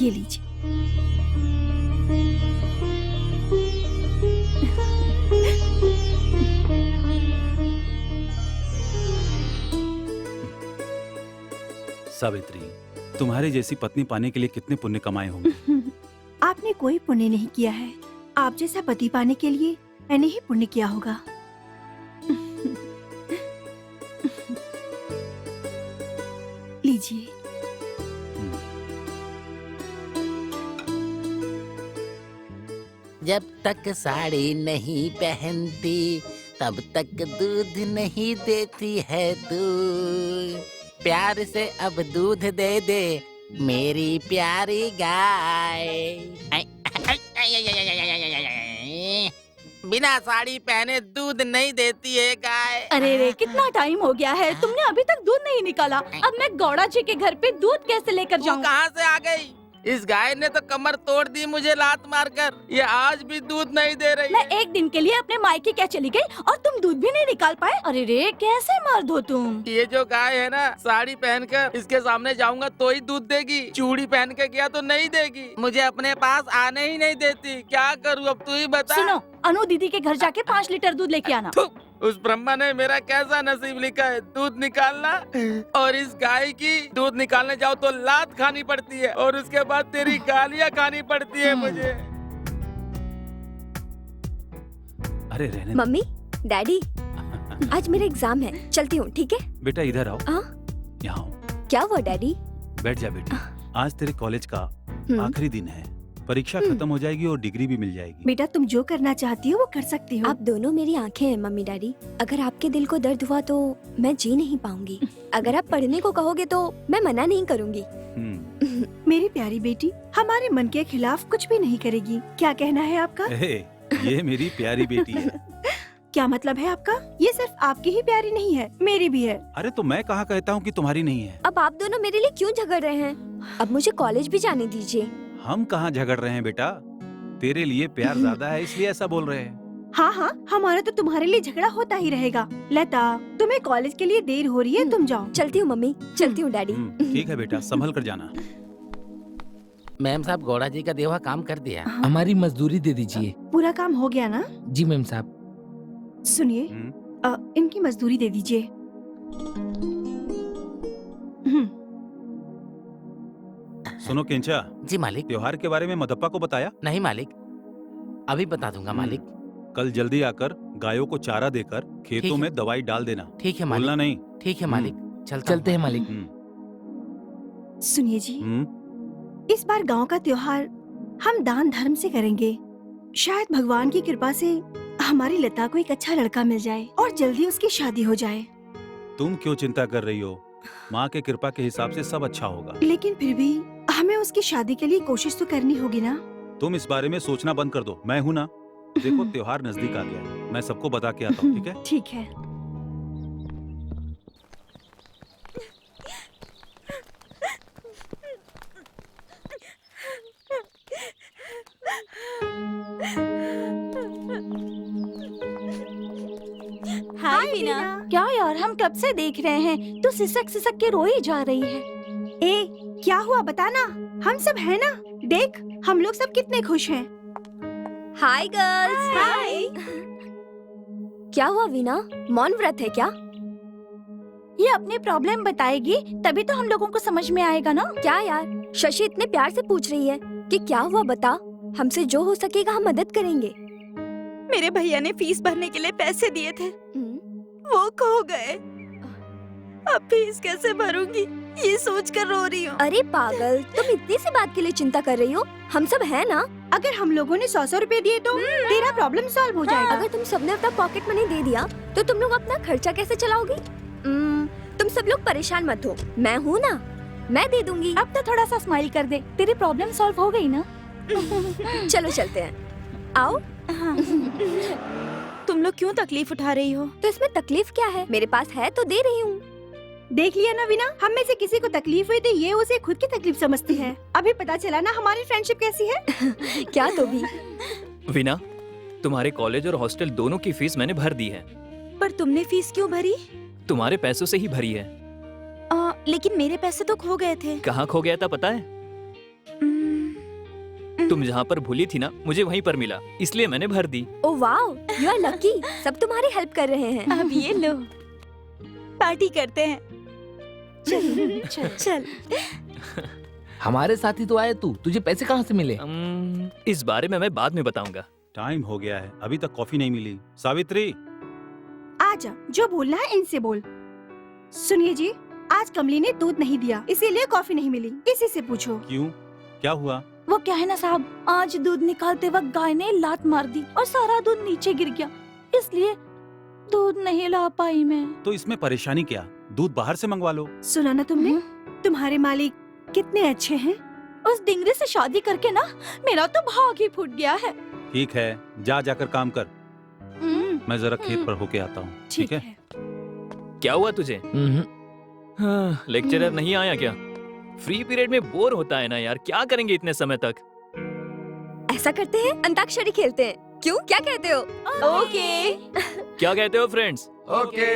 ये लीजिए। सावित्री, तुम्हारे जैसी पत्नी पाने के लिए कितने पुण्य कमाए होंगे। आपने कोई पुण्य नहीं किया है। आप जैसा पति पाने के लिए मैंने ही पुण्य किया होगा। लीजिए। जब तक साड़ी नहीं पहनती तब तक दूध नहीं देती है तू। प्यार से अब दूध दे दे मेरी प्यारी गाय। बिना साड़ी पहने दूध नहीं देती है गाय। अरे रे, कितना टाइम हो गया है, तुमने अभी तक दूध नहीं निकाला। अब मैं गौड़ा जी के घर पे दूध कैसे लेकर तू जाऊँ? कहाँ से आ गई? इस गाय ने तो कमर तोड़ दी मुझे लात मारकर। ये आज भी दूध नहीं दे रही। मैं एक दिन के लिए अपने मायके क्या चली गई और तुम दूध भी नहीं निकाल पाए? अरे रे, कैसे मर्द हो तुम? ये जो गाय है ना, साड़ी पहनकर इसके सामने जाऊंगा तो ही दूध देगी। चूड़ी पहन के गया तो नहीं देगी। मुझे अपने पास आने ही नहीं देती। क्या करूँ अब तू ही बता। सुनो, अनु दीदी के घर जाके 5 लीटर दूध लेके आना। उस ब्रह्मा ने मेरा कैसा नसीब लिखा है, दूध निकालना। और इस गाय की दूध निकालने जाओ तो लात खानी पड़ती है और उसके बाद तेरी गालियाँ खानी पड़ती है मुझे। अरे रहने मम्मी, डैडी, आज मेरा एग्जाम है, चलती हूँ, ठीक है? बेटा इधर आओ। हाँ? यहाँ आओ। क्या हुआ डैडी? बैठ जा बेटी। आज तेरे कॉलेज का आखिरी दिन है। परीक्षा खत्म हो जाएगी और डिग्री भी मिल जाएगी। बेटा तुम जो करना चाहती हो वो कर सकती हो। आप दोनों मेरी आंखें हैं मम्मी डैडी। अगर आपके दिल को दर्द हुआ तो मैं जी नहीं पाऊंगी। अगर आप पढ़ने को कहोगे तो मैं मना नहीं करूंगी। मेरी प्यारी बेटी हमारे मन के खिलाफ कुछ भी नहीं करेगी। क्या कहना है आपका? ये मेरी प्यारी बेटी है। क्या मतलब है आपका? ये सिर्फ आपकी ही प्यारी नहीं है, मेरी भी है। अरे तो मैं कहाँ कहता हूँ कि तुम्हारी नहीं है। अब आप दोनों मेरे लिए क्यों झगड़ रहे हैं? अब मुझे कॉलेज भी जाने दीजिए। हम कहाँ झगड़ रहे हैं बेटा, तेरे लिए प्यार ज्यादा है इसलिए ऐसा बोल रहे हैं। हाँ हाँ, हमारा तो तुम्हारे लिए झगड़ा होता ही रहेगा। लता, तुम्हें कॉलेज के लिए देर हो रही है, तुम जाओ। चलती हूँ मम्मी, चलती हूँ डैडी। ठीक है बेटा, संभल कर जाना। मैम साहब, गौड़ा जी का देवा काम कर दिया। हमारी मजदूरी दे दीजिए। पूरा काम हो गया ना? जी मैम साहब। सुनिए, इनकी मजदूरी दे दीजिए। सुनो केंचा। जी मालिक। त्योहार के बारे में मदप्पा को बताया? नहीं मालिक, अभी बता दूंगा मालिक। कल जल्दी आकर गायों को चारा देकर खेतों में दवाई डाल देना। ठीक है बोलना नहीं। ठीक है मालिक, चलते हैं मालिक। सुनिए जी, इस बार गांव का त्योहार हम दान धर्म से करेंगे। शायद भगवान की कृपा से हमारी लता को एक अच्छा लड़का मिल जाए और जल्दी उसकी शादी हो जाए। तुम क्यों चिंता कर रही हो? माँ के कृपा के हिसाब से सब अच्छा होगा। लेकिन फिर भी हमें उसकी शादी के लिए कोशिश तो करनी होगी ना। तुम इस बारे में सोचना बंद कर दो, मैं हूँ ना। देखो त्योहार नजदीक आ गया, मैं सबको बता के आता हूँ। ठीक है? ठीक है। हाय वीना। क्या यार, हम कब से देख रहे हैं, तू सिसक सिसक के रो ही जा रही है। ए, क्या हुआ बताना? हम सब है ना, देख हम लोग सब कितने खुश हैं। Hi girls. हाय। क्या हुआ वीना, मौन व्रत है क्या? ये अपनी प्रॉब्लम बताएगी तभी तो हम लोगों को समझ में आएगा ना। क्या यार, शशि इतने प्यार से पूछ रही है कि क्या हुआ बता। हमसे जो हो सकेगा हम मदद करेंगे। मेरे भैया ने फीस भरने के लिए पैसे दिए थे, वो खो गए। अब फीस कैसे भरूंगी ये सोच कर रो रही हूँ। अरे पागल, तुम इतनी सी बात के लिए चिंता कर रही हो? हम सब है ना। अगर हम लोगों ने 100 रुपए दिए तो तेरा प्रॉब्लम सॉल्व हो जाएगा। अगर तुम सबने अपना पॉकेट मनी दे दिया तो तुम लोग अपना खर्चा कैसे चलाओगी? तुम सब लोग परेशान मत हो, मैं हूँ ना, मैं दे दूंगी। अब तो थोड़ा सा स्माइल कर दे, तेरी प्रॉब्लम सॉल्व हो गई ना। चलो चलते हैं, आओ। तुम लोग क्यों तकलीफ उठा रही हो? तो इसमें तकलीफ क्या है, मेरे पास है तो दे रही हूँ। देख लिया ना वीना, हम में से किसी को तकलीफ हुई तो ये उसे खुद की तकलीफ समझती है। अभी पता चला ना हमारी फ्रेंडशिप कैसी है। क्या तो भी। वीना, तुम्हारे कॉलेज और हॉस्टल दोनों की फीस मैंने भर दी है। पर तुमने फीस क्यों भरी? तुम्हारे पैसों से ही भरी है। लेकिन मेरे पैसे तो खो गए थे। कहाँ खो गया था पता है? तुम जहाँ पर भूली थी ना, मुझे वहीं पर मिला, इसलिए मैंने भर दी। Oh wow, you are lucky. सब तुम्हारी हेल्प कर रहे हैं। अब ये लो, पार्टी करते हैं। चल चल। हमारे साथ ही तो आया तू, तुझे पैसे कहाँ से मिले? इस बारे में मैं बाद में बताऊंगा। टाइम हो गया है, अभी तक कॉफी नहीं मिली। सावित्री, आजा, जो बोलना है इनसे बोल। सुनिए जी, आज कमली ने दूध नहीं दिया, इसीलिए कॉफी नहीं मिली। इसी से पूछो। क्यों, क्या हुआ? वो क्या है ना साहब, आज दूध निकालते वक्त गाय ने लात मार दी और सारा दूध नीचे गिर गया, इसलिए दूध नहीं ला पाई मैं। तो इसमें परेशानी क्या, दूध बाहर से मंगवा लो। सुना ना तुमने, तुम्हारे मालिक कितने अच्छे हैं। उस डिंगरे से शादी करके ना मेरा तो भाग ही फूट गया है। ठीक है, जा जाकर काम कर, मैं जरा खेत पर होके आता हूँ। ठीक है? क्या हुआ तुझे? हाँ, लेक्चरर नहीं आया क्या? फ्री पीरियड में बोर होता है ना यार, क्या करेंगे इतने समय तक? ऐसा करते हैं, अंताक्षरी खेलते हैं। क्यों, क्या कहते हो? ओके। क्या कहते हो फ्रेंड्स? ओके।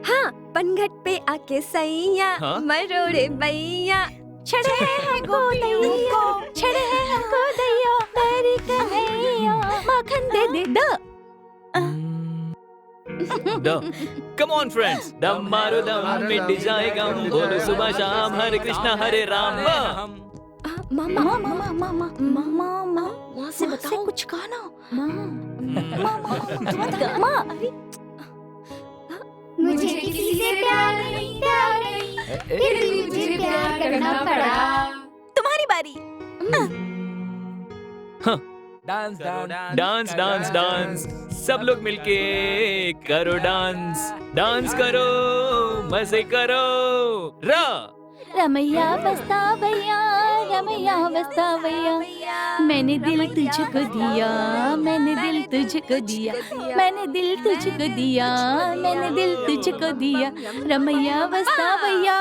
हाँ, पनघट पे आके सैया, हाँ? मरोड़े बैया, छड़े हमको दैया, छड़े हमको दैया, तेरी कन्हैया, माखन दे दे द। कम ऑन फ्रेंड्स, दम मारो दम, मिट जाएगा हम, बोलो सुबह शाम, हरे कृष्णा हरे राम। मामा मामा मामा मामा वहाँ से बताओ कुछ कहा ना। मुझे किसी से प्यार नहीं, फिर भी मुझे प्यार करना पड़ा। तुम्हारी बारी। डांस डांस डांस डांस, सब लोग मिलके करो डांस, डांस करो, मजे करो। रमैया बस्ता भैया, रमैया बस्ता भैया, मैंने दिल तुझको दिया, मैंने दिल तुझको दिया, मैंने दिल तुझको दिया, मैंने दिल तुझको दिया, रमैया बस्ता भैया।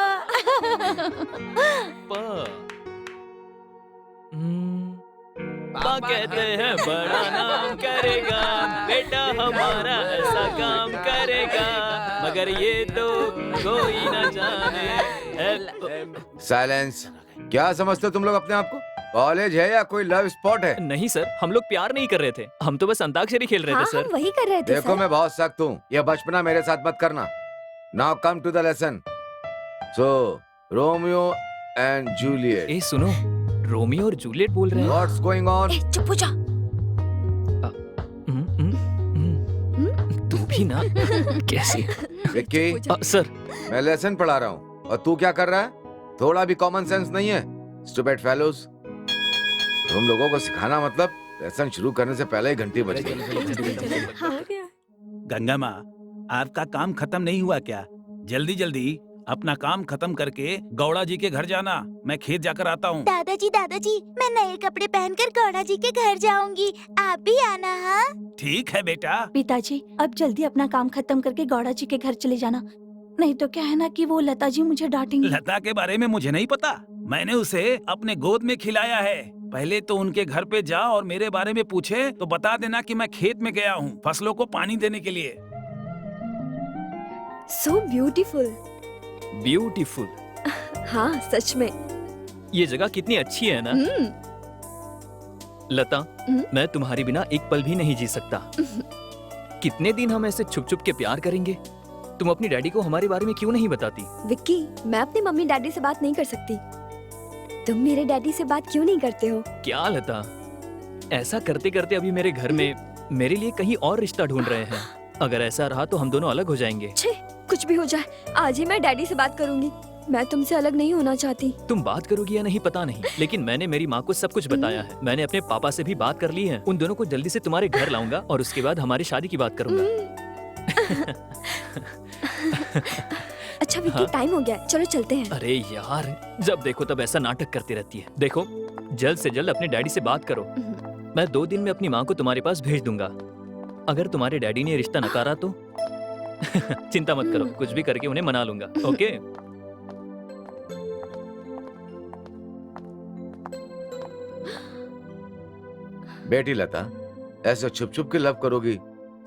पापा कहते हैं बड़ा नाम करेगा, बेटा हमारा ऐसा काम करेगा, मगर ये तो कोई न जाने। साइलेंस। क्या समझते हो तुम लोग अपने आप को? कॉलेज है या कोई लव स्पॉट है? नहीं सर, हम लोग प्यार नहीं कर रहे थे, हम तो बस अंताक्षरी खेल रहे हाँ, थे सर। हम वही कर रहे थे देखो सर। मैं बहुत सख्त हूँ, ये बचपना मेरे साथ मत करना। Now come to the lesson. So Romeo and Juliet. ए सुनो, रोमियो और जूलियट बोल रहे हैं। What's going on? चुप हो जा। तू भी ना कैसे? विक्की, सर मैं लेसन पढ़ा रहा हूँ और तू क्या कर रहा है? थोड़ा भी कॉमन सेंस नहीं है? Stupid fellows. तुम लोगों को सिखाना मतलब लेसन शुरू करने से पहले ही घंटी बज गई। गंगा माँ, आपका काम खत्म नहीं हुआ क्या? जल्दी जल्दी अपना काम खत्म करके गौड़ा जी के घर जाना, मैं खेत जाकर आता हूँ। दादाजी मैं नए कपड़े पहनकर गौड़ा जी के घर जाऊंगी, आप भी आना। हाँ ठीक है बेटा। पिताजी, अब जल्दी अपना काम खत्म करके गौड़ा जी के घर चले जाना, नहीं तो क्या है ना कि वो लता जी मुझे डांटेंगी। लता के बारे में मुझे नहीं पता, मैंने उसे अपने गोद में खिलाया है। पहले तो उनके घर पे जा और मेरे बारे में पूछे तो बता देना कि मैं खेत में गया हूँ फसलों को पानी देने के लिए। So beautiful। ब्यूटीफुल। हाँ सच में। ये जगह कितनी अच्छी है ना। लता, मैं तुम्हारी बिना एक पल भी नहीं जी सकता। कितने दिन हम ऐसे छुप छुप के प्यार करेंगे? तुम अपनी डैडी को हमारे बारे में क्यों नहीं बताती? विक्की, मैं अपनी मम्मी डैडी से बात नहीं कर सकती। तुम मेरे डैडी से बात क्यों नहीं करते हो? क्या लता, ऐसा करते करते अभी मेरे घर में मेरे लिए कहीं और रिश्ता ढूंढ रहे हैं। अगर ऐसा रहा तो हम दोनों अलग हो जाएंगे। छे, कुछ भी हो जाए, आज ही मैं डैडी से बात करूंगी। मैं तुमसे अलग नहीं होना चाहती। तुम बात करोगी या नहीं पता नहीं, लेकिन मैंने मेरी माँ को सब कुछ बताया है। मैंने अपने पापा से भी बात कर ली है। उन दोनों को जल्दी से तुम्हारे घर लाऊंगा और उसके बाद हमारी शादी की बात करूंगा। अच्छा विक्की, हाँ? टाइम हो गया है, चलो चलते हैं। अरे यार, जब देखो तब ऐसा नाटक करती रहती है। देखो, जल्द से जल्द अपने डैडी से बात करो। मैं 2 दिन में अपनी माँ को तुम्हारे पास भेज दूंगा। अगर तुम्हारे डैडी ने रिश्ता नकारा तो चिंता मत करो, कुछ भी करके उन्हें मना लूंगा। ओके? बेटी लता, ऐसे छुप छुप के लव करोगी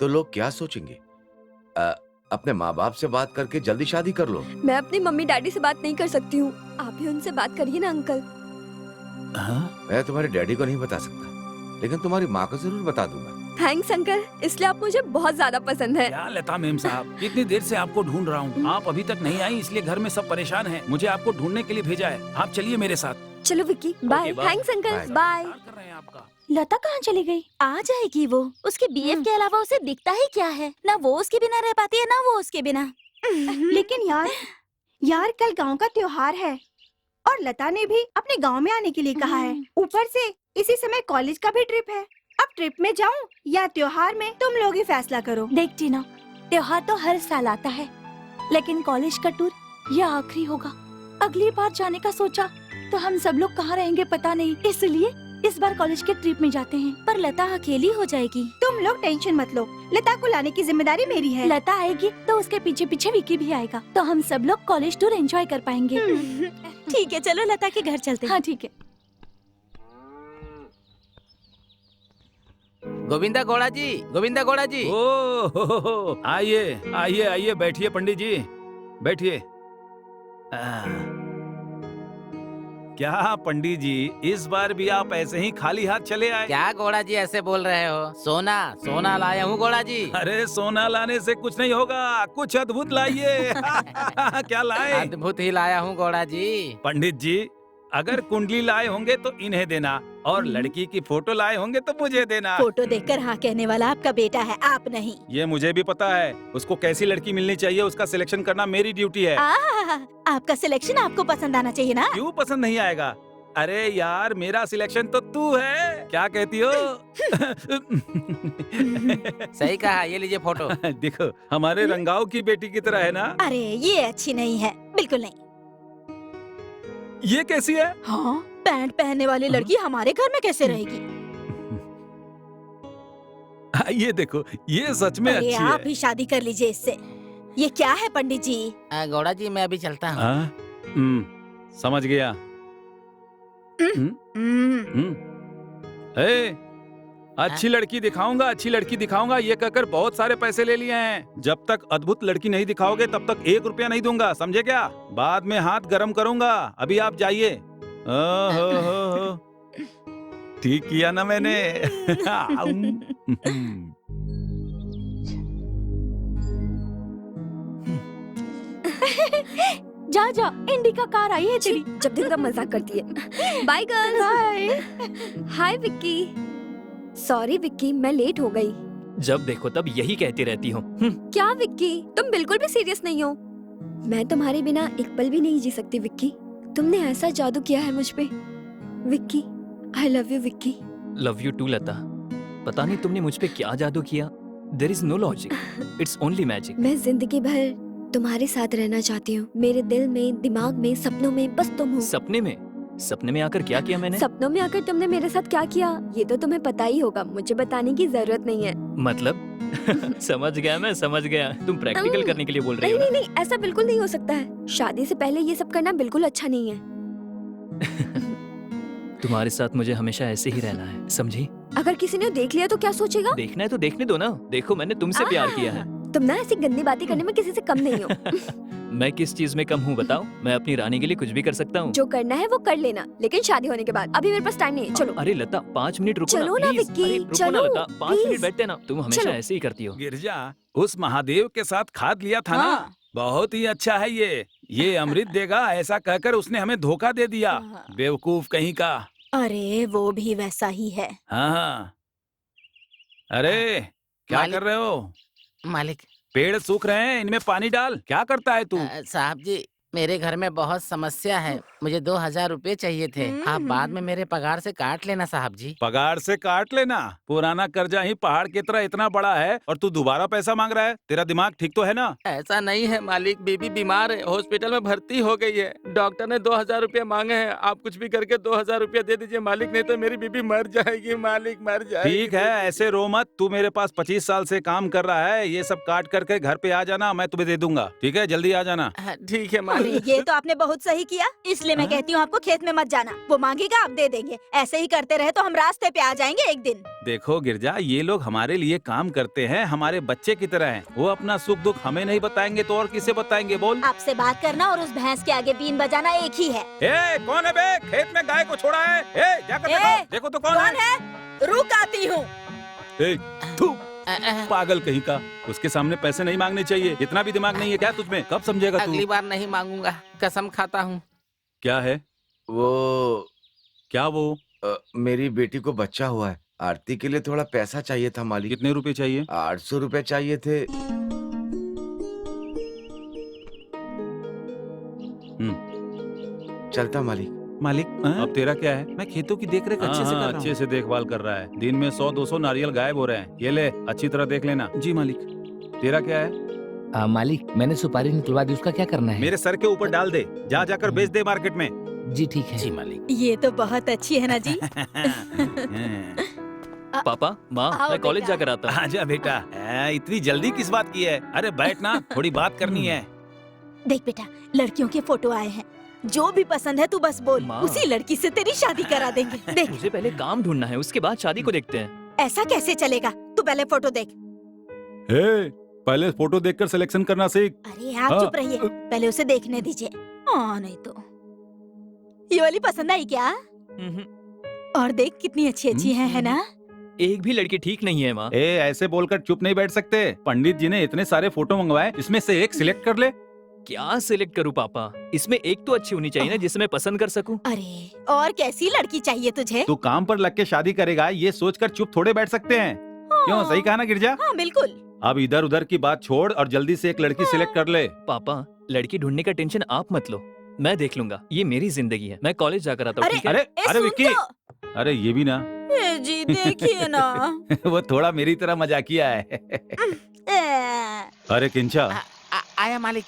तो लोग क्या सोचेंगे? अपने माँ बाप से बात करके जल्दी शादी कर लो। मैं अपनी मम्मी डैडी से बात नहीं कर सकती हूँ। आप भी उनसे बात करिए ना अंकल। हाँ? मैं तुम्हारे डैडी को नहीं बता सकता, लेकिन तुम्हारी माँ को जरूर बता दूंगा। थैंक्स अंकल, इसलिए आप मुझे बहुत ज्यादा पसंद है। क्या लता मेम साहब, कितनी देर से आपको ढूंढ रहा हूँ, आप अभी तक नहीं आई, इसलिए घर में सब परेशान हैं। मुझे आपको ढूंढने के लिए भेजा है, आप चलिए मेरे साथ। चलो Vicky, bye. bye. Thanks uncle, Bye. Bye. इंतजार कर रहे हैं आपका। लता कहाँ चली गई? आ जाएगी वो। उसके बीएफ के अलावा उसे दिखता ही क्या है, ना वो उसके बिना रह पाती है ना वो उसके बिना। लेकिन यार कल गांव का त्योहार है और लता ने भी अपने गांव में आने के लिए कहा है। ऊपर से इसी समय कॉलेज का भी ट्रिप है। अब ट्रिप में जाऊं या त्योहार में, तुम लोग ही फैसला करो। देख टीना, त्योहार तो हर साल आता है, लेकिन कॉलेज का टूर ये आखिरी होगा। अगली बार जाने का सोचा तो हम सब लोग कहाँ रहेंगे पता नहीं, इसलिए इस बार कॉलेज के ट्रिप में जाते हैं। पर लता अकेली हो जाएगी। तुम लोग टेंशन मत लो, लता को लाने की जिम्मेदारी मेरी है। लता आएगी तो उसके पीछे पीछे विक्की भी आएगा, तो हम सब लोग कॉलेज टूर एंजॉय कर पाएंगे। ठीक है, चलो लता के घर चलते हैं। हाँ ठीक है। गोविंदा घोड़ा जी, गोविंदा घोड़ा जी। ओ आइए आइए आइए, बैठिए पंडित जी, बैठिए। क्या पंडित जी, इस बार भी आप ऐसे ही खाली हाथ चले आए? क्या घोड़ा जी ऐसे बोल रहे हो? सोना सोना लाया हूँ घोड़ा जी। अरे सोना लाने से कुछ नहीं होगा, कुछ अद्भुत लाइए। क्या लाए? अद्भुत ही लाया हूँ घोड़ा जी। पंडित जी, अगर कुंडली लाए होंगे तो इन्हें देना, और लड़की की फोटो लाए होंगे तो मुझे देना। फोटो देखकर हाँ कहने वाला आपका बेटा है, आप नहीं। ये मुझे भी पता है, उसको कैसी लड़की मिलनी चाहिए उसका सिलेक्शन करना मेरी ड्यूटी है। आपका सिलेक्शन आपको पसंद आना चाहिए ना। क्यों पसंद नहीं आएगा? अरे यार, मेरा सिलेक्शन तो तू है, क्या कहती हो? सही कहा, ये लीजिए फोटो। देखो, हमारे रंगाओ की बेटी की तरह है ना? अरे ये अच्छी नहीं है, बिल्कुल नहीं। ये कैसी है? हाँ, पैंट पहनने वाली लड़की हमारे घर में कैसे रहेगी? ये देखो, ये सच में अरे अच्छी आप है। ही शादी कर लीजिए इससे। ये क्या है पंडित जी? घोड़ा जी मैं अभी चलता हूँ। हाँ? समझ गया। ए, अच्छी लड़की दिखाऊंगा, अच्छी लड़की दिखाऊंगा, ये कहकर बहुत सारे पैसे ले लिए हैं। जब तक अद्भुत लड़की नहीं दिखाओगे तब तक 1 रुपया नहीं दूंगा, समझे क्या? बाद में हाथ गरम करूंगा, अभी आप जाइए। हो। ठीक किया ना मैंने? जा जा, इंडिका कार आई है तेरी। जब देखो तब मजाक करती है। Bye girls. Hi. Hi Vicky. Sorry Vicky, मैं लेट हो गई। जब देखो तब यही कहती रहती हो। क्या विक्की, तुम बिल्कुल भी सीरियस नहीं हो। मैं तुम्हारे बिना एक पल भी नहीं जी सकती विक्की। तुमने ऐसा जादू किया है मुझ पे Vicky. I love you Vicky. Love you too Lata. पता नहीं तुमने मुझ पे क्या जादू किया। There is no logic, it's only magic. मैं जिंदगी भर तुम्हारे साथ रहना चाहती हूँ। मेरे दिल में, दिमाग में, सपनों में बस तुम हो। सपने में आकर क्या किया मैंने? सपनों में आकर तुमने मेरे साथ क्या किया ये तो तुम्हें पता ही होगा, मुझे बताने की जरूरत नहीं है। मतलब समझ गया, मैं समझ गया। तुम प्रैक्टिकल करने के लिए बोल रही नहीं हो नहीं नहीं, ऐसा बिल्कुल नहीं हो सकता है। शादी से पहले ये सब करना बिल्कुल अच्छा नहीं है। तुम्हारे साथ मुझे हमेशा ऐसे ही रहना है, समझी? अगर किसी ने देख लिया तो क्या सोचेगा? देखना है तो देखने दो ना। देखो मैंने तुमसे प्यार किया है। तुम ना ऐसी गंदी बातें करने में किसी से कम नहीं हो। मैं किस चीज में कम हूँ बताओ? मैं अपनी रानी के लिए कुछ भी कर सकता हूँ। जो करना है वो कर लेना, लेकिन शादी होने के बाद। अभी मेरे पास टाइम नहीं है, चलो। अरे लता 5 मिनट रुको चलो ना प्लीज। विक्की, अरे रुको चलो, ना लता, 5 मिनट प्लीज। बैठते ना। तुम हमेशा चलो। ऐसे ही करती हो। गिरजा, उस महादेव के साथ खाद लिया था ना, बहुत ही अच्छा है ये अमृत देगा ऐसा कहकर उसने हमें धोखा दे दिया, बेवकूफ कहीं का। अरे वो भी वैसा ही है। हाँ। अरे क्या मालिक। कर रहे हो? मालिक। पेड़ सूख रहे हैं, इनमें पानी डाल। क्या करता है तू? साहब जी, मेरे घर में बहुत समस्या है, मुझे 2000 रुपए चाहिए थे। आप बाद में मेरे पगार से काट लेना साहब जी। पगार से काट लेना? पुराना कर्जा ही पहाड़ की तरह इतना बड़ा है और तू दोबारा पैसा मांग रहा है? तेरा दिमाग ठीक तो है ना? ऐसा नहीं है मालिक, बीबी बीमार है, हॉस्पिटल में भर्ती हो गई है। डॉक्टर ने 2000 रुपया मांगे हैं, आप कुछ भी करके 2000 रुपया दे दीजिए मालिक, नहीं तो मेरी बीबी मर जाएगी मालिक, मर जाएगी। ठीक है, ऐसे रो मत। तू मेरे पास 25 साल से काम कर रहा है, ये सब काट करके घर पे आ जाना, मैं तुम्हें दे दूंगा। ठीक है, जल्दी आ जाना। ठीक है मालिक। अरे ये तो आपने बहुत सही किया, इसलिए मैं कहती हूँ आपको खेत में मत जाना। वो मांगेगा आप दे देंगे, ऐसे ही करते रहे तो हम रास्ते पे आ जाएंगे एक दिन। देखो गिरजा, ये लोग हमारे लिए काम करते हैं, हमारे बच्चे की तरह हैं। वो अपना सुख दुख हमें नहीं बताएंगे तो और किसे बताएंगे? बोल। आपसे बात करना और उस भैंस के आगे बीन बजाना एक ही है। ए, कौन है बे? खेत में गाय को छोड़ा है? ए, जाकर देखो, देखो तो कौन है? रुक आती हूँ। ए, थू, पागल कहीं का। उसके सामने पैसे नहीं मांगने चाहिए। इतना भी दिमाग नहीं है क्या तुझमें? कब समझेगा तू? अगली बार नहीं मांगूंगा, कसम खाता हूँ। क्या है वो क्या वो? मेरी बेटी को बच्चा हुआ है, आरती के लिए थोड़ा पैसा चाहिए था मालिक। कितने रुपए चाहिए? 800 रुपए चाहिए थे। चलता मालिक। मालिक, अब तेरा क्या है? मैं खेतों की देखरेख अच्छे से कर रहा हूँ। अच्छे से देखभाल कर रहा है। दिन में 100-200 नारियल गायब हो रहे हैं। ये ले, अच्छी तरह देख लेना। जी मालिक। तेरा क्या है? मालिक, मैंने सुपारी निकलवा दी, उसका क्या करना है? मेरे सर के ऊपर डाल दे, जा जाकर बेच दे मार्केट में। जी ठीक है। जी मालिक। ये तो बहुत अच्छी है ना जी। पापा, माँ, आओ मैं कॉलेज बेटा। जाकर आता हूँ। आजा बेटा। इतनी जल्दी किस बात की है? अरे बैठ ना, थोड़ी बात करनी है। देख बेटा, लड़कियों के फोटो आए हैं, जो भी पसंद है तू बस बोल, माँ। उसी लड़की से तेरी शादी करा देंगे। देख, मुझे पहले काम ढूंढना है, उसके बाद शादी को देखते हैं। ऐसा कैसे चलेगा? तू पहले फोटो देख। पहले फोटो देखकर सिलेक्शन करना सीख। अरे आप हाँ। चुप रहिए, पहले उसे देखने दीजिए। नहीं तो ये वाली पसंद आई क्या? और देख कितनी अच्छी अच्छी है ना? एक भी लड़की ठीक नहीं है माँ। ऐसे बोलकर चुप नहीं बैठ सकते। पंडित जी ने इतने सारे फोटो मंगवाए, इसमें से एक सिलेक्ट कर ले। क्या सिलेक्ट करूँ पापा? इसमें एक तो अच्छी होनी चाहिए ना, जिसे मैं पसंद कर सकूं। अरे और कैसी लड़की चाहिए तुझे? तू काम पर लग के शादी करेगा, ये सोचकर चुप थोड़े बैठ सकते हैं। क्यों, सही कहा ना गिरजा? हाँ बिल्कुल। अब इधर उधर की बात छोड़ और जल्दी से एक लड़की सिलेक्ट कर ले। पापा, लड़की ढूंढने का टेंशन आप मत लो, मैं देख लूंगा। ये मेरी जिंदगी है, मैं कॉलेज जाकर आता हूँ, ठीक है? अरे ए, अरे सुन विक्की, तो। अरे ये भी ना। ए जी देखिए ना। वो थोड़ा मेरी तरह मजाकिया है। अरे किंचा, आया मालिक।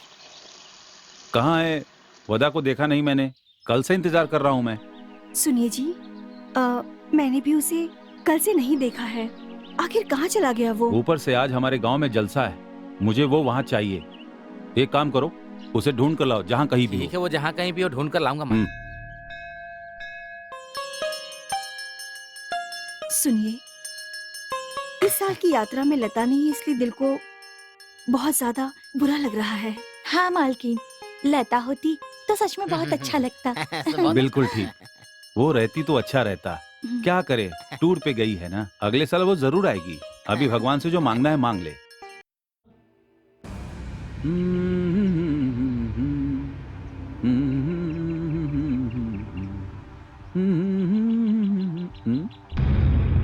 कहाँ है? वदा को देखा नहीं मैंने, कल से इंतजार कर रहा हूँ मैं। सुनिए जी, मैंने भी उसे कल से नहीं देखा है। आखिर कहाँ चला गया वो? ऊपर से आज हमारे गांव में जलसा है, मुझे वो वहाँ चाहिए। एक काम करो, उसे ढूंढ कर लाओ, जहाँ कहीं भी ठीक हो। है, वो जहाँ कहीं भी हो ढूंढ कर लाऊंगा मालिक। सुनिए, इस साल की यात्रा में लता नहीं है, इसलिए दिल को बहुत ज्यादा बुरा लग रहा है। हाँ मालकिन, लता होती तो सच में बहुत अच्छा लगता। बिल्कुल ठीक, वो रहती तो अच्छा रहता। क्या करे, टूर पे गई है ना, अगले साल वो जरूर आएगी। अभी भगवान से जो मांगना है मांग ले।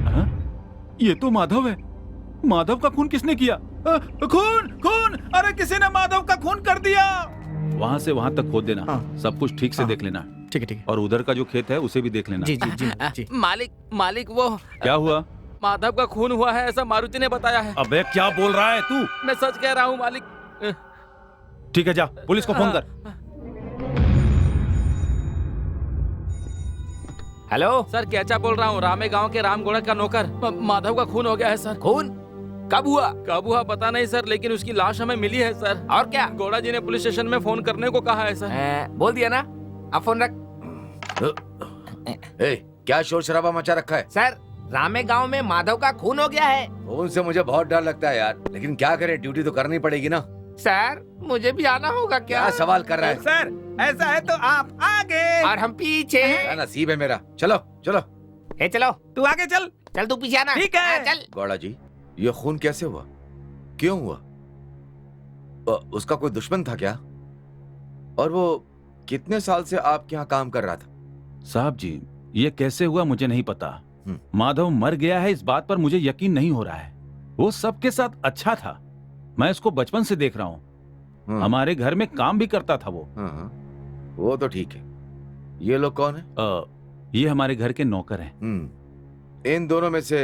हाँ? ये तो माधव है। माधव का खून किसने किया? खून खून! अरे किसी ने माधव का खून कर दिया। वहाँ से वहाँ तक खोद देना। हाँ। सब कुछ ठीक से हाँ। देख लेना। ठीक है ठीक है। और उधर का जो खेत है उसे भी देख लेना। जी जी जी जी। मालिक मालिक, वो क्या हुआ? माधव का खून हुआ है, ऐसा मारुति ने बताया है। अबे क्या बोल रहा है तू? मैं सच कह रहा हूँ मालिक। ठीक है, जा पुलिस को फोन कर। हेलो सर, कैचा बोल रहा हूँ, रामे गांव के रामगोड़ा का नौकर। माधव का खून हो गया है सर। खून? कब हुआ पता नहीं सर, लेकिन उसकी लाश हमें मिली है सर। और क्या? गोड़ा जी ने पुलिस स्टेशन में फोन करने को कहा है सर। बोल दिया ना, अब फोन रख। क्या शोर शराबा मचा रखा है? सर, रामे गांव में माधव का खून हो गया है। फोन से मुझे बहुत डर लगता है यार, लेकिन क्या करे, ड्यूटी तो करनी पड़ेगी ना। सर, मुझे भी आना होगा क्या? क्या सवाल कर रहा है? सर, ऐसा है तो आप आगे और हम पीछे। क्या नसीब है मेरा। चलो चलो। ए चलो, तू आगे चल। चल तू पीछे आना। ठीक है। चल। गौड़ा जी, ये खून कैसे हुआ? क्यों हुआ? उसका कोई दुश्मन था क्या? और वो कितने साल से आपके यहाँ काम कर रहा था? साहब जी, ये कैसे हुआ मुझे नहीं पता। माधव मर गया है इस बात पर मुझे यकीन नहीं हो रहा है। वो सबके साथ अच्छा था, मैं इसको बचपन से देख रहा हूँ। हमारे घर में काम भी करता था वो। वो तो ठीक है। ये लोग कौन है? ये हमारे घर के नौकर हैं। इन दोनों में से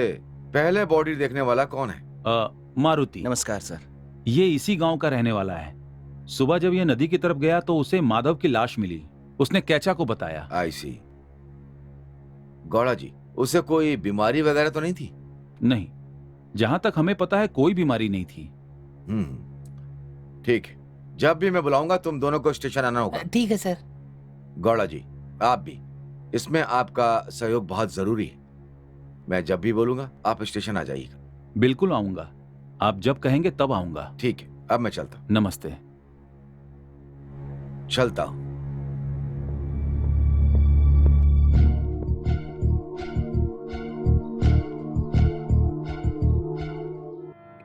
पहले बॉडी देखने वाला कौन है? मारुति। नमस्कार सर। ये इसी गांव का रहने वाला है। सुबह जब ये नदी की तरफ गया तो उसे माधव की लाश मिली। उसने कैचा को बताया। आई सी। गौड़ा जी, उसे कोई बीमारी वगैरह तो नहीं थी? नहीं, जहां तक हमें पता है कोई बीमारी नहीं थी। ठीक है, जब भी मैं बुलाऊंगा तुम दोनों को स्टेशन आना होगा। ठीक है सर। गौड़ा जी आप भी, इसमें आपका सहयोग बहुत जरूरी है। मैं जब भी बोलूंगा आप स्टेशन आ जाइएगा। बिल्कुल आऊंगा, आप जब कहेंगे तब आऊंगा। ठीक है, अब मैं चलता हूँ। नमस्ते। चलता हूँ।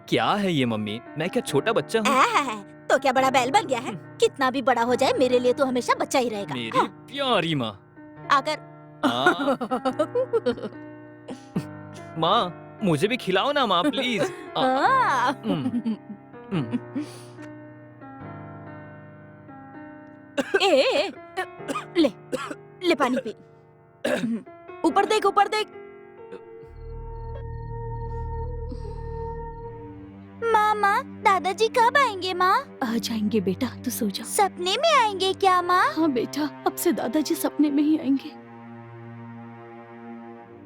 क्या है ये मम्मी, मैं क्या छोटा बच्चा हूँ? तो क्या बड़ा बैल बन गया है? कितना भी बड़ा हो जाए मेरे लिए तो हमेशा बच्चा ही रहेगा। मेरी प्यारी माँ। अगर माँ मुझे भी खिलाओ ना माँ प्लीज। ए, ले ले पानी पी। ऊपर देख, ऊपर देख। माँ, दादाजी कब आएंगे माँ? आ जाएंगे बेटा, तू सो जा। सपने में आएंगे क्या माँ? हाँ बेटा, अब से दादाजी सपने में ही आएंगे।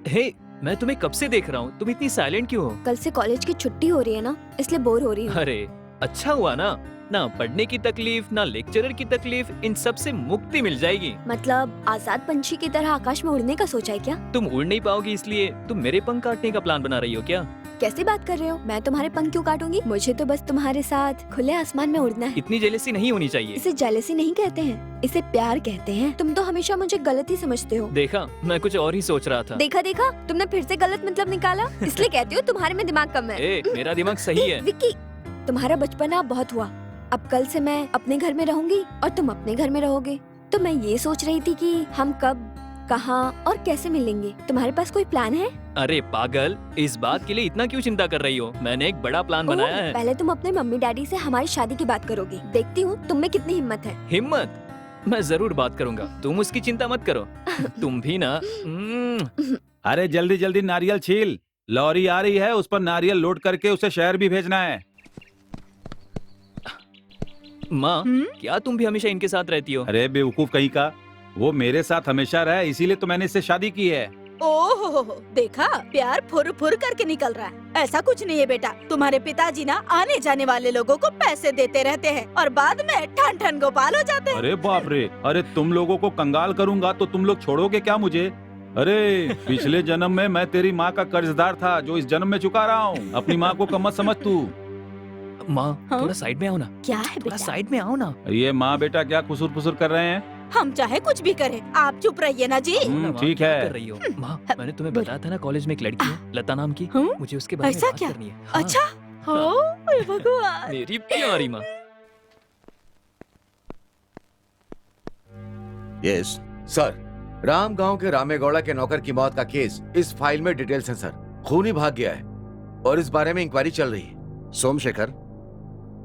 हे, मैं तुम्हें कब से देख रहा हूँ, तुम इतनी साइलेंट क्यों हो? कल से कॉलेज की छुट्टी हो रही है ना, इसलिए बोर हो रही हूँ। अरे अच्छा हुआ ना पढ़ने की तकलीफ ना लेक्चरर की तकलीफ, इन सब से मुक्ति मिल जाएगी। मतलब आजाद पंछी की तरह आकाश में उड़ने का सोचा है क्या? तुम उड़ नहीं पाओगी इसलिए तुम मेरे पंख काटने का प्लान बना रही हो क्या? कैसी बात कर रहे हो? मैं तुम्हारे पंख क्यों काटूंगी? मुझे तो बस तुम्हारे साथ खुले आसमान में उड़ना है। इतनी जेलसी नहीं होनी चाहिए। इसे जेलसी नहीं कहते हैं, इसे प्यार कहते हैं। तुम तो हमेशा मुझे गलत ही समझते हो। देखा, मैं कुछ और ही सोच रहा था। देखा देखा, तुमने फिर से गलत मतलब निकाला। इसलिए कहती हो तुम्हारे में दिमाग कम है। मेरा दिमाग सही है। विक्की, तुम्हारा बचपना बहुत हुआ। अब कल से मैं अपने घर में रहूंगी और तुम अपने घर में रहोगे। तो मैं ये सोच रही थी कि हम कब, कहाँ और कैसे मिलेंगे। तुम्हारे पास कोई प्लान है? अरे पागल, इस बात के लिए इतना क्यों चिंता कर रही हो? मैंने एक बड़ा प्लान बनाया है। पहले तुम अपने मम्मी डैडी से हमारी शादी की बात करोगे। देखती हूँ तुम में कितनी हिम्मत है। हिम्मत? मैं जरूर बात करूंगा, तुम उसकी चिंता मत करो। तुम भी ना। अरे जल्दी जल्दी नारियल छील, लॉरी आ रही है, उस पर नारियल लोड करके उसे शहर भी भेजना है। माँ, क्या तुम भी हमेशा इनके साथ रहती हो? अरे बेवकूफ कहीं का, वो मेरे साथ हमेशा रहा, इसीलिए तो मैंने इससे शादी की है। ओहो, देखा, प्यार फुर फुर करके निकल रहा है। ऐसा कुछ नहीं है बेटा, तुम्हारे पिताजी ना आने जाने वाले लोगों को पैसे देते रहते हैं और बाद में ठन ठन गोपाल हो जाते हैं। अरे बाप रे, अरे तुम लोगों को कंगाल करूंगा तो तुम लोग छोड़ोगे क्या मुझे? अरे पिछले जन्म में मैं तेरी माँ का कर्जदार था जो इस जन्म में चुका रहा हूँ। अपनी माँ को कम मत समझ तू। माँ थोड़ा साइड में आओ ना। क्या है थोड़ा बेटा? साइड में आओ ना। ये माँ बेटा क्या खुसुर फुसुर कर रहे हैं? हम चाहे कुछ भी करें, आप चुप रहिए ना जी। माँ, ठीक क्या है। कर रही हो? माँ, मैंने तुम्हें बताया था ना कॉलेज में एक लड़की है, लता नाम की। मुझे उसके बारे में ऐसा बात क्या? करनी है। हाँ, अच्छा, हो हे भगवान। मेरी प्यारी माँ। यस सर, राम गांव के रामेगौड़ा के नौकर की मौत का केस इस फाइल में डिटेल्स हैं सर। खूनी भाग गया है और इस बारे में इंक्वायरी चल रही है। सोमशेखर,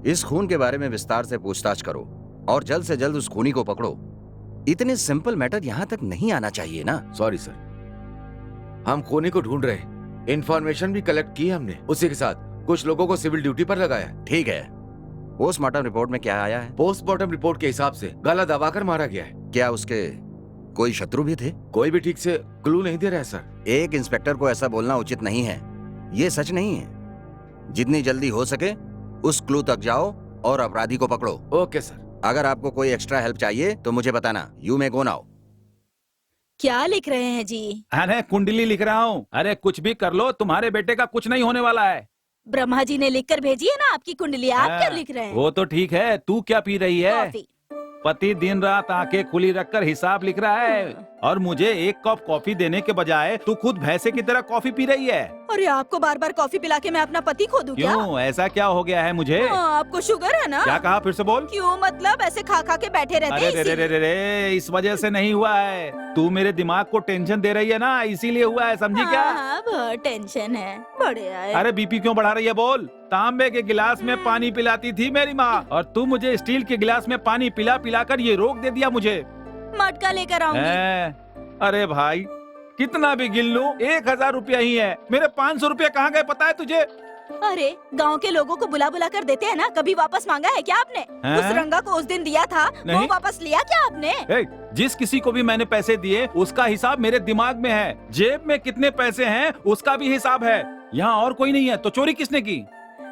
इस खून के बारे में विस्तार से पूछताछ करो और जल्द से जल्द उस खूनी को पकड़ो। इतने सिंपल मैटर यहाँ तक नहीं आना चाहिए ना। सॉरी सर, हम खूनी को ढूंढ रहे हैं। इंफॉर्मेशन भी कलेक्ट की है हमने, उसी के साथ कुछ लोगों को सिविल ड्यूटी पर लगाया है। ठीक है, पोस्टमार्टम रिपोर्ट में क्या आया है? पोस्टमार्टम रिपोर्ट के हिसाब से गला दबाकर मारा गया है। क्या उसके कोई शत्रु भी थे? कोई भी ठीक से क्लू नहीं दे रहा है सर। एक इंस्पेक्टर को ऐसा बोलना उचित नहीं है, ये सच नहीं है। जितनी जल्दी हो सके उस क्लू तक जाओ और अपराधी को पकड़ो। Okay sir. अगर आपको कोई एक्स्ट्रा हेल्प चाहिए तो मुझे बताना। You may go now. क्या लिख रहे हैं जी? अरे कुंडली लिख रहा हूँ। अरे कुछ भी कर लो, तुम्हारे बेटे का कुछ नहीं होने वाला है। ब्रह्मा जी ने लिखकर भेजी है ना आपकी कुंडली, आप क्या लिख रहे हैं? वो तो ठीक है, तू क्या पी रही है? कॉफी। पति दिन रात आंखें खुली रखकर हिसाब लिख रहा है और मुझे एक कप कॉफी देने के बजाय तू खुद भैंसे की तरह कॉफी पी रही है। अरे आपको बार बार कॉफी पिला के मैं अपना पति खो दूं क्या? क्यों, ऐसा क्या हो गया है मुझे? आपको शुगर है ना? क्या कहा, फिर से बोल। क्यों, मतलब ऐसे खा खा के बैठे रहते अरे हैं रे रे रे रे रे, इस वजह से नहीं हुआ है। तू मेरे दिमाग को टेंशन दे रही है ना, इसीलिए हुआ है, समझी क्या? हाँ, बहुत टेंशन है, बड़े आए। अरे बीपी क्यों बढ़ा रही है, बोल। तांबे के गिलास में पानी पिलाती थी मेरी माँ और तू मुझे स्टील के गिलास में पानी पिला पिला कर ये रोग दे दिया मुझे। मटका लेकर आऊंगी। अरे भाई, कितना भी गिन लूं 1000 रुपया ही है। मेरे 500 रुपया कहाँ गए पता है तुझे? अरे गांव के लोगों को बुला बुला कर देते हैं ना, कभी वापस मांगा है क्या आपने? उस रंगा को उस दिन दिया था, वो वापस लिया क्या आपने? जिस किसी को भी मैंने पैसे दिए उसका हिसाब मेरे दिमाग में है। जेब में कितने पैसे हैं उसका भी हिसाब है। यहाँ और कोई नहीं है तो चोरी किसने की?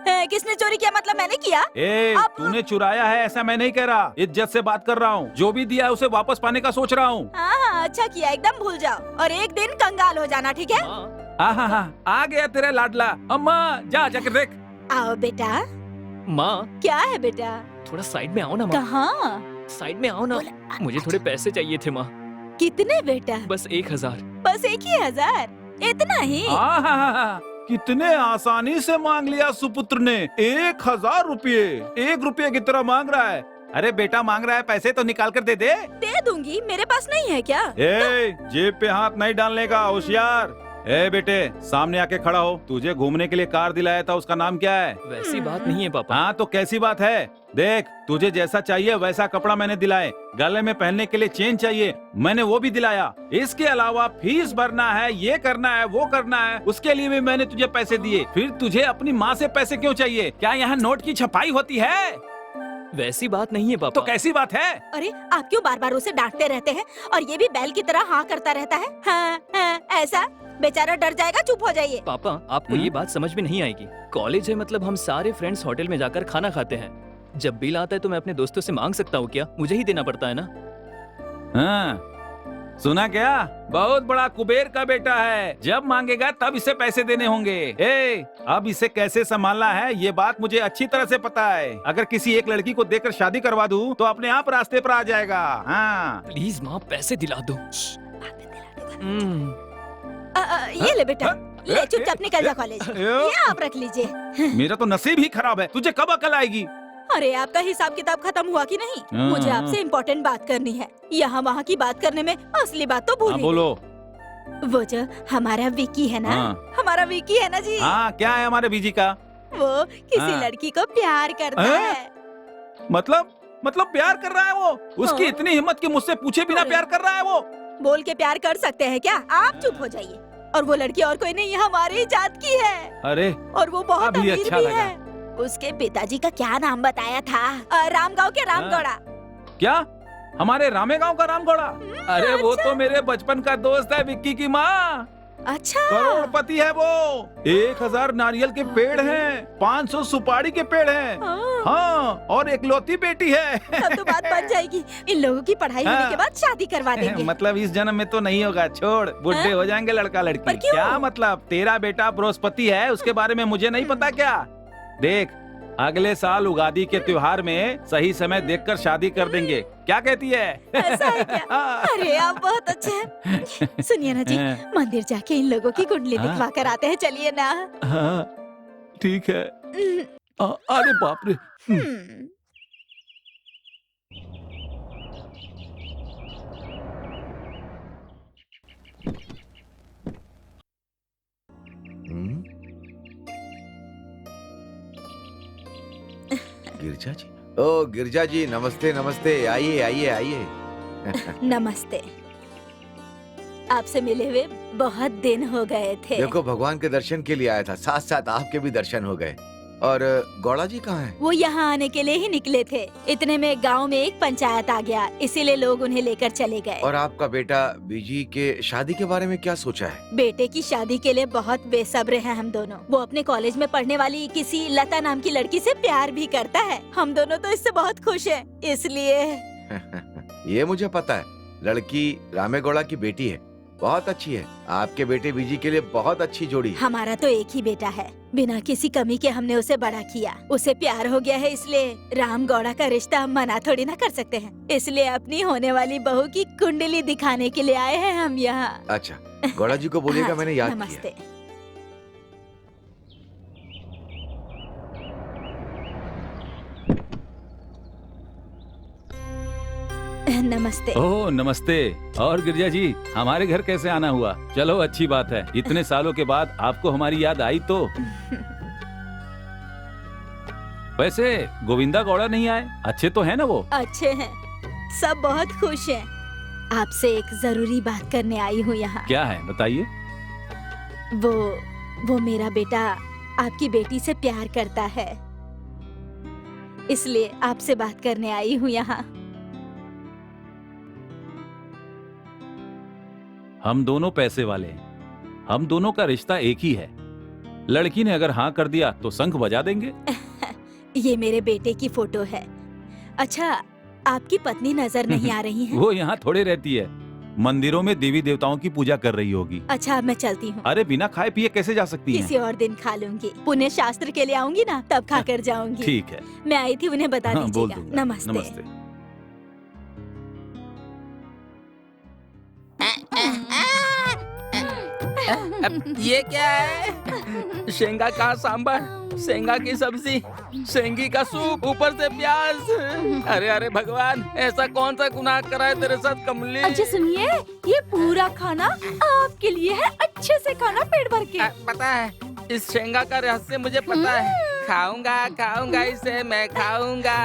किसने चोरी किया मतलब मैंने किया? ए, तूने चुराया है ऐसा मैं नहीं कह रहा, इज्जत से बात कर रहा हूँ। जो भी दिया है उसे वापस पाने का सोच रहा हूँ। हाँ, अच्छा किया, एकदम भूल जाओ और एक दिन कंगाल हो जाना, ठीक है? आ गया तेरा लाडला। अम्मा जा जाकर देख। आओ बेटा। माँ क्या है बेटा? थोड़ा साइड में आओ ना माँ। कहाँ? साइड में आओ ना, मुझे थोड़े पैसे चाहिए थे माँ। कितने बेटा? बस 1000। बस 1000? इतना ही? कितने आसानी से मांग लिया सुपुत्र ने। 1000 रुपये 1 रुपये की तरह मांग रहा है। अरे बेटा मांग रहा है पैसे तो निकाल कर दे दे। दे दूंगी, मेरे पास नहीं है क्या? जेब पे हाथ नहीं डालने का, होशियार। बेटे सामने आके खड़ा हो। तुझे घूमने के लिए कार दिलाया था, उसका नाम क्या है? वैसी बात नहीं है पापा। हाँ तो कैसी बात है? देख तुझे जैसा चाहिए वैसा कपड़ा मैंने दिलाए, गले में पहनने के लिए चेन चाहिए मैंने वो भी दिलाया। इसके अलावा फीस भरना है, ये करना है, वो करना है, उसके लिए भी मैंने तुझे पैसे दिए। फिर तुझे अपनी माँ से पैसे क्यों चाहिए? क्या यहाँ नोट की छपाई होती है? वैसी बात नहीं है पापा। तो कैसी बात है? अरे आप क्यों बार बार उसे डांटते रहते हैं और ये भी बैल की तरह हाँ करता रहता है? हाँ, ऐसा बेचारा डर जाएगा, चुप हो जाइए। पापा आपको ये बात समझ में नहीं आएगी। कॉलेज है मतलब हम सारे फ्रेंड्स होटल में जाकर खाना खाते हैं। जब बिल आता है तो मैं अपने दोस्तों से मांग सकता हूँ क्या? मुझे ही देना पड़ता है ना। हाँ सुना क्या? बहुत बड़ा कुबेर का बेटा है, जब मांगेगा तब इसे पैसे देने होंगे। अब इसे कैसे संभालना है ये बात मुझे अच्छी तरह से पता है। अगर किसी एक लड़की को देकर शादी करवा दूं तो अपने आप रास्ते पर आ जाएगा। हाँ प्लीज माँ पैसे दिला दो। ये ले बेटा, ले चुपचाप निकल जा कॉलेज। ये आप रख लीजिए। मेरा तो नसीब ही खराब है, तुझे कब अकल आएगी? अरे आपका हिसाब किताब खत्म हुआ कि नहीं? मुझे आपसे इम्पोर्टेंट बात करनी है। यहाँ वहाँ की बात करने में असली बात तो भूल। बोलो। वो जो हमारा विकी है ना, हमारा विकी है ना जी। हाँ क्या है हमारे बीजी का? वो किसी लड़की को प्यार करता है। मतलब प्यार कर रहा है वो? उसकी इतनी हिम्मत कि मुझसे पूछे बिना प्यार कर रहा है वो? बोल के प्यार कर सकते हैं क्या? आप चुप हो जाइए। और वो लड़की और कोई नहीं, हमारी ही जात की है। अरे और वो बहुत अमीर अच्छा भी लगा। है। उसके पिताजी का क्या नाम बताया था? रामगांव के रामगौड़ा। क्या? हमारे रामेगांव का रामगौड़ा? अरे वो तो मेरे बचपन का दोस्त है विक्की की माँ। अच्छा करोड़पति है वो। 1000 नारियल के पेड़ हैं, 500 सुपारी के पेड़ हैं। हाँ और एकलौती बेटी है। तब तो बात बन जाएगी। इन लोगों की पढ़ाई होने के बाद शादी करवा देंगे। मतलब इस जन्म में तो नहीं होगा, छोड़, बुढ़े हो जाएंगे लड़का लड़की। क्या मतलब? तेरा बेटा बृहस्पति है, उसके बारे में मुझे नहीं पता क्या? देख अगले साल उगादी के त्योहार में सही समय देखकर शादी कर देंगे, क्या कहती है? ऐसा है क्या? अरे आप बहुत अच्छे हैं। सुनिए ना जी, मंदिर जाके इन लोगों की कुंडली दिखवा कर आते हैं, चलिए ना। हाँ ठीक है। अरे बाप रे। गिरजा जी, ओ गिरजा जी, नमस्ते नमस्ते, आइए आइए आइए। नमस्ते। आपसे मिले हुए बहुत दिन हो गए थे। देखो भगवान के दर्शन के लिए आया था, साथ साथ आपके भी दर्शन हो गए। और गौड़ा जी कहाँ हैं? वो यहाँ आने के लिए ही निकले थे। इतने में गांव में एक पंचायत आ गया, इसीलिए लोग उन्हें लेकर चले गए। और आपका बेटा बीजी के शादी के बारे में क्या सोचा है? बेटे की शादी के लिए बहुत बेसब्र हैं हम दोनों। वो अपने कॉलेज में पढ़ने वाली किसी लता नाम की लड़की से प्यार भी करता है। हम दोनों तो इससे बहुत खुश हैं, इसलिए। ये मुझे पता है, लड़की रामेगौड़ा की बेटी है, बहुत अच्छी है। आपके बेटे बीजी के लिए बहुत अच्छी जोड़ी है। हमारा तो एक ही बेटा है, बिना किसी कमी के हमने उसे बड़ा किया। उसे प्यार हो गया है, इसलिए राम गौड़ा का रिश्ता मना थोड़ी ना कर सकते हैं। इसलिए अपनी होने वाली बहू की कुंडली दिखाने के लिए आए हैं हम यहाँ। अच्छा, गौड़ा जी को बोलिएगा हाँ, मैंने याद नमस्ते। किया। नमस्ते। ओह नमस्ते। और गिरजा जी, हमारे घर कैसे आना हुआ? चलो अच्छी बात है, इतने सालों के बाद आपको हमारी याद आई तो। वैसे गोविंदा गौड़ा नहीं आए? अच्छे तो है ना वो? अच्छे हैं, सब बहुत खुश हैं। आपसे एक जरूरी बात करने आई हूँ यहाँ। क्या है बताइए। वो मेरा बेटा आपकी बेटी से प्यार करता है, इसलिए आपसे बात करने आई हूँ यहाँ। हम दोनों पैसे वाले हैं, हम दोनों का रिश्ता एक ही है। लड़की ने अगर हाँ कर दिया तो शंख बजा देंगे। ये मेरे बेटे की फोटो है। अच्छा, आपकी पत्नी नजर नहीं आ रही है? वो यहाँ थोड़े रहती है, मंदिरों में देवी देवताओं की पूजा कर रही होगी। अच्छा, अब मैं चलती हूँ। अरे बिना खाए पिए कैसे जा सकती हैं? किसी और दिन खा लूंगी। पुण्य शास्त्र के लिए आऊंगी ना, तब खा कर जाऊंगी। ठीक है। मैं आई थी, उन्हें बता हाँ, बोल दीजिएगा। दूंगा। नमस्ते। नमस्ते। ये क्या है? शेंगा का सांबर, शेंगा की सब्जी, शेंगी का सूप, ऊपर से प्याज। अरे अरे भगवान, ऐसा कौन सा गुनाह करा है तेरे साथ कमली? अच्छा सुनिए, ये पूरा खाना आपके लिए है। अच्छे से खाना पेट भर के। पता है, इस शेंगा का रहस्य मुझे पता है। खाऊंगा खाऊंगा इसे मैं खाऊंगा,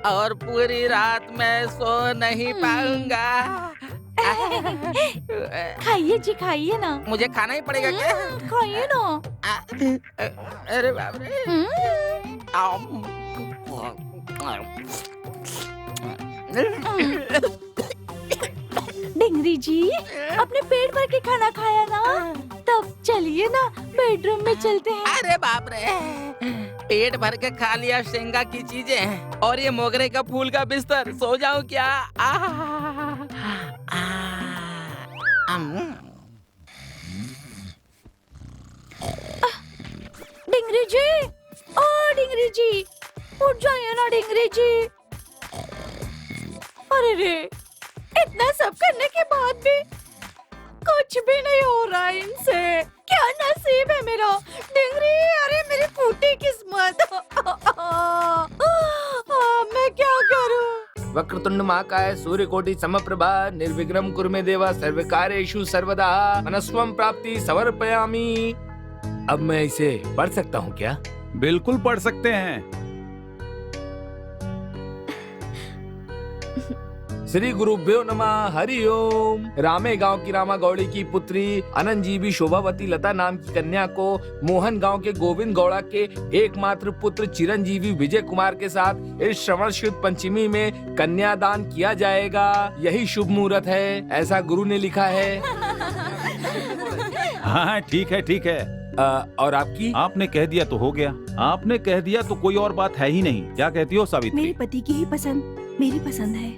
और पूरी रात मैं सो नहीं पाऊंगा। खाइए जी, खाइए ना। मुझे खाना ही पड़ेगा क्या? खाइए ना। अरे बाप रे। डिंगरी जी, अपने पेट भर के खाना खाया ना, तब चलिए ना बेडरूम में चलते हैं। अरे बाप रे, पेट भर के खा लिया शेंगा की चीजें और ये मोगरे का फूल का बिस्तर। सो जाऊं क्या? डिंगरी जी, ओ डिंगरी जी, उठ जाइए ना डिंगरी जी। अरे रे, इतना सब करने के बाद भी कुछ भी नहीं हो रहा है इनसे। क्या नसीब है मेरा। डिंगरी, अरे मेरी फूटी किस्मत। मैं क्या करूं? वक्रतुंड महाकाय सूर्यकोटि समप्रभा निर्विघ्नं कुरु मे देवा सर्वकार्येषु सर्वदा मनस्वं प्राप्ति समर्पयामि। अब मैं इसे पढ़ सकता हूँ क्या? बिल्कुल पढ़ सकते हैं। श्री गुरुभ्यो नमः, हरि ओम। रामे गांव की रामा गौड़ी की पुत्री अनंतजीवी शोभावती लता नाम की कन्या को मोहन गांव के गोविंद गौड़ा के एकमात्र पुत्र चिरंजीवी विजय कुमार के साथ इस श्रवण शुद्ध पंचमी में कन्यादान किया जाएगा। यही शुभ मुहूर्त है, ऐसा गुरु ने लिखा है। हाँ ठीक है, ठीक है। और आपकी? आपने कह दिया तो हो गया। आपने कह दिया तो कोई और बात है ही नहीं। क्या कहती हो सावित्री? मेरे पति की ही पसंद मेरी पसंद है।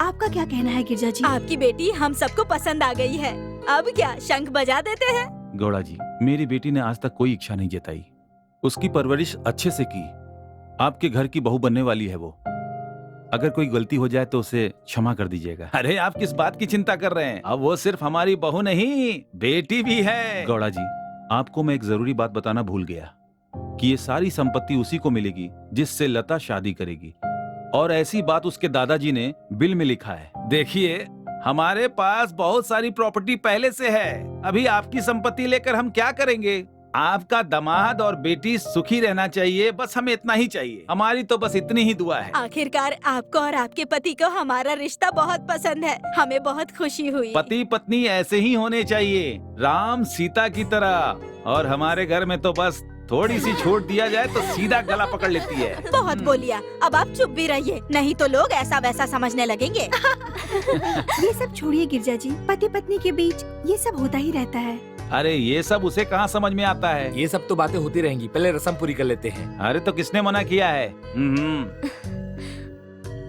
आपका क्या कहना है गिरजा जी? आपकी बेटी हम सबको पसंद आ गई है। अब क्या, शंख बजा देते हैं? गौड़ा जी, मेरी बेटी ने आज तक कोई इच्छा नहीं जताई। उसकी परवरिश अच्छे से की। आपके घर की बहू बनने वाली है वो। अगर कोई गलती हो जाए तो उसे क्षमा कर दीजिएगा। अरे आप किस बात की चिंता कर रहे हैं? अब वो सिर्फ हमारी बहू नहीं, बेटी भी है। गौड़ा जी, आपको मैं एक जरूरी बात बताना भूल गया कि ये सारी संपत्ति उसी को मिलेगी जिससे लता शादी करेगी। और ऐसी बात उसके दादाजी ने बिल में लिखा है। देखिए, हमारे पास बहुत सारी प्रॉपर्टी पहले से है। अभी आपकी संपत्ति लेकर हम क्या करेंगे? आपका दामाद और बेटी सुखी रहना चाहिए, बस हमें इतना ही चाहिए। हमारी तो बस इतनी ही दुआ है। आखिरकार आपको और आपके पति को हमारा रिश्ता बहुत पसंद है। हमें बहुत खुशी हुई। पति पत्नी ऐसे ही होने चाहिए, राम सीता की तरह। और हमारे घर में तो बस थोड़ी सी छूट दिया जाए तो सीधा गला पकड़ लेती है। बहुत बोलिया, अब आप चुप भी रहिए, नहीं तो लोग ऐसा वैसा समझने लगेंगे। ये सब छोड़िए गिरजा जी, पति पत्नी के बीच ये सब होता ही रहता है। अरे ये सब उसे कहाँ समझ में आता है? ये सब तो बातें होती रहेंगी, पहले रस्म पूरी कर लेते हैं। अरे तो किसने मना किया है?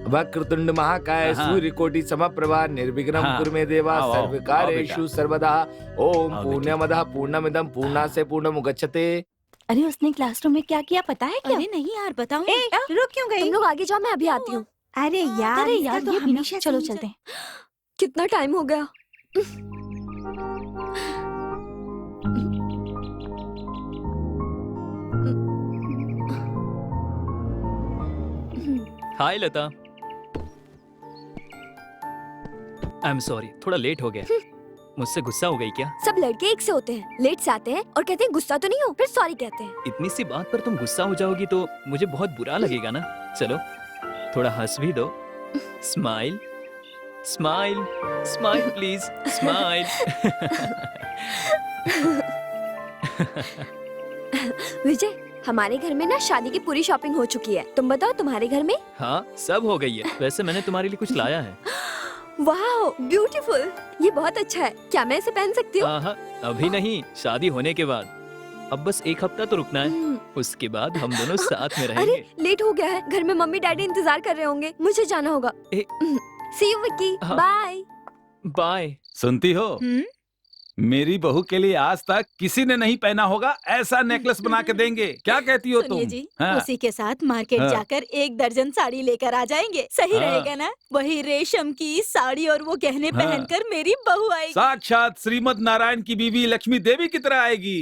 वक्रतुंड महाकाय हाँ। सूर्यकोटि समप्रभा निर्विघ्नं हाँ। कुरु मे देवा आओ, आओ, सर्वकार्येषु आओ सर्वदा। ओम आओ पूर्णमदः पूर्णमिदं पूर्णास्य पूर्णमुदच्यते। अरे उसने क्लासरूम में क्या किया पता है क्या? अरे नहीं यार, बताओ। रुक क्यों गई? तुम लोग आगे जाओ, मैं अभी आती हूँ। अरे यार, अरे इसका यार, तो ये भी ना। हमेशा चलो से ही चलते हैं। कितना टाइम हो गया? हाय लता। आई एम सॉरी, थोड़ा लेट हो गया। मुझसे गुस्सा हो गई क्या? सब लड़के एक से होते हैं, लेट से आते हैं और कहते हैं गुस्सा तो नहीं हो, फिर सॉरी कहते हैं। इतनी सी बात पर तुम गुस्सा हो जाओगी तो मुझे बहुत बुरा लगेगा ना। चलो थोड़ा हंस भी दो। Smile smile smile please smile. Vijay, हमारे घर में ना शादी की पूरी शॉपिंग हो चुकी है। तुम बताओ तुम्हारे घर में? हाँ, सब हो गई है। वैसे मैंने तुम्हारे लिए कुछ लाया है। वाह, ब्यूटीफुल। ये बहुत अच्छा है। क्या मैं इसे पहन सकती हूँ? हाँ, अभी नहीं, शादी होने के बाद। अब बस एक हफ्ता तो रुकना है, उसके बाद हम दोनों साथ में अरे रहेंगे। लेट हो गया है, घर में मम्मी डैडी इंतजार कर रहे होंगे, मुझे जाना होगा। ए- सी यू विक्की, हाँ। बाय। बाय। सुनती हो, मेरी बहू के लिए आज तक किसी ने नहीं पहना होगा ऐसा नेकलेस बना के देंगे। क्या कहती हो सुनिए तुम? जी, हाँ। उसी के साथ मार्केट हाँ। जाकर 1 दर्जन साड़ी लेकर आ जाएंगे, सही हाँ। रहेगा ना? वही रेशम की साड़ी और वो गहने हाँ। पहनकर मेरी बहू आएगी। साक्षात श्रीमद नारायण की बीवी लक्ष्मी देवी की तरह आएगी।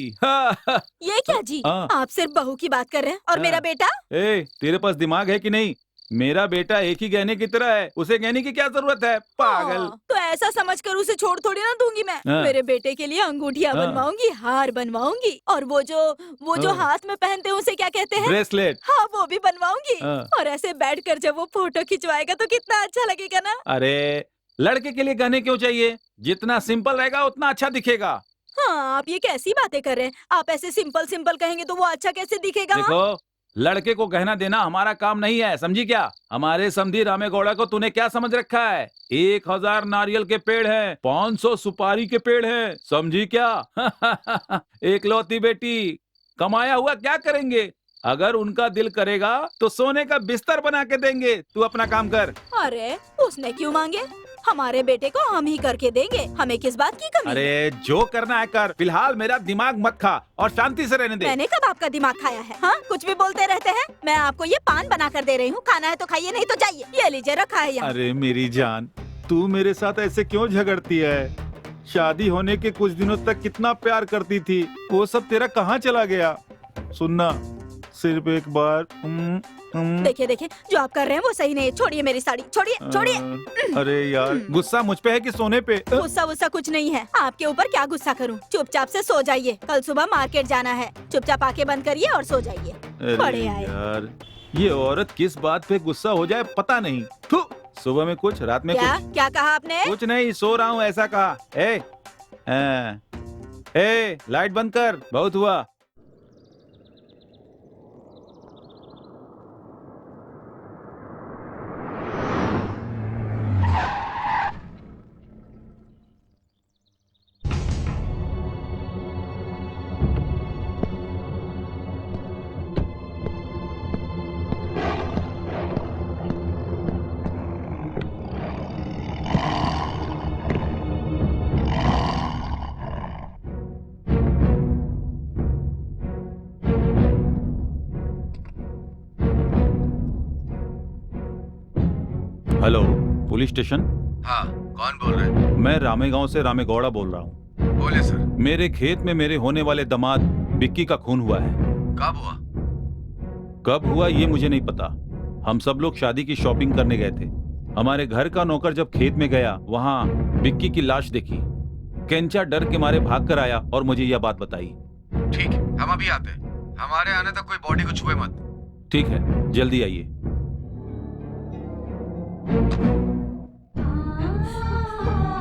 ये क्या जी, हाँ। आप सिर्फ बहू की बात कर रहे हैं और हाँ। मेरा बेटा? ए, तेरे पास दिमाग है कि नहीं? मेरा बेटा एक ही गहने की तरह है, उसे गहने की क्या जरूरत है? पागल। हाँ, तो ऐसा समझकर उसे छोड़ थोड़ी ना दूंगी मैं। हाँ। मेरे बेटे के लिए अंगूठियां हाँ। बनवाऊंगी, हार बनवाऊंगी, और वो जो हाँ। हाथ में पहनते हैं उसे क्या कहते हैं? ब्रेसलेट। हाँ, वो भी बनवाऊंगी। हाँ। और ऐसे बैठकर जब वो फोटो खिंचवाएगा तो कितना अच्छा लगेगा ना। अरे लड़के के लिए गहने क्यों चाहिए? जितना सिंपल रहेगा उतना अच्छा दिखेगा। हाँ, आप ये कैसी बातें कर रहे हैं? आप ऐसे सिंपल सिंपल कहेंगे तो वो अच्छा कैसे दिखेगा? हाँ? देखो, लड़के को गहना देना हमारा काम नहीं है, समझी क्या? हमारे समधी रामेगौड़ा को तूने क्या समझ रखा है? 1000 नारियल के पेड़ हैं, 500 सुपारी के पेड़ हैं, समझी क्या? एकलौती बेटी, कमाया हुआ क्या करेंगे? अगर उनका दिल करेगा तो सोने का बिस्तर बना के देंगे। तू अपना काम कर। अरे उसने क्यों मांगे? हमारे बेटे को हम ही करके देंगे, हमें किस बात की कमी? अरे जो करना है कर, फिलहाल मेरा दिमाग मत खा और शांति से रहने दे। मैंने कब आपका दिमाग खाया है? हाँ, कुछ भी बोलते रहते हैं। मैं आपको ये पान बना कर दे रही हूँ, खाना है तो खाइए, नहीं तो जाइए। ये लीजिए, रखा है यहाँ। अरे मेरी जान, तू मेरे साथ ऐसे क्यों झगड़ती है? शादी होने के कुछ दिनों तक कितना प्यार करती थी, वो सब तेरा कहाँ चला गया? सुनना, सिर्फ एक बार देखिए देखिए, जो आप कर रहे हैं वो सही नहीं है। छोड़िए मेरी साड़ी, छोड़िए छोड़िए। अरे यार, गुस्सा मुझ पे है कि सोने पे? गुस्सा वुस्सा कुछ नहीं है। आपके ऊपर क्या गुस्सा करूं? चुपचाप से सो जाइए, कल सुबह मार्केट जाना है। चुपचाप आके बंद करिए और सो जाइए। अरे बड़े आए। यार, ये औरत किस बात पे गुस्सा हो जाए पता नहीं। थू, सुबह में कुछ, रात में क्या कुछ। क्या कहा आपने? कुछ नहीं, सो रहा हूँ ऐसा कहा। लाइट बंद कर, बहुत हुआ। Hello, police station. हाँ, कौन बोल रहे हैं? मैं रामेगांव से रामेगौड़ा बोल रहा हूँ। बोले सर। मेरे खेत में मेरे होने वाले दामाद विक्की का खून हुआ है। कब हुआ? कब हुआ ये मुझे नहीं पता। हम सब लोग शादी की शॉपिंग करने गए थे। हमारे घर का नौकर जब खेत में गया, वहाँ विक्की की लाश देखी। केंचा डर के मारे भाग कर आया और मुझे यह बात बताई। ठीक है, हम अभी आते हैं। हमारे आने तक कोई बॉडी को छुए मत। ठीक है, जल्दी आइए।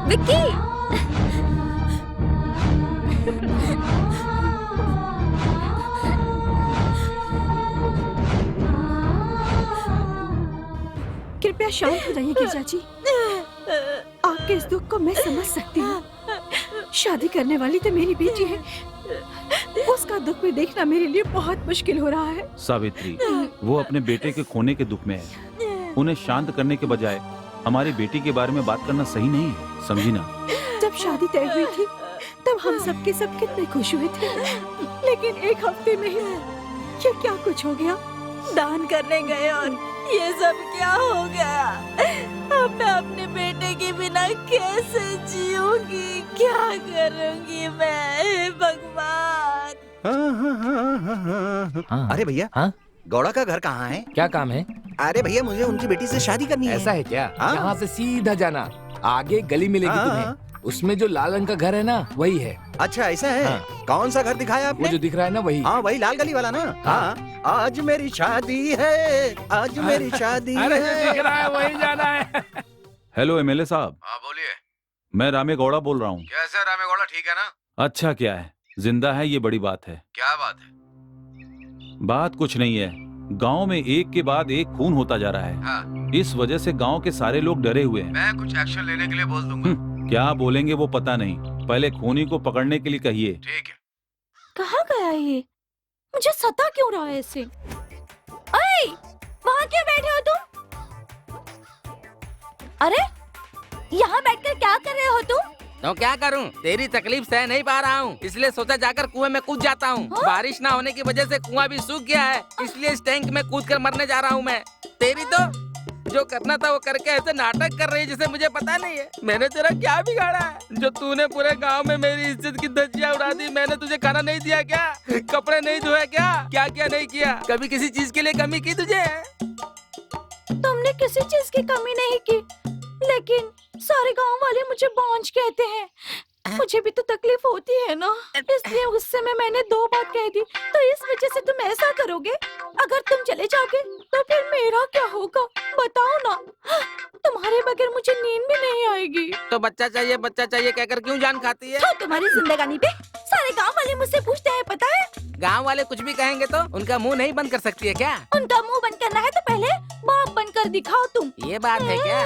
विक्की! कृपया शांत हो जाइए गिरजा जी। आपके इस दुख को मैं समझ सकती हूँ। शादी करने वाली तो मेरी बेटी है, उसका दुख में देखना मेरे लिए बहुत मुश्किल हो रहा है। सावित्री, वो अपने बेटे के खोने के दुख में है। उन्हें शांत करने के बजाय हमारी बेटी के बारे में बात करना सही नहीं है, समझी ना? जब शादी तय हुई थी तब हम सब के सब कितने खुश हुए थे, लेकिन एक हफ्ते में ही ये क्या कुछ हो गया। दान करने गए और ये सब क्या हो गया? अब मैं अपने बेटे के बिना कैसे जीऊंगी? क्या करूंगी मैं? हे भगवान! अरे भैया, हाँ? गौड़ा का घर कहाँ है? क्या काम है? अरे भैया, मुझे उनकी बेटी से शादी करनी है। ऐसा है क्या? हाँ? यहाँ से सीधा जाना, आगे गली मिलेगी हाँ। तुम्हें। उसमें जो लाल रंग का घर है ना, वही है। अच्छा ऐसा है? हाँ। कौन सा घर दिखाया वो आपने? जो दिख रहा है ना, वही। हाँ, वही लाल गली वाला ना। हाँ, आज मेरी शादी है, आज मेरी शादी अरे जो है। दिख रहा है वही जाना है। हेलो एमएलए साहब, हाँ बोलिए। मैं रामेगौड़ा बोल रहा हूँ। कैसे रामेगौड़ा, ठीक है ना? अच्छा क्या है, जिंदा है, ये बड़ी बात है। क्या बात है? बात कुछ नहीं है, गांव में एक के बाद एक खून होता जा रहा है। हाँ। इस वजह से गांव के सारे लोग डरे हुए हैं। मैं कुछ एक्शन लेने के लिए बोल दूंगा। क्या बोलेंगे वो पता नहीं, पहले खूनी को पकड़ने के लिए कहिए। ठीक है। कहाँ गया ये? मुझे सता क्यों रहा है इसे? अरे वहाँ क्यों बैठे हो तुम? अरे यहाँ बैठकर क्या कर रहे हो तुम? तो क्या करूं? तेरी तकलीफ सह नहीं पा रहा हूं, इसलिए सोचा जाकर कुएं में कूद जाता हूं। हाँ? बारिश ना होने की वजह से कुआं भी सूख गया है, इसलिए इस टैंक में कूदकर मरने जा रहा हूं मैं। तेरी तो जो करना था वो करके ऐसे नाटक कर रही है जिसे मुझे पता नहीं है। मैंने तेरा क्या बिगाड़ा है जो तूने पूरे गांव में मेरी इज्जत की धज्जियां उड़ा दी? मैंने तुझे खाना नहीं दिया क्या? कपड़े नहीं धोए क्या? क्या क्या नहीं किया? कभी किसी चीज के लिए कमी की तुझे? तुमने किसी चीज की कमी नहीं की, लेकिन सारे गांव वाले मुझे बांझ कहते हैं। मुझे भी तो तकलीफ होती है ना, इसलिए उस समय मैंने 2 बात कह दी। तो इस वजह से तुम ऐसा करोगे? अगर तुम चले जाओगे तो फिर मेरा क्या होगा बताओ ना। तुम्हारे बगैर मुझे नींद भी नहीं आएगी। तो बच्चा चाहिए कहकर क्यों जान खाती है? तो तुम्हारी जिंदगानी पे सारे गांव वाले मुझसे पूछते हैं, पता है? गांव वाले कुछ भी कहेंगे तो उनका मुंह नहीं बंद कर सकती है क्या? उनका मुंह बंद करना है तो पहले बाप बनकर दिखाओ तुम। ये बात है क्या?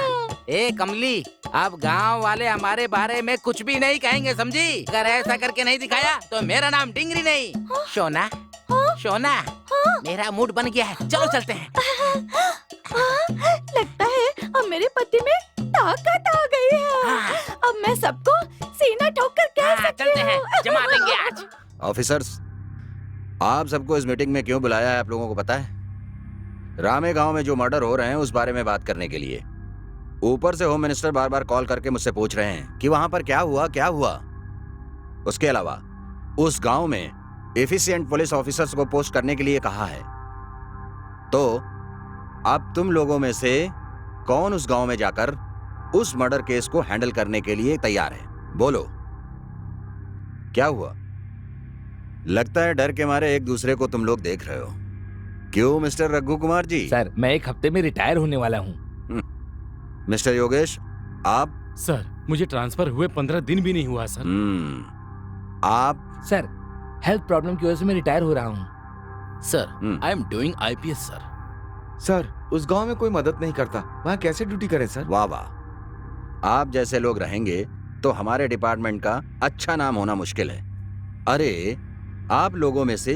ए कमली, अब गांव वाले हमारे बारे में कुछ भी नहीं कहेंगे, समझी? अगर ऐसा करके नहीं दिखाया तो मेरा नाम डिंगरी नहीं, शोना। शोना, मेरा मूड बन गया है, चलो चलते हैं। लगता है अब मेरे पति में ताकत आ गई है। अब मैं सबको सीना ठोकर कह सकती चलते हैं, हूँ। जमा देंगे आज। ऑफिसर्स, आप सबको इस मीटिंग में क्यों बुलाया है आप लोगों को पता है? रामे गांव में जो मर्डर हो रहे हैं उस बारे में बात करने के लिए। ऊपर से होम मिनिस्टर बार बार कॉल करके मुझसे पूछ रहे हैं कि वहां पर क्या हुआ। उसके अलावा उस गांव में एफिशिएंट पुलिस ऑफिसर्स को पोस्ट करने के लिए कहा है। तो अब तुम लोगों में से कौन उस गांव में जाकर उस मर्डर केस को हैंडल करने के लिए तैयार है? बोलो, क्या हुआ? लगता है डर के मारे एक दूसरे को तुम लोग देख रहे हो। क्यों मिस्टर रघु कुमार जी? सर, मैं 1 हफ्ते में रिटायर होने वाला हूँ। मिस्टर योगेश, आप? सर, मुझे ट्रांसफर हुए 15 दिन भी नहीं हुआ सर। आप? सर, हेल्थ प्रॉब्लम की वजह से मैं रिटायर हो रहा हूँ। Sir, I am doing IPS sir. Sir, उस गांव में कोई मदद नहीं करता, वहाँ कैसे ड्यूटी करें सर? वाह वाह, आप जैसे लोग रहेंगे तो हमारे डिपार्टमेंट का अच्छा नाम होना मुश्किल है। अरे, आप लोगों में से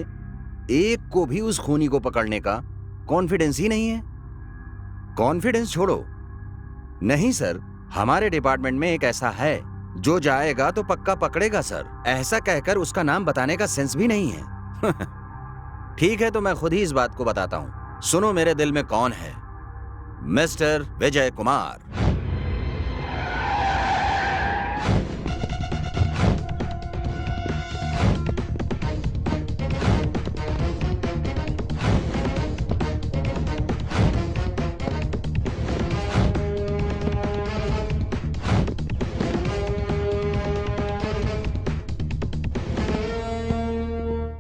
एक को भी उस खूनी को पकड़ने का कॉन्फिडेंस ही नहीं है। कॉन्फिडेंस छोड़ो, नहीं सर, हमारे डिपार्टमेंट में एक ऐसा है जो जाएगा तो पक्का पकड़ेगा सर। ऐसा कहकर उसका नाम बताने का सेंस भी नहीं है। ठीक है, तो मैं खुद ही इस बात को बताता हूं। सुनो मेरे दिल में कौन है, mister Vijay Kumar.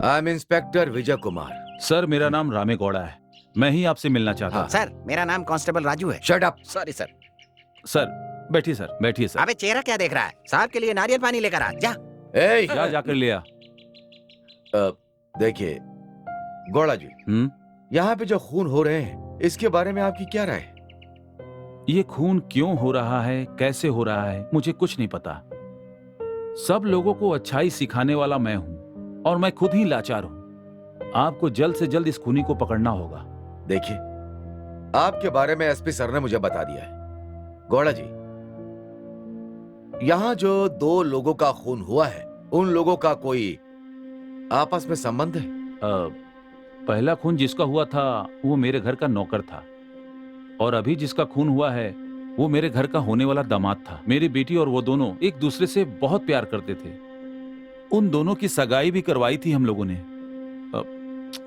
I am inspector Vijay Kumar. Sir, मेरा नाम रामे गौड़ा है, मैं ही आपसे मिलना चाहता हूँ। सर, मेरा नाम कांस्टेबल राजू है। Shut up. Sorry sir. Sir, बैठिए सर, बैठिए सर। अबे चेहरा क्या देख रहा है? साहब के लिए नारियल पानी लेकर आ जा। जाकर लिया। देखिए गौड़ा जी, यहाँ पे जो खून हो रहे हैं इसके बारे में आपकी क्या राय है? ये खून क्यों हो रहा है, कैसे हो रहा है, मुझे कुछ नहीं पता। सब लोगों को अच्छाई सिखाने वाला मैं हूँ और मैं खुद ही लाचार हूँ। आपको जल्द से जल्द इस खूनी को पकड़ना होगा। देखिए, आपके बारे में एसपी सर ने मुझे बता दिया है। गौड़ा जी, यहाँ जो 2 लोगों का खून हुआ है उन लोगों का कोई आपस में संबंध है? पहला खून जिसका हुआ था वो मेरे घर का नौकर था और अभी जिसका खून हुआ है वो मेरे घर का होने वाला दामाद था। मेरी बेटी और वो दोनों एक दूसरे से बहुत प्यार करते थे। उन दोनों की सगाई भी करवाई थी हम लोगों ने।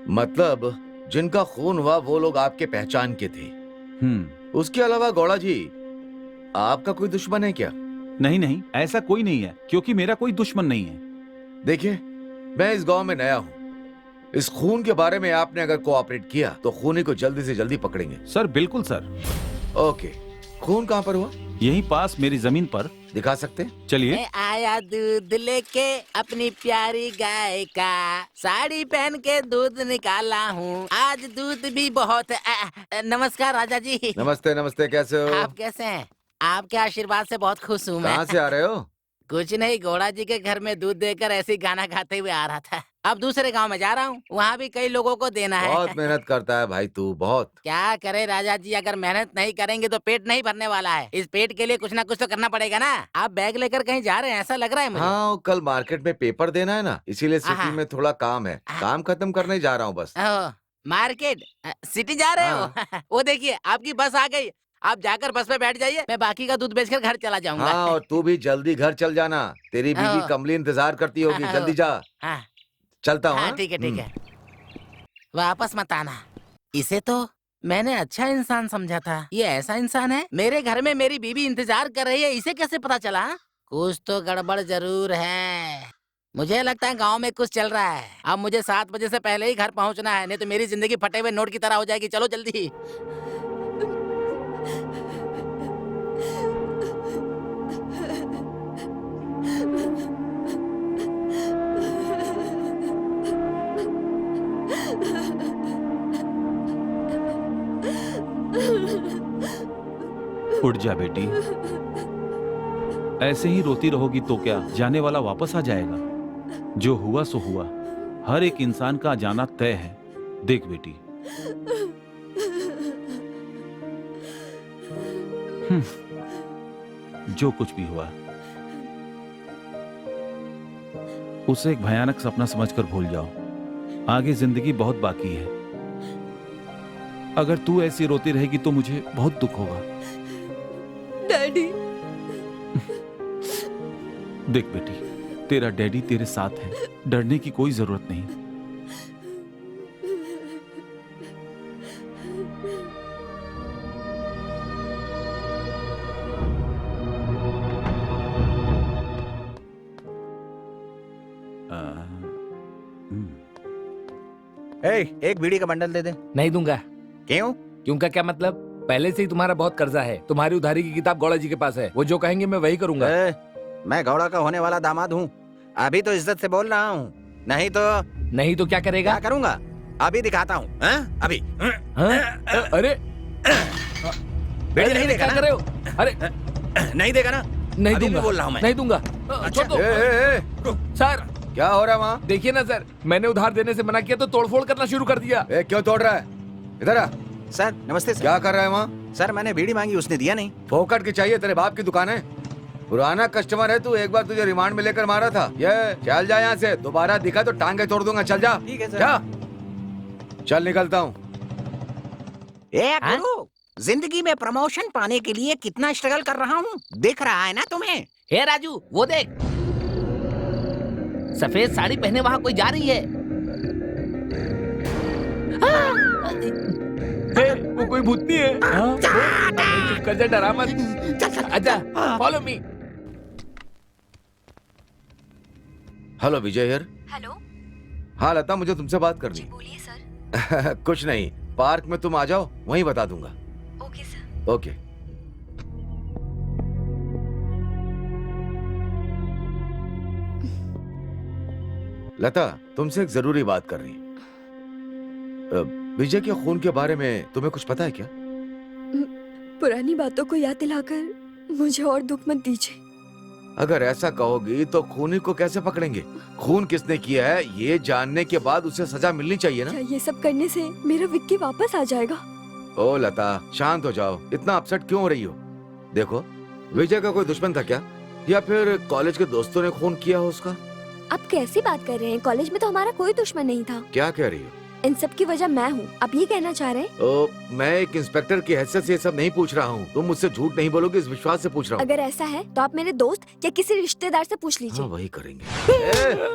मतलब जिनका खून हुआ वो लोग आपके पहचान के थे? उसके अलावा गौड़ा जी, आपका कोई दुश्मन है क्या? नहीं नहीं, ऐसा कोई नहीं है, क्योंकि मेरा कोई दुश्मन नहीं है। देखिए, मैं इस गांव में नया हूँ। इस खून के बारे में आपने अगर कोऑपरेट किया तो खूनी को जल्दी से जल्दी पकड़ेंगे। सर, बिल्कुल सर। ओके, खून कहाँ पर हुआ? यहीं पास मेरी जमीन पर। दिखा सकते? चलिए। मैं आया दूध लेके अपनी प्यारी गाय का, साड़ी पहन के दूध निकाला हूँ, आज दूध भी बहुत नमस्कार राजा जी। नमस्ते नमस्ते, कैसे हो? आप कैसे हैं? आपके आशीर्वाद से बहुत खुश हूँ मैं। कहाँ से आ रहे हो? कुछ नहीं, गौड़ा जी के घर में दूध देकर ऐसे ही गाना गाते हुए आ रहा था। अब दूसरे गांव में जा रहा हूँ, वहाँ भी कई लोगों को देना है। बहुत मेहनत करता है भाई तू, बहुत। क्या करे राजा जी, अगर मेहनत नहीं करेंगे तो पेट नहीं भरने वाला है। इस पेट के लिए कुछ ना कुछ तो करना पड़ेगा ना। आप बैग लेकर कहीं जा रहे हैं ऐसा लग रहा है मुझे। हाँ, कल मार्केट में पेपर देना है ना, इसीलिए सिटी हाँ। में थोड़ा काम है। काम खत्म करने जा रहा हूँ बस। ओह, मार्केट सिटी जा रहे हो? वो देखिए आपकी बस आ गई। आप जाकर बस में बैठ जाइए, मैं बाकी का दूध बेचकर घर चला जाऊंगा। हाँ, और तू भी जल्दी घर चल जाना, तेरी बीवी हाँ। कमली इंतजार करती होगी। जल्दी जा। हाँ। चलता हूँ। हाँ, ठीक है ठीक है। वापस मत आना। इसे तो मैंने अच्छा इंसान समझा था, ये ऐसा इंसान है। मेरे घर में मेरी बीवी इंतजार कर रही है, इसे कैसे पता चला? कुछ तो गड़बड़ जरूर है। मुझे लगता है गांव में कुछ चल रहा है। अब मुझे 7 बजे से पहले ही घर पहुंचना है, नहीं तो मेरी जिंदगी फटे हुए नोट की तरह हो जाएगी। चलो जल्दी। उठ जा बेटी। ऐसे ही रोती रहोगी तो क्या जाने वाला वापस आ जाएगा? जो हुआ सो हुआ। हर एक इंसान का जाना तय है। देख बेटी, जो कुछ भी हुआ उसे एक भयानक सपना समझकर भूल जाओ। आगे जिंदगी बहुत बाकी है। अगर तू ऐसी रोती रहेगी तो मुझे बहुत दुख होगा। डैडी। देख बेटी, तेरा डैडी तेरे साथ है, डरने की कोई जरूरत नहीं। एक बीड़ी का बंडल दे दे। नहीं दूंगा। क्यों? क्यों का क्या मतलब? पहले से ही तुम्हारा बहुत कर्जा है। तुम्हारी उधारी की किताब गौड़ा जी के पास है, वो जो कहेंगे मैं वही करूंगा। मैं गौड़ा का होने वाला दामाद हूँ, अभी तो इज्जत से बोल रहा हूँ। नहीं तो क्या करेगा? क्या करूंगा अभी दिखाता हूँ। अभी अरे बेटी नहीं देगा क्या कर रहे हो? अरे नहीं देगा ना? नहीं अभी दूंगा, भी बोल रहा हूँ मैं। नहीं दूंगा। अच्छा। छोड़ दो। सर क्या हो रहा है वहाँ? देखिए ना सर, मैंने उधार देने से मना किया तो तोड़फोड़ करना शुरू कर दिया। क्यों तोड़ रहा है? इधर आ। सर नमस्ते सर। क्या कर रहा है वहाँ? सर मैंने बीड़ी मांगी, उसने दिया नहीं। फोकट की चाहिए? तेरे बाप की दुकान है। पुराना कस्टमर है तू, एक बार तुझे रिमांड में लेकर मारा था। ये चल जा यहाँ से, दोबारा दिखा तो टांगे तोड़ दूंगा। चल जा। ठीक है सर। जा। चल निकलता हूँ। गुरु, जिंदगी में प्रमोशन पाने के लिए कितना स्ट्रगल कर रहा हूँ, दिख रहा है ना तुम्हें? हे राजू, वो देख, सफेद साड़ी पहने वहाँ कोई जा रही है। वो कोई भूतनी है। चुप कर जा, डरा मत। आजा, follow me. Hello Vijay here. Hello. हाँ लता, मुझे तुमसे बात करनी। बोलिए सर। कुछ नहीं, पार्क में तुम आ जाओ, वहीं बता दूंगा। Okay sir. ओके। लता, तुमसे एक जरूरी बात कर रही। विजय के खून के बारे में तुम्हें कुछ पता है क्या? पुरानी बातों को याद दिलाकर मुझे और दुख मत दीजिए। अगर ऐसा कहोगी तो खूनी को कैसे पकड़ेंगे? खून किसने किया है ये जानने के बाद उसे सजा मिलनी चाहिए ना? क्या ये सब करने से मेरा विक्की वापस आ जाएगा? ओ लता, शांत हो जाओ, इतना अपसेट क्यों हो रही हो? देखो, विजय का कोई दुश्मन था क्या, या फिर कॉलेज के दोस्तों ने खून किया हो उसका? आप कैसी बात कर रहे हैं? कॉलेज में तो हमारा कोई दुश्मन नहीं था। क्या कह रही हो? इन सब की वजह मैं हूँ। आप ये कहना चाह रहे हैं? ओ, मैं एक इंस्पेक्टर की हैसियत से ये सब नहीं पूछ रहा हूँ। तुम मुझसे झूठ नहीं बोलोगे, इस विश्वास से पूछ रहा हूँ। अगर ऐसा है तो आप मेरे दोस्त या किसी रिश्तेदार से पूछ लीजिए। हाँ, वही करेंगे।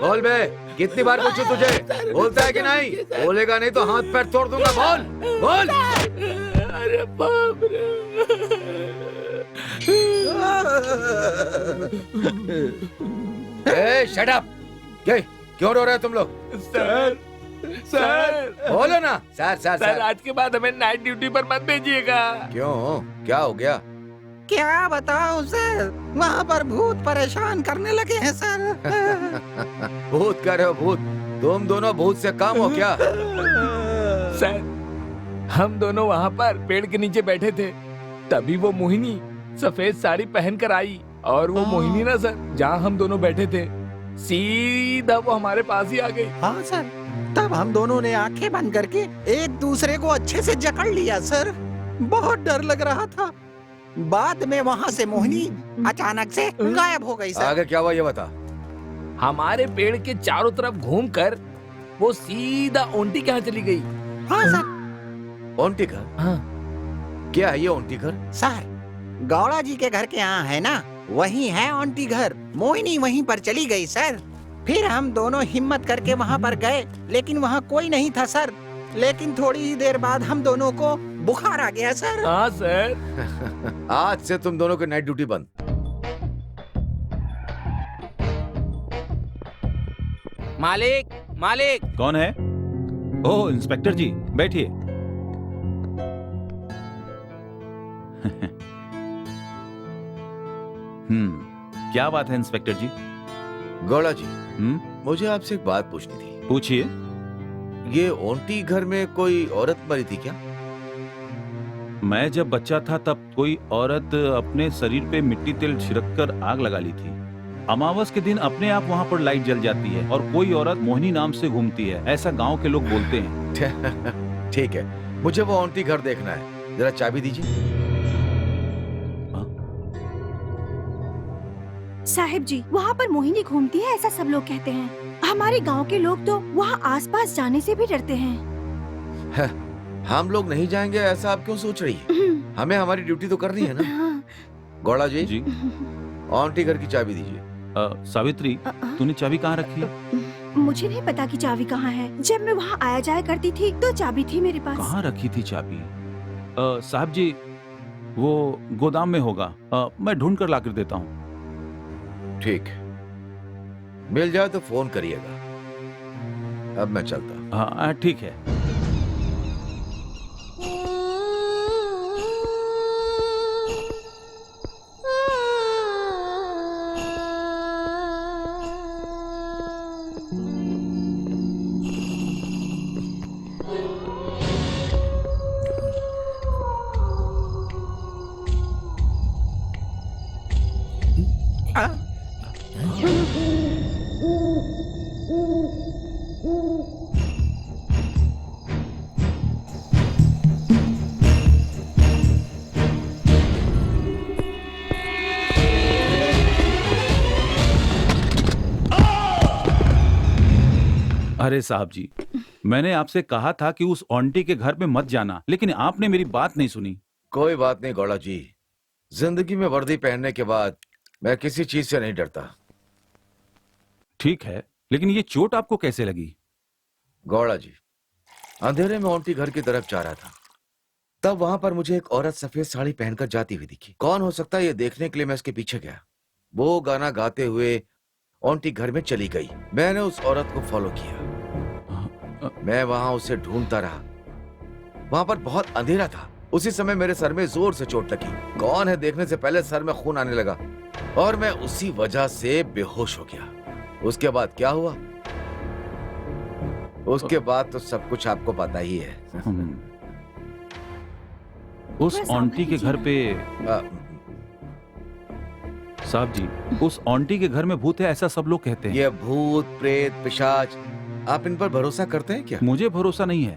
बोल बे, कितनी बार पूछूं तुझे, बोलता है कि नहीं? बोलेगा नहीं तो हाथ पैर तोड़ दूंगा। बोल बोल। अरे बाप रे। Shut up. क्यों रो रहे हो तुम लोग? सर बोलो ना। सर आज के बाद हमें नाइट ड्यूटी पर मत भेजिएगा। क्यों, क्या हो गया? क्या बताऊं सर, वहाँ पर भूत परेशान करने लगे हैं सर। भूत कह रहे हो? भूत? तुम दोनों भूत से कम हो क्या? सर, हम दोनों वहाँ पर पेड़ के नीचे बैठे थे, तभी वो मोहिनी सफेद साड़ी पहनकर आई और वो मोहिनी ना सर, जहाँ हम दोनों बैठे थे, सीधा वो हमारे पास ही आ गई। हाँ सर, तब हम दोनों ने आंखें बंद करके एक दूसरे को अच्छे से जकड़ लिया सर। बहुत डर लग रहा था। बाद में वहाँ से मोहिनी अचानक से गायब हो गई सर। आगे क्या हुआ ये बता। हमारे पेड़ के चारों तरफ घूमकर वो सीधा ओंटी के यहाँ चली गई। हाँ सर। ओंटी घर? हाँ। क्या है ये ओंटी घर? सर, गौड़ा जी के घर के यहाँ है ना, वही है ओंटी घर। मोहिनी वहीं पर चली गई सर। फिर हम दोनों हिम्मत करके वहाँ पर गए, लेकिन वहाँ कोई नहीं था सर। लेकिन थोड़ी ही देर बाद हम दोनों को बुखार आ गया सर। हाँ सर। आज से तुम दोनों की नाइट ड्यूटी बंद। मालिक, मालिक। कौन है? ओह, इंस्पेक्टर जी, बैठिए। क्या बात है इंस्पेक्टर जी? गौड़ा जी, मुझे आपसे एक बात पूछनी थी। पूछिए। ये ओंटी घर में कोई औरत मरी थी क्या? मैं जब बच्चा था तब कोई औरत अपने शरीर पे मिट्टी तेल छिड़क कर आग लगा ली थी। अमावस के दिन अपने आप वहाँ पर लाइट जल जाती है और कोई औरत मोहिनी नाम से घूमती है, ऐसा गांव के लोग बोलते हैं। ठीक है, मुझे वो ओंटी घर देखना है। जरा चाबी दीजिए। साहिब जी, वहाँ पर मोहिनी घूमती है ऐसा सब लोग कहते हैं। हमारे गांव के लोग तो वहाँ आसपास जाने से भी डरते हैं। हम लोग नहीं जाएंगे ऐसा आप क्यों सोच रही है? हमें हमारी ड्यूटी तो करनी है ना। गौड़ा जी, ओंटी घर की चाबी दीजिए। सावित्री, तूने चाबी कहाँ रखी है? मुझे नहीं पता कि चाबी कहाँ है। जब मैं वहाँ आया जाया करती थी तो चाबी थी मेरे पास। कहाँ रखी थी चाबी? साहब जी, वो गोदाम में होगा। मैं ढूंढ कर लाकर देता हूँ। ठीक, मिल जाए तो फोन करिएगा। अब मैं चलता हूँ। हाँ ठीक है। अरे साहब जी, मैंने आपसे कहा था कि उस आंटी के घर में मत जाना, लेकिन आपने मेरी बात नहीं सुनी। कोई बात नहीं गौड़ा जी, जिंदगी में वर्दी पहनने के बाद मैं किसी चीज से नहीं डरता। ठीक है, लेकिन ये चोट आपको कैसे लगी? गौड़ा जी, अंधेरे में आंटी घर की तरफ जा रहा था, तब वहां पर मुझे एक औरत सफेद साड़ी पहनकर जाती हुई दिखी। कौन हो सकता है ये देखने के लिए मैं उसके पीछे गया। वो गाना गाते हुए आंटी घर में चली गई। मैंने उस औरत को फॉलो किया। मैं वहां उसे ढूंढता रहा। वहां पर बहुत अंधेरा था। उसी समय मेरे सर में जोर से चोट लगी। कौन है देखने से पहले सर में खून आने लगा और मैं उसी वजह से बेहोश हो गया। उसके बाद क्या हुआ? उसके बाद तो सब कुछ आपको पता ही है। उस आंटी के घर पे साहब जी, उस आंटी के घर में भूत है ऐसा सब लोग कहते हैं। ये भूत प्रेत पिशाच, आप इन पर भरोसा करते हैं क्या? मुझे भरोसा नहीं है,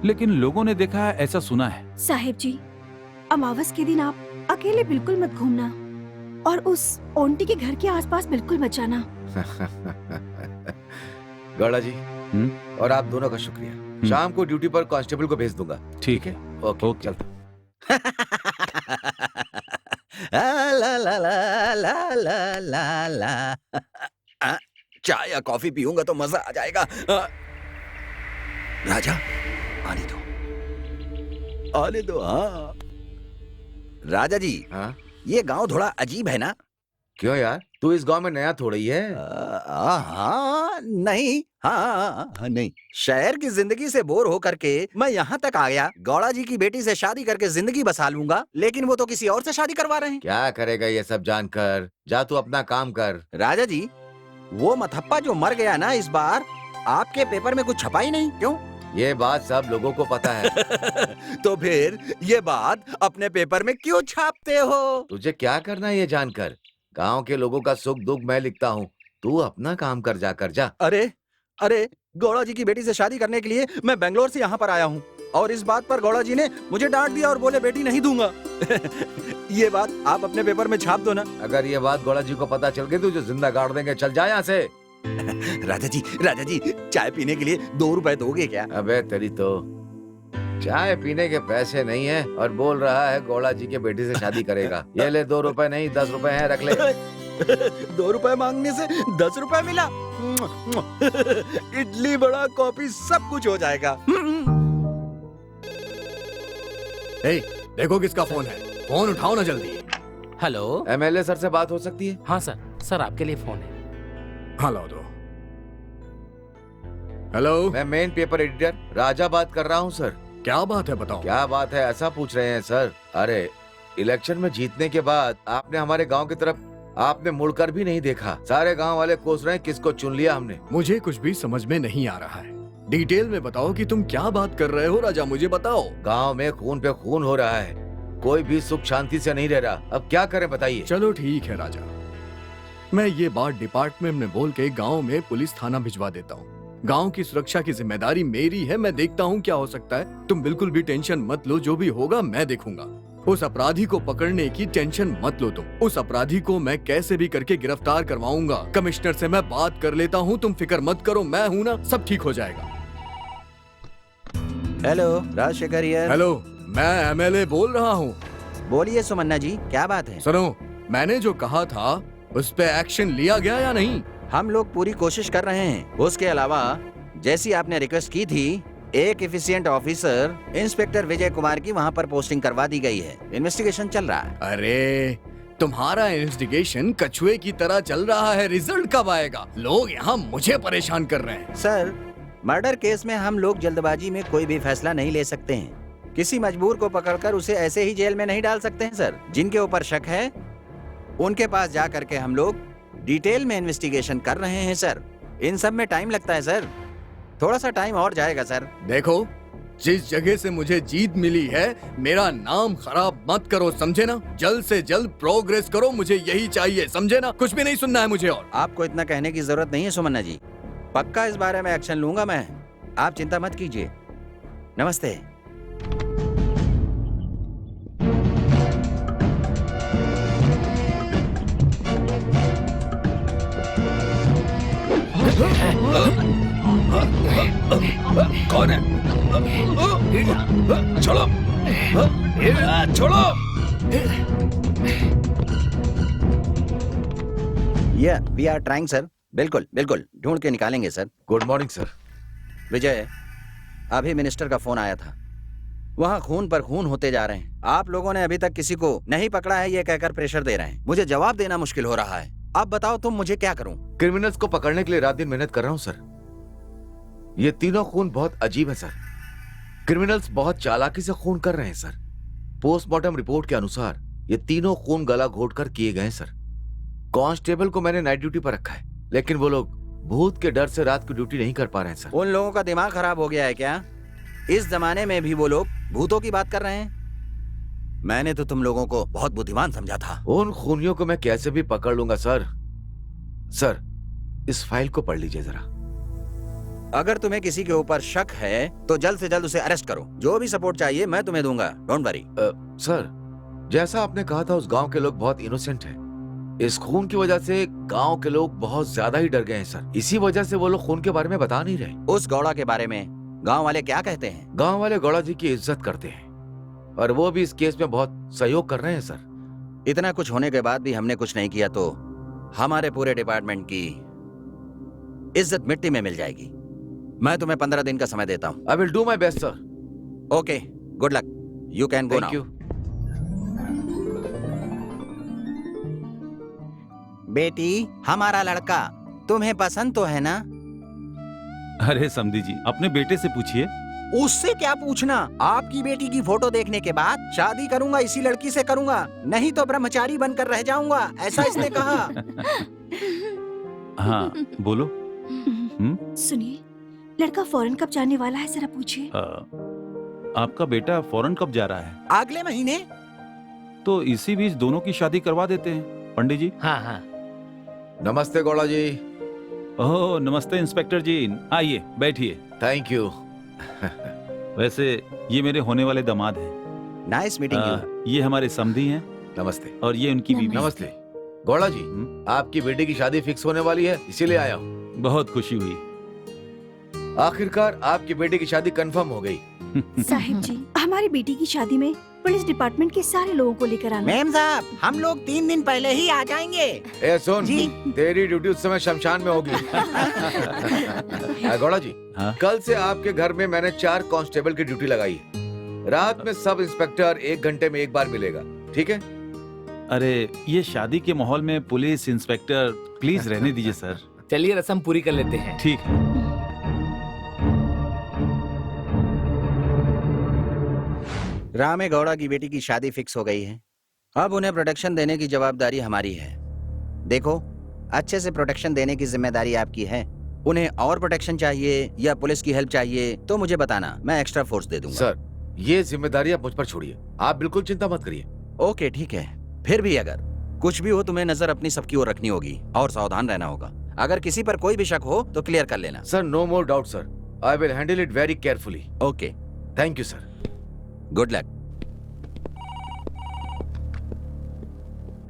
लेकिन लोगों ने देखा है ऐसा सुना है। साहिब जी, अमावस के दिन आप अकेले बिल्कुल मत घूमना और उस आंटी के घर के आसपास बिल्कुल मत जाना। गौड़ा जी, और आप दोनों का शुक्रिया। शाम को ड्यूटी पर कांस्टेबल को भेज दूंगा। ठीक है, ओके, चलता। ला ला ला ला ला ला ला। चाय या कॉफी पीऊंगा तो मजा आ जाएगा। राजा, आने दो, आने दो। हाँ राजा जी, हाँ? ये गांव थोड़ा अजीब है ना? क्यों यार, तू इस गांव में नया थोड़ा ही है। हाँ नहीं, हाँ नहीं, शहर की जिंदगी से बोर होकर के मैं यहाँ तक आ गया। गौड़ा जी की बेटी से शादी करके जिंदगी बसा लूंगा, लेकिन वो तो किसी और से शादी करवा रहे हैं। क्या करेगा ये सब जानकर? जा तू अपना काम कर। राजा जी, वो मथप्पा जो मर गया ना, इस बार आपके पेपर में कुछ छपा ही नहीं। क्यों? ये बात सब लोगों को पता है। तो फिर ये बात अपने पेपर में क्यों छापते हो? तुझे क्या करना है ये जानकर? गांव के लोगों का सुख दुख मैं लिखता हूँ, तू अपना काम कर जा। अरे अरे, गौड़ा जी की बेटी से शादी करने के लिए मैं बेंगलोर से यहाँ पर आया हूँ और इस बात पर गौड़ा जी ने मुझे डांट दिया और बोले बेटी नहीं दूंगा। ये बात आप अपने पेपर में छाप दो ना। अगर ये बात गौड़ा जी को पता चल गई तो तुझे जिंदा गाड़ देंगे। चल जा यहाँ से। राजा जी चाय पीने के लिए 2 रुपए दोगे क्या? अबे तेरी तो चाय पीने के पैसे नहीं है और बोल रहा है गौड़ा जी के बेटी से शादी करेगा। ये ले 2 रुपए नहीं 10 रुपए हैं, रख ले। 2 रुपए मांगने से 10 रुपए मिला। इडली बड़ा कॉफी सब कुछ हो जाएगा। देखो किसका फोन है, फोन उठाओ ना जल्दी। हेलो। एमएलए सर से बात हो सकती है? हाँ सर आपके लिए फोन है। हेलो दो। हेलो, मैं मेन पेपर एडिटर राजा बात कर रहा हूँ सर। क्या बात है बताओ। क्या बात है ऐसा पूछ रहे हैं सर? अरे इलेक्शन में जीतने के बाद आपने हमारे गांव की तरफ आपने मुड़कर भी नहीं देखा। सारे गांव वाले कोस रहे हैं किसको चुन लिया हमने। मुझे कुछ भी समझ में नहीं आ रहा है। डिटेल में बताओ कि तुम क्या बात कर रहे हो राजा, मुझे बताओ। गांव में खून पे खून हो रहा है, कोई भी सुख शांति से नहीं रह रहा। अब क्या करें बताइए? चलो ठीक है राजा, मैं ये बात डिपार्टमेंट में बोल के गांव में पुलिस थाना भिजवा देता हूँ। गांव की सुरक्षा की जिम्मेदारी मेरी है, मैं देखता हूँ क्या हो सकता है। तुम बिल्कुल भी टेंशन मत लो, जो भी होगा मैं देखूंगा। उस अपराधी को पकड़ने की टेंशन मत लो तुम। उस अपराधी को मैं कैसे भी करके गिरफ्तार करवाऊंगा। कमिश्नर से मैं बात कर लेता हूँ, तुम फिक्र मत करो, मैं हूँ ना, सब ठीक हो जाएगा। Hello, Rajashekhar here. हेलो, मैं एमएलए बोल रहा हूँ। बोलिए सुमन्ना जी, क्या बात है? सुनो, मैंने जो कहा था उस पे एक्शन लिया गया या नहीं? हम लोग पूरी कोशिश कर रहे हैं। उसके अलावा जैसी आपने रिक्वेस्ट की थी, एक efficient officer inspector Vijay Kumar की वहाँ पर पोस्टिंग करवा दी गई है। इन्वेस्टिगेशन चल रहा है। अरे तुम्हारा इन्वेस्टिगेशन कछुए की तरह चल रहा है, रिजल्ट कब आएगा? लोग यहाँ मुझे परेशान कर रहे हैं। सर, मर्डर केस में हम लोग जल्दबाजी में कोई भी फैसला नहीं ले सकते हैं। किसी मजबूर को पकड़कर उसे ऐसे ही जेल में नहीं डाल सकते हैं सर। जिनके ऊपर शक है उनके पास जा करके हम लोग डिटेल में इन्वेस्टिगेशन कर रहे हैं सर। इन सब में टाइम लगता है सर, थोड़ा सा टाइम और जाएगा सर। देखो, जिस जगह से मुझे जीत मिली है, मेरा नाम खराब मत करो, समझे ना? जल्द से जल्द प्रोग्रेस करो, मुझे यही चाहिए, समझे ना? कुछ भी नहीं सुनना है मुझे और। आपको इतना कहने की जरूरत नहीं है सुमन्ना जी, पक्का इस बारे में एक्शन लूंगा मैं, आप चिंता मत कीजिए। नमस्ते। कौन है? छोड़ो, छोड़ो। We are trying sir. बिल्कुल बिल्कुल ढूंढ के निकालेंगे sir. Good morning sir. Vijay, अभी मिनिस्टर का फोन आया था, वहाँ खून पर खून होते जा रहे हैं। आप लोगों ने अभी तक किसी को नहीं पकड़ा है ये कहकर प्रेशर दे रहे हैं। मुझे जवाब देना मुश्किल हो रहा है। अब बताओ तुम मुझे क्या करूं? क्रिमिनल्स को पकड़ने के लिए रात दिन मेहनत कर रहा हूं सर। ये तीनों खून बहुत अजीब है सर। क्रिमिनल्स बहुत चालाकी से खून कर रहे हैं सर। पोस्टमार्टम रिपोर्ट के अनुसार ये तीनों खून गला घोटकर किए गए सर। कांस्टेबल को मैंने नाइट ड्यूटी पर रखा है, लेकिन वो लोग भूत के डर से रात की ड्यूटी नहीं कर पा रहे हैं सर। उन लोगों का दिमाग खराब हो गया है क्या? इस जमाने में भी वो लोग भूतों की बात कर रहे हैं? मैंने तो तुम लोगों को बहुत बुद्धिमान समझा था। उन खूनियों को मैं कैसे भी पकड़ लूंगा सर। सर, इस फाइल को पढ़ लीजिए जरा। अगर तुम्हें किसी के ऊपर शक है तो जल्द से जल्द उसे अरेस्ट करो। जो भी सपोर्ट चाहिए मैं तुम्हें दूंगा, डोंट वरी। सर, जैसा आपने कहा था उस गांव के लोग बहुत इनोसेंट हैं। इस खून की वजह से गांव के लोग बहुत ज्यादा ही डर गए हैं सर। इसी वजह से वो लोग खून के बारे में बता नहीं रहे। उस गौड़ा के बारे में गांव वाले क्या कहते हैं? गांव वाले गौड़ा जी की इज्जत करते हैं और वो भी इस केस में बहुत सहयोग कर रहे हैं सर। इतना कुछ होने के बाद भी हमने कुछ नहीं किया तो हमारे पूरे डिपार्टमेंट की इज्जत मिट्टी में मिल जाएगी। मैं तुम्हें 15 दिन का समय देता हूँ। आई will do my best sir. Okay, good luck, you can go now. Thank you. बेटी, हमारा लड़का तुम्हें पसंद तो है ना? अरे समधी जी, अपने बेटे से पूछिए। उससे क्या पूछना? आपकी बेटी की फोटो देखने के बाद शादी करूंगा इसी लड़की से करूंगा, नहीं तो ब्रह्मचारी बनकर रह जाऊंगा, ऐसा इसने कहा। हाँ बोलो। सुनिए, लड़का फॉरेन कब जाने वाला है, जरा पूछिए। आपका बेटा फॉरेन कब जा रहा है? अगले महीने। तो इसी बीच दोनों की शादी करवा देते हैं पंडित जी। हाँ हाँ। नमस्ते गौड़ा जी। ओह नमस्ते इंस्पेक्टर जी, आइए बैठिए। Thank you. वैसे ये मेरे होने वाले दामाद हैं। Nice meeting you. ये हमारे समधी हैं नमस्ते। और ये उनकी बीवी। नमस्ते गौड़ा जी, आपकी बेटी की शादी फिक्स होने वाली है, इसीलिए आया हूँ। बहुत खुशी हुई। आखिरकार आपकी बेटी की शादी कंफर्म हो गई। साहिब जी, हमारी बेटी की शादी में पुलिस डिपार्टमेंट के सारे लोगों को लेकर आना। मैम साहब, हम लोग 3 दिन पहले ही आ जाएंगे। ए सुन जी। तेरी ड्यूटी उस समय शमशान में होगी। गौड़ा जी, हाँ? कल से आपके घर में मैंने 4 कांस्टेबल की ड्यूटी लगाई है। रात में सब इंस्पेक्टर 1 घंटे में एक बार मिलेगा, ठीक है? अरे ये शादी के माहौल में पुलिस इंस्पेक्टर प्लीज रहने दीजिए सर। चलिए रस्म पूरी कर लेते हैं। ठीक है। रामे गौड़ा की बेटी की शादी फिक्स हो गई है। अब उन्हें प्रोटेक्शन देने की जवाबदारी हमारी है। देखो, अच्छे से प्रोटेक्शन देने की जिम्मेदारी आपकी है। उन्हें और प्रोटेक्शन चाहिए या पुलिस की हेल्प चाहिए तो मुझे बताना, मैं एक्स्ट्रा फोर्स दे दूंगा। सर, ये जिम्मेदारी आप मुझ पर छोड़िए, आप बिल्कुल चिंता मत करिए। ओके ठीक है। फिर भी अगर कुछ भी हो तुम्हें नजर अपनी सबकी ओर रखनी होगी और सावधान रहना होगा। अगर किसी पर कोई भी शक हो तो क्लियर कर लेना। Sir, no more doubt sir, I will handle it very carefully. Okay, thank you sir. Good luck.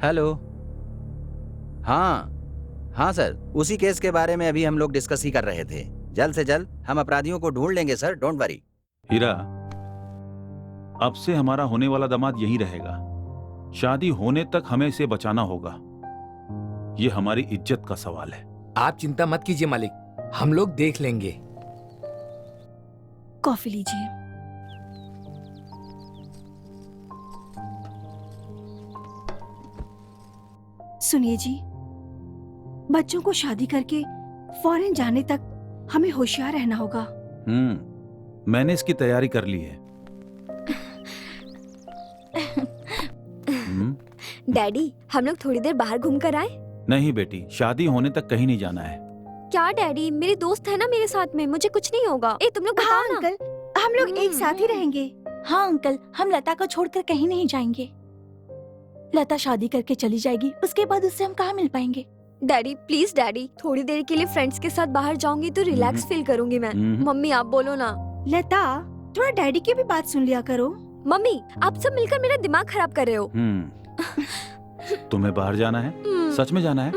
Hello. हाँ सर, उसी केस के बारे में अभी हम लोग डिस्कस ही कर रहे थे। जल्द से जल्द हम अपराधियों को ढूंढ लेंगे सर, डोंट वरी। हीरा, अब से हमारा होने वाला दामाद यही रहेगा। शादी होने तक हमें इसे बचाना होगा। ये हमारी इज्जत का सवाल है। आप चिंता मत कीजिए मालिक, हम लोग देख लेंगे। कॉफी लीजिए। सुनिए जी, बच्चों को शादी करके फॉरेन जाने तक हमें होशियार रहना होगा। मैंने इसकी तैयारी कर ली है। डैडी, हम लोग थोड़ी देर बाहर घूम कर आए? नहीं बेटी, शादी होने तक कहीं नहीं जाना है। क्या डैडी, मेरे दोस्त है ना मेरे साथ में, मुझे कुछ नहीं होगा। ए तुम लोग बताओ ना। अंकल, हम लोग एक साथ ही रहेंगे। हाँ अंकल, हम लता को छोड़कर कहीं नहीं जाएंगे। लता शादी करके चली जाएगी, उसके बाद उससे हम कहाँ मिल पाएंगे। डैडी प्लीज डैडी, थोड़ी देर के लिए फ्रेंड्स के साथ बाहर जाऊंगी तो रिलैक्स फील करूंगी मैं। मम्मी आप बोलो ना। लता, थोड़ा डैडी की भी बात सुन लिया करो। मम्मी, आप सब मिलकर मेरा दिमाग खराब कर रहे हो। तुम्हें बाहर जाना है? सच में जाना है?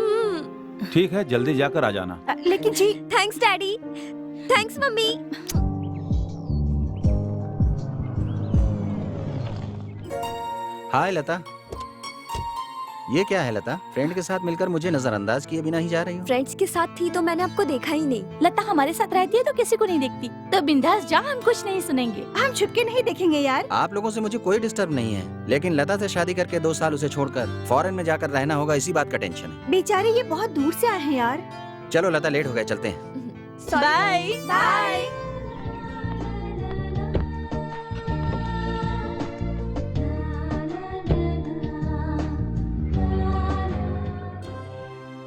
ठीक है, जल्दी जाकर आ जाना। लेकिन जी। Thanks daddy. Thanks mummy. Hi Lata. ये क्या है लता? फ्रेंड के साथ मिलकर मुझे नजरअंदाज किए बिना ही जा रही हूँ। फ्रेंड्स के साथ थी तो मैंने आपको देखा ही नहीं। लता हमारे साथ रहती है तो किसी को नहीं देखती, तो बिंदास जा, हम कुछ नहीं सुनेंगे। हम छुप के नहीं देखेंगे यार। आप लोगों से मुझे कोई डिस्टर्ब नहीं है, लेकिन लता से शादी करके 2 साल उसे छोड़कर फॉरेन में जाकर रहना होगा, इसी बात का टेंशन है। बेचारे ये बहुत दूर से आए हैं यार। चलो लता, लेट हो गए, चलते हैं। Bye bye.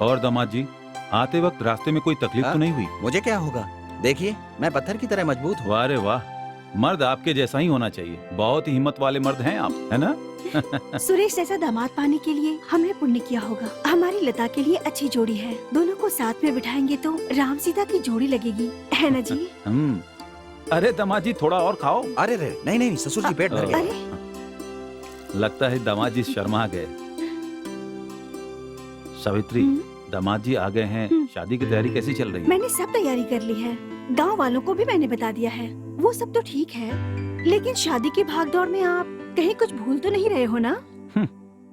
और दामाद जी, आते वक्त रास्ते में कोई तकलीफ तो नहीं हुई? मुझे क्या होगा, देखिए मैं पत्थर की तरह मजबूत हूँ। वाह रे वाह, मर्द आपके जैसा ही होना चाहिए। बहुत ही हिम्मत वाले मर्द हैं आप, है ना? सुरेश जैसा दामाद पाने के लिए हमने पुण्य किया होगा। हमारी लता के लिए अच्छी जोड़ी है, दोनों को साथ में बिठाएंगे तो राम सीता की जोड़ी लगेगी, है ना जी? अरे दामाद जी, थोड़ा और खाओ। अरे रे, नहीं ससुर जी, पेट भर गया। लगता है दामाद जी शर्मा गए। सावित्री, दामाद जी आ गए हैं, शादी की तैयारी कैसी चल रही है? मैंने सब तैयारी कर ली है, गांव वालों को भी मैंने बता दिया है। वो सब तो ठीक है, लेकिन शादी की भागदौड़ में आप कहीं कुछ भूल तो नहीं रहे हो ना?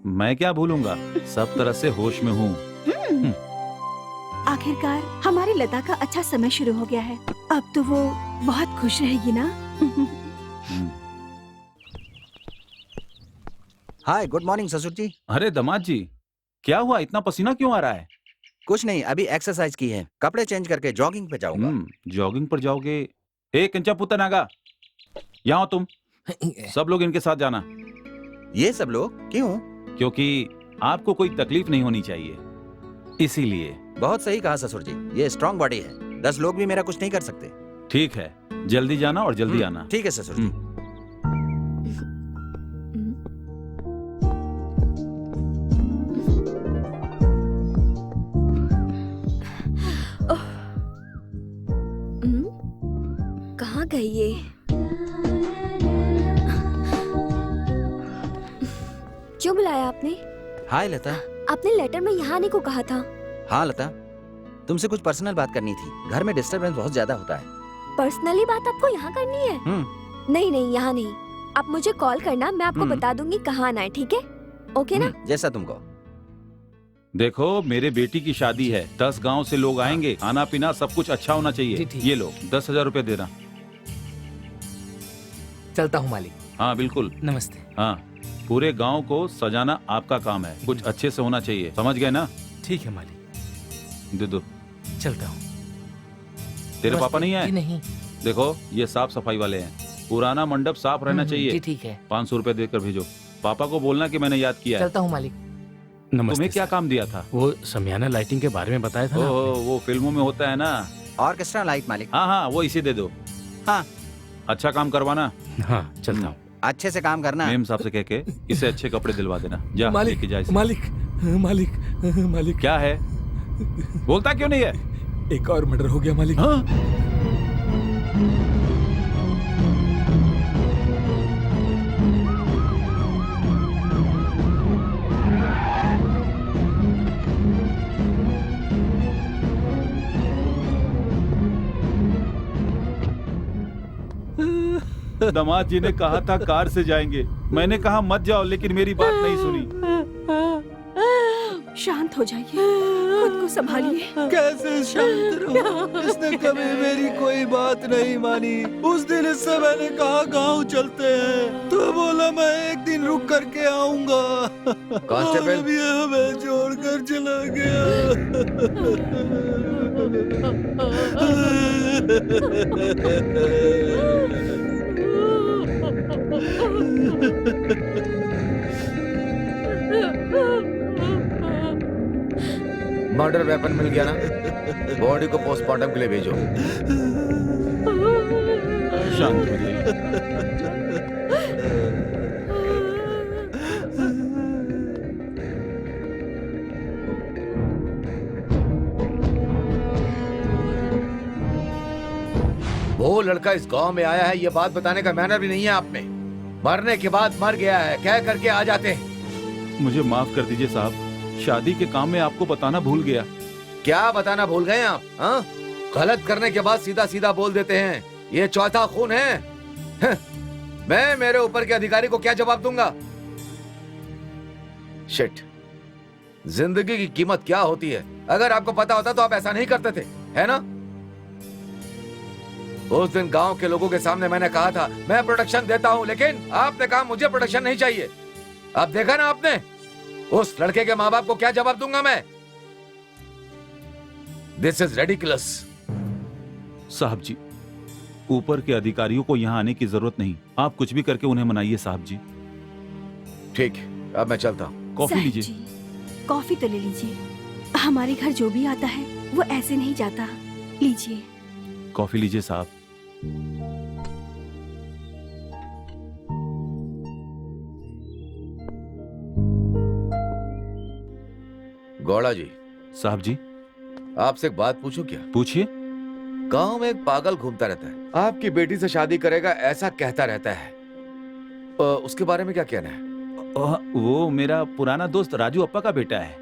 मैं क्या भूलूंगा, सब तरह से होश में हूँ। आखिरकार हमारी लता का अच्छा समय शुरू हो गया है, अब तो वो बहुत खुश रहेगी ना? हाय, गुड मॉर्निंग ससुर जी। अरे दामाद जी, क्या हुआ, इतना पसीना क्यों आ रहा है? कुछ नहीं, अभी एक्सरसाइज की है, कपड़े चेंज करके जॉगिंग पे जाऊंगा। जॉगिंग पर जाओगे? एक कंचा पुत्र नागा, यहाँ तुम सब लोग इनके साथ जाना। ये सब लोग क्यों? क्योंकि आपको कोई तकलीफ नहीं होनी चाहिए, इसीलिए। बहुत सही कहा ससुर जी, ये स्ट्रॉन्ग बॉडी है, 10 लोग भी मेरा कुछ नहीं कर सकते। ठीक है, जल्दी जाना और जल्दी आना। ठीक है ससुर जी। कहाँ गई ये? क्यों बुलाया आपने? हाय लता। आपने लेटर में यहाँ आने को कहा था। हाँ लता, तुमसे कुछ पर्सनल बात करनी थी। घर में डिस्टरबेंस बहुत ज्यादा होता है। पर्सनली बात आपको यहाँ करनी है? नहीं नहीं, यहाँ नहीं। आप मुझे कॉल करना, मैं आपको बता दूंगी कहाँ आना है, ठीक है? ओके ना? जैसा तुमको। देखो, मेरे बेटी की शादी है, 10 गांव से लोग आएंगे, खाना पीना सब कुछ अच्छा होना चाहिए। ये लो 10,000 रुपए देना। चलता हूँ मालिक। हाँ बिल्कुल। नमस्ते। हाँ, पूरे गांव को सजाना आपका काम है, कुछ अच्छे से होना चाहिए, समझ गए ना? ठीक है मालिक। दे दो। चलता हूँ। तेरे पापा नहीं आए? नहीं। देखो, ये साफ सफाई वाले हैं, पुराना मंडप साफ रहना चाहिए। जी ठीक है। 500 रुपए देकर भेजो। पापा को बोलना कि मैंने याद किया है। चलता हूँ मालिक। तुम्हें क्या काम दिया था? वो समियाना लाइटिंग के बारे में बताया था ना। वो फिल्मों में होता है ना, ऑर्केस्ट्रा लाइट मालिक। हाँ हाँ, वो इसे दे दो। हाँ, अच्छा काम करवाना। हाँ चलता हूँ। अच्छे से काम करना। मेम साहब से कह के इसे अच्छे कपड़े दिलवा देना। जा लेके जा इसे। मालिक मालिक मालिक। क्या है? बोलता क्यों नहीं है? एक और मर्डर हो गया मालिक। हाँ? दामाद जी ने कहा था कार से जाएंगे, मैंने कहा मत जाओ, लेकिन मेरी बात नहीं सुनी। शांत हो जाइए, खुद को संभालिए। कैसे शांत रहूं? इसने कभी मेरी कोई बात नहीं मानी। उस दिन इससे मैंने कहा गांव चलते हैं, तो बोला मैं एक दिन रुक करके आऊंगा। कांस्टेबल, अब ये हमें छोड़कर चला मर्डर वेपन मिल गया ना? बॉडी को पोस्टमार्टम के लिए भेजो। शांत हो जाइए। वो लड़का इस गांव में आया है, ये बात बताने का मैनर भी नहीं है आप में। मरने के बाद मर गया है कह करके आ जाते हैं। मुझे माफ कर दीजिए साहब, शादी के काम में आपको बताना भूल गया। क्या बताना भूल गए आप? हाँ, गलत करने के बाद सीधा सीधा बोल देते हैं। ये चौथा खून है। मैं मेरे ऊपर के अधिकारी को क्या जवाब दूंगा? शिट, जिंदगी की कीमत क्या होती है? अगर आपको पता होता तो आप ऐसा नहीं करते थे, है ना? उस दिन गांव के लोगों के सामने मैंने कहा था मैं प्रोटेक्शन देता हूं, लेकिन आपने कहा मुझे प्रोटेक्शन नहीं चाहिए। अब देखा ना आपने, उस लड़के के माँ बाप को क्या जवाब दूंगा मैं? This is ridiculous. साहब जी, ऊपर के अधिकारियों को यहाँ आने की जरूरत नहीं, आप कुछ भी करके उन्हें मनाइए साहब जी। ठीक है, अब मैं चलता हूँ। कॉफी साहब लीजिए। जी, कॉफी तो ले लीजिए। हमारे घर जो भी आता है वो ऐसे नहीं जाता। लीजिए। कॉफी लीजिए साहब। गौड़ा जी। साहब जी। आपसे एक बात पूछूं क्या? पूछिए। गांव में एक पागल घूमता रहता है, आपकी बेटी से शादी करेगा ऐसा कहता रहता है। उसके बारे में क्या कहना है? वो मेरा पुराना दोस्त राजू अप्पा का बेटा है।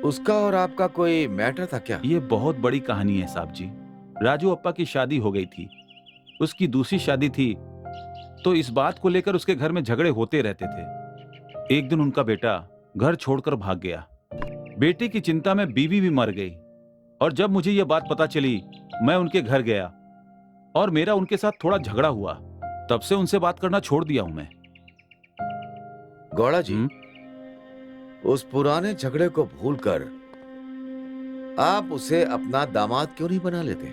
उसका और आपका कोई मैटर था क्या? ये बहुत बड़ी कहानी है साहब जी। राजू अप्पा की शादी हो गई थी, उसकी दूसरी शादी थी, तो इस बात को लेकर उसके घर में झगड़े होते रहते थे। एक दिन उनका बेटा घर छोड़कर भाग गया। बेटे की चिंता में बीवी भी मर गई, और जब मुझे यह बात पता चली मैं उनके घर गया और मेरा उनके साथ थोड़ा झगड़ा हुआ। तब से उनसे बात करना छोड़ दिया हूं मैं। गौड़ा जी, उस पुराने झगड़े को भूलकर आप उसे अपना दामाद क्यों नहीं बना लेते?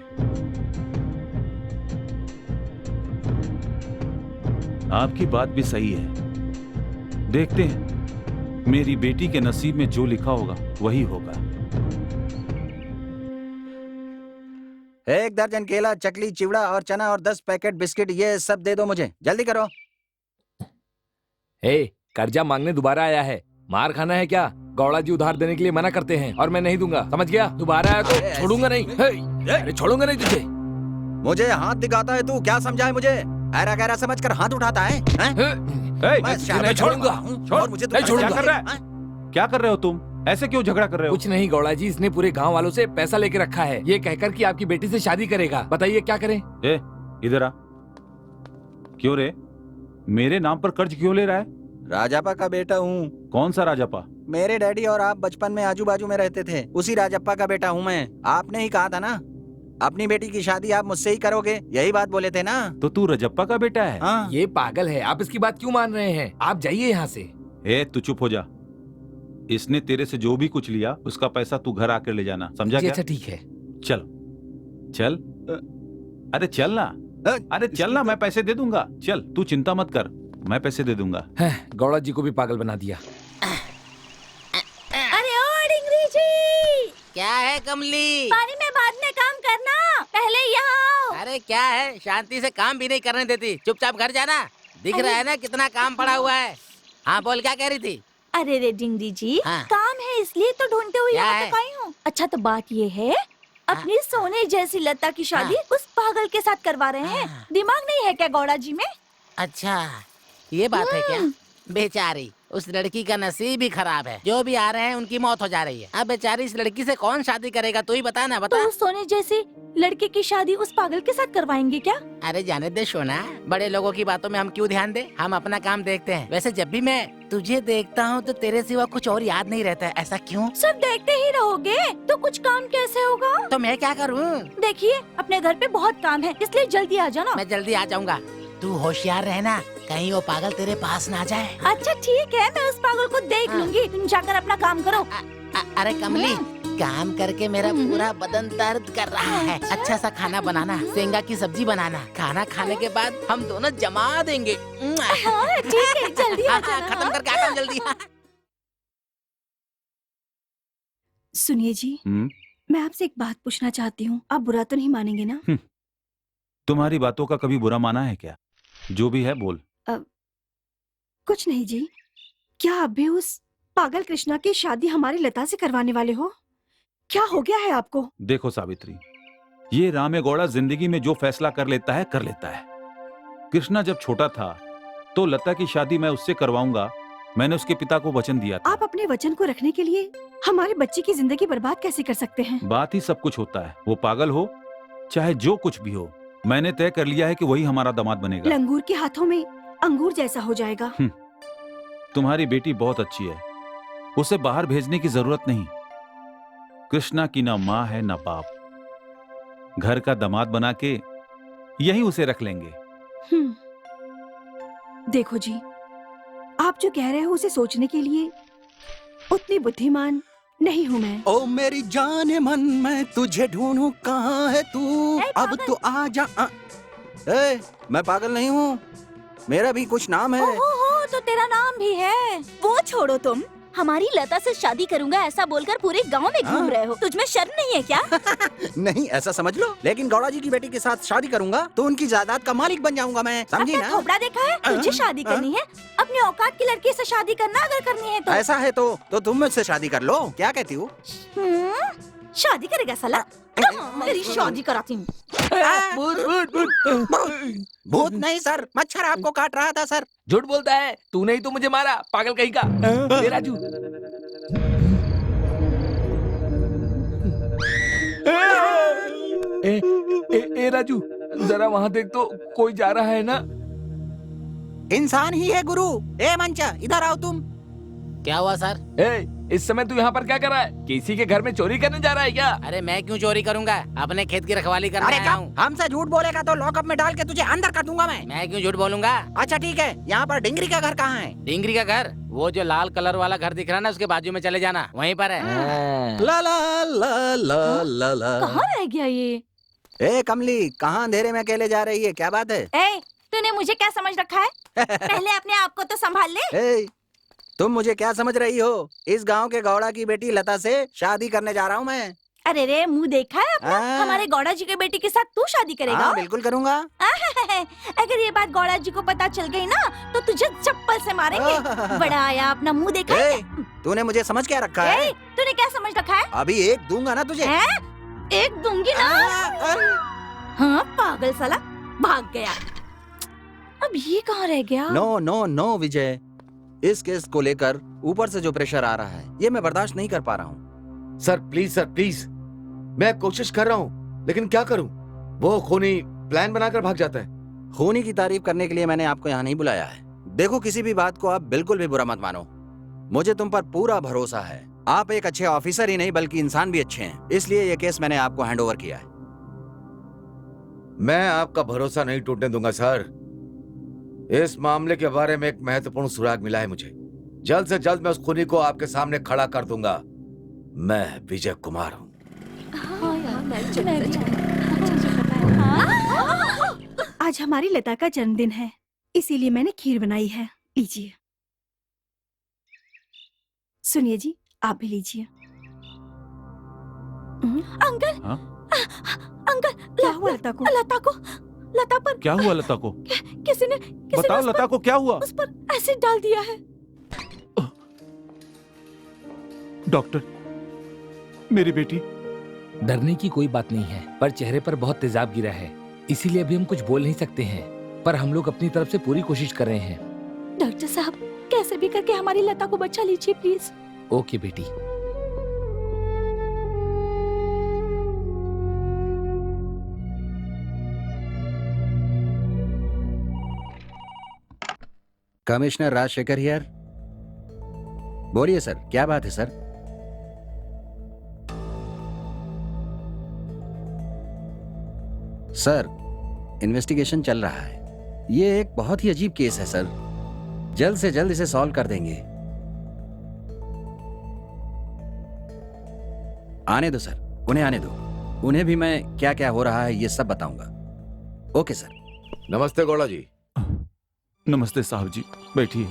आपकी बात भी सही है। देखते हैं, मेरी बेटी के नसीब में जो लिखा होगा वही होगा। 1 दर्जन केला, चकली, चिवड़ा और चना और 10 पैकेट बिस्किट, ये सब दे दो मुझे, जल्दी करो। ए, कर्जा मांगने दोबारा आया है, मार खाना है क्या? गौड़ा जी उधार देने के लिए मना करते हैं और मैं नहीं दूंगा, समझ गया? दोबारा आया तो छोड़ूंगा नहीं। अरे छोड़ूंगा नहीं तुझे। मुझे हाथ दिखाता है तू, क्या समझा है मुझे? ऐरा गैरा समझ कर हाथ उठाता है? नहीं छोड़ूंगा, और मुझे क्या कर रहा है? क्या कर रहे हो तुम? ऐसे क्यों झगड़ा कर रहे हो? कुछ नहीं गौड़ा जी, इसने पूरे गांव वालों से पैसा लेके रखा है, ये कहकर कि आपकी बेटी से शादी करेगा। बताइए क्या करें? ए, इधर आ। क्यों रे? मेरे नाम पर कर्ज क्यों ले रहा है? राजापा का बेटा हूँ। कौन सा राजापा? मेरे डैडी और आप बचपन में आजू बाजू में रहते थे, उसी राजप्पा का बेटा हूँ मैं। आपने ही कहा था ना अपनी बेटी की शादी आप मुझसे ही करोगे, यही बात बोले थे ना? तो तू रजप्पा का बेटा है? हाँ। ये पागल है, आप इसकी बात क्यों मान रहे हैं? आप जाइए यहाँ से। ए, तू चुप हो जा। इसने तेरे से जो भी कुछ लिया उसका पैसा तू घर आकर ले जाना, समझा क्या? अच्छा ठीक है। चल चल, अरे चल ना, अरे चल ना, मैं पैसे दे दूंगा। चल, तू चिंता मत कर, मैं पैसे दे दूंगा। गौड़ा जी को भी पागल बना दिया। अरे ओ डिंगरी जी, क्या है कमली? पानी में बाद में काम करना, पहले यहाँ आओ। अरे क्या है, शांति से काम भी नहीं करने देती, चुपचाप घर जाना। दिख रहा है ना कितना काम पड़ा हुआ है। हाँ बोल, क्या कह रही थी? अरे रे डिंगरी जी, हाँ। काम है इसलिए तो ढूंढते हुए क्या यहाँ है? तक आई हूँ। अच्छा तो बात ये है, अपनी सोने जैसी लता की शादी उस पागल के साथ करवा रहे हैं। दिमाग नहीं है क्या गौड़ा जी में? अच्छा ये बात है क्या? बेचारी, उस लड़की का नसीब ही खराब है, जो भी आ रहे हैं उनकी मौत हो जा रही है। अब बेचारी इस लड़की से कौन शादी करेगा, तू ही बता ना, बता। तो उस सोने जैसी लड़के की शादी उस पागल के साथ करवाएंगे क्या? अरे जाने दे सोना, बड़े लोगों की बातों में हम क्यों ध्यान दे, हम अपना काम देखते हैं। वैसे जब भी मैं तुझे देखता हूँ तो तेरे सिवा कुछ और याद नहीं रहता है, ऐसा क्यों? सब देखते ही रहोगे तो कुछ काम कैसे होगा? तो मैं क्या करूँ? देखिए अपने घर पे बहुत काम है, इसलिए जल्दी आ जाना। मैं जल्दी आ जाऊंगा, तू होशियार रहना, कहीं वो पागल तेरे पास ना जाए। अच्छा ठीक है, मैं उस पागल को देख लूंगी, तुम जाकर अपना काम करो। अरे कमली, काम करके मेरा पूरा बदन दर्द कर रहा है। अच्छा सा खाना बनाना, सेंगा की सब्जी बनाना, खाना खाने के बाद हम दोनों जमा देंगे। हाँ, ठीक है, जल्दी आ जाना। खत्म करके आता हूँ जल्दी। सुनिए जी, मैं आपसे एक बात पूछना चाहती हूँ, आप बुरा तो नहीं मानेंगे ना? तुम्हारी बातों का कभी बुरा माना है क्या? जो भी है बोल। कुछ नहीं जी, क्या आप भी उस पागल कृष्णा की शादी हमारी लता से करवाने वाले हो? क्या हो गया है आपको? देखो सावित्री, ये रामेगौड़ा जिंदगी में जो फैसला कर लेता है कर लेता है। कृष्णा जब छोटा था तो लता की शादी मैं उससे करवाऊंगा, मैंने उसके पिता को वचन दिया था। आप अपने वचन को रखने के लिए हमारे बच्चे की जिंदगी बर्बाद कैसे कर सकते हैं? बात ही सब कुछ होता है, वो पागल हो चाहे जो कुछ भी हो, मैंने तय कर लिया है कि वही हमारा दामाद बनेगा। लंगूर के हाथों में अंगूर जैसा हो जाएगा। तुम्हारी बेटी बहुत अच्छी है, उसे बाहर भेजने की जरूरत नहीं। कृष्णा की ना माँ है ना बाप, घर का दामाद बना के यहीं उसे रख लेंगे। देखो जी, आप जो कह रहे हो उसे सोचने के लिए उतनी बुद्धिमान नहीं हूँ मैं। ओ मेरी जाने मन, मैं तुझे ढूंढूं, कहाँ है तू? अब तो आ जा। ए, मैं पागल नहीं हूँ, मेरा भी कुछ नाम है। ओहो, तो तेरा नाम भी है। वो छोड़ो, तुम हमारी लता से शादी करूंगा ऐसा बोलकर पूरे गांव में घूम रहे हो, तुझमें शर्म नहीं है क्या? नहीं ऐसा समझ लो, लेकिन गौड़ा जी की बेटी के साथ शादी करूंगा तो उनकी जायदाद का मालिक बन जाऊंगा मैं, समझी ना? थोपड़ा देखा है? तुझे शादी करनी है, अपनी औकात की लड़की से शादी करना अगर करनी है तो। ऐसा है तो तुम मुझसे शादी कर लो, क्या कहती हो? शादी करेगा साला? मेरी शादी कराती हूँ। भूत नहीं सर, मच्छर आपको काट रहा था सर। झूठ बोलता है, तूने ही तो मुझे मारा, पागल कहीं का। ए राजू, ए राजू, जरा वहाँ देख तो, कोई जा रहा है ना? इंसान ही है गुरु। ए मंचा, इधर आओ तुम। क्या हुआ सर? ए, इस समय तू यहाँ पर क्या कर रहा है? किसी के घर में चोरी करने जा रहा है क्या? अरे मैं क्यों चोरी करूंगा, अपने खेत की रखवाली करने अरे आया हूँ। हमसे झूठ बोलेगा तो लॉकअप में डाल के तुझे अंदर कर दूंगा मैं। मैं क्यों झूठ बोलूंगा? अच्छा ठीक है, यहाँ पर डिंगरी का घर कहाँ है? डिंगरी का घर, वो जो लाल कलर वाला घर दिख रहा है ना, उसके बाजू में चले जाना, वहीं पर है। ला ला ला ला ला ला। कहाँ रह गया ये? ए कमली, कहाँ अंधेरे में अकेले जा रही है, क्या बात है? ए, तूने मुझे क्या समझ रखा है? पहले अपने आप को तो संभाल ले। ए, तुम मुझे क्या समझ रही हो? इस गांव के गौड़ा की बेटी लता से शादी करने जा रहा हूँ मैं। अरे रे, मुंह देखा है अपना? हमारे गौड़ा जी के बेटी के साथ तू शादी करेगा? हाँ, बिल्कुल करूंगा। अगर ये बात गौड़ा जी को पता चल गई ना तो तुझे चप्पल से मारेंगे। बड़ा आया, अपना मुंह देखा है? तूने मुझे समझ क्या रखा है? तूने क्या समझ रखा है? अभी एक दूंगा ना तुझे। एक दूंगी ना। हाँ, पागल साला, भाग गया। अब ये कहाँ रह गया? नो नो नो विजय, इस केस को लेकर ऊपर से जो प्रेशर आ रहा है ये मैं बर्दाश्त नहीं कर पा रहा हूँ। सर प्लीज, मैं कोशिश कर रहा हूँ, लेकिन क्या करूँ? वो खूनी प्लान बनाकर भाग जाता है। खूनी की तारीफ करने के लिए मैंने आपको यहाँ नहीं बुलाया है। देखो, किसी भी बात को आप बिल्कुल भी बुरा मत मानो। मुझे तुम पर पूरा भरोसा है। आप एक अच्छे ऑफिसर ही नहीं बल्कि इंसान भी अच्छे हैं, इसलिए ये केस मैंने आपको हैंडओवर किया है। मैं आपका भरोसा नहीं टूटने दूंगा सर। इस मामले के बारे में एक महत्वपूर्ण सुराग मिला है मुझे। जल्द से जल्द मैं उस खूनी को आपके सामने खड़ा कर दूंगा। मैं विजय कुमार हूँ। आज हमारी लता का जन्मदिन है, इसीलिए मैंने खीर बनाई है। लीजिए। सुनिए जी, आप भी लीजिए। अंकल, हाँ? अंकल, क्या हुआ लता को? लता पर क्या हुआ लता को? किसी ने बताओ लता को क्या हुआ? उस पर एसिड डाल दिया है। डॉक्टर, मेरी बेटी। डरने की कोई बात नहीं है, पर चेहरे पर बहुत तेजाब गिरा है, इसीलिए अभी हम कुछ बोल नहीं सकते हैं, पर हम लोग अपनी तरफ से पूरी कोशिश कर रहे हैं। डॉक्टर साहब, कैसे भी करके हमारी लता को बचा लीजिए प्लीज। ओके बेटी। Commissioner Rajashekhar here. बोलिए सर, क्या बात है सर? सर, इन्वेस्टिगेशन चल रहा है। ये एक बहुत ही अजीब केस है सर। जल्द से जल्द इसे सॉल्व कर देंगे। आने दो सर, उन्हें आने दो। उन्हें भी मैं क्या क्या हो रहा है ये सब बताऊंगा। Okay sir. नमस्ते गौड़ा जी। नमस्ते साहब जी, बैठिए।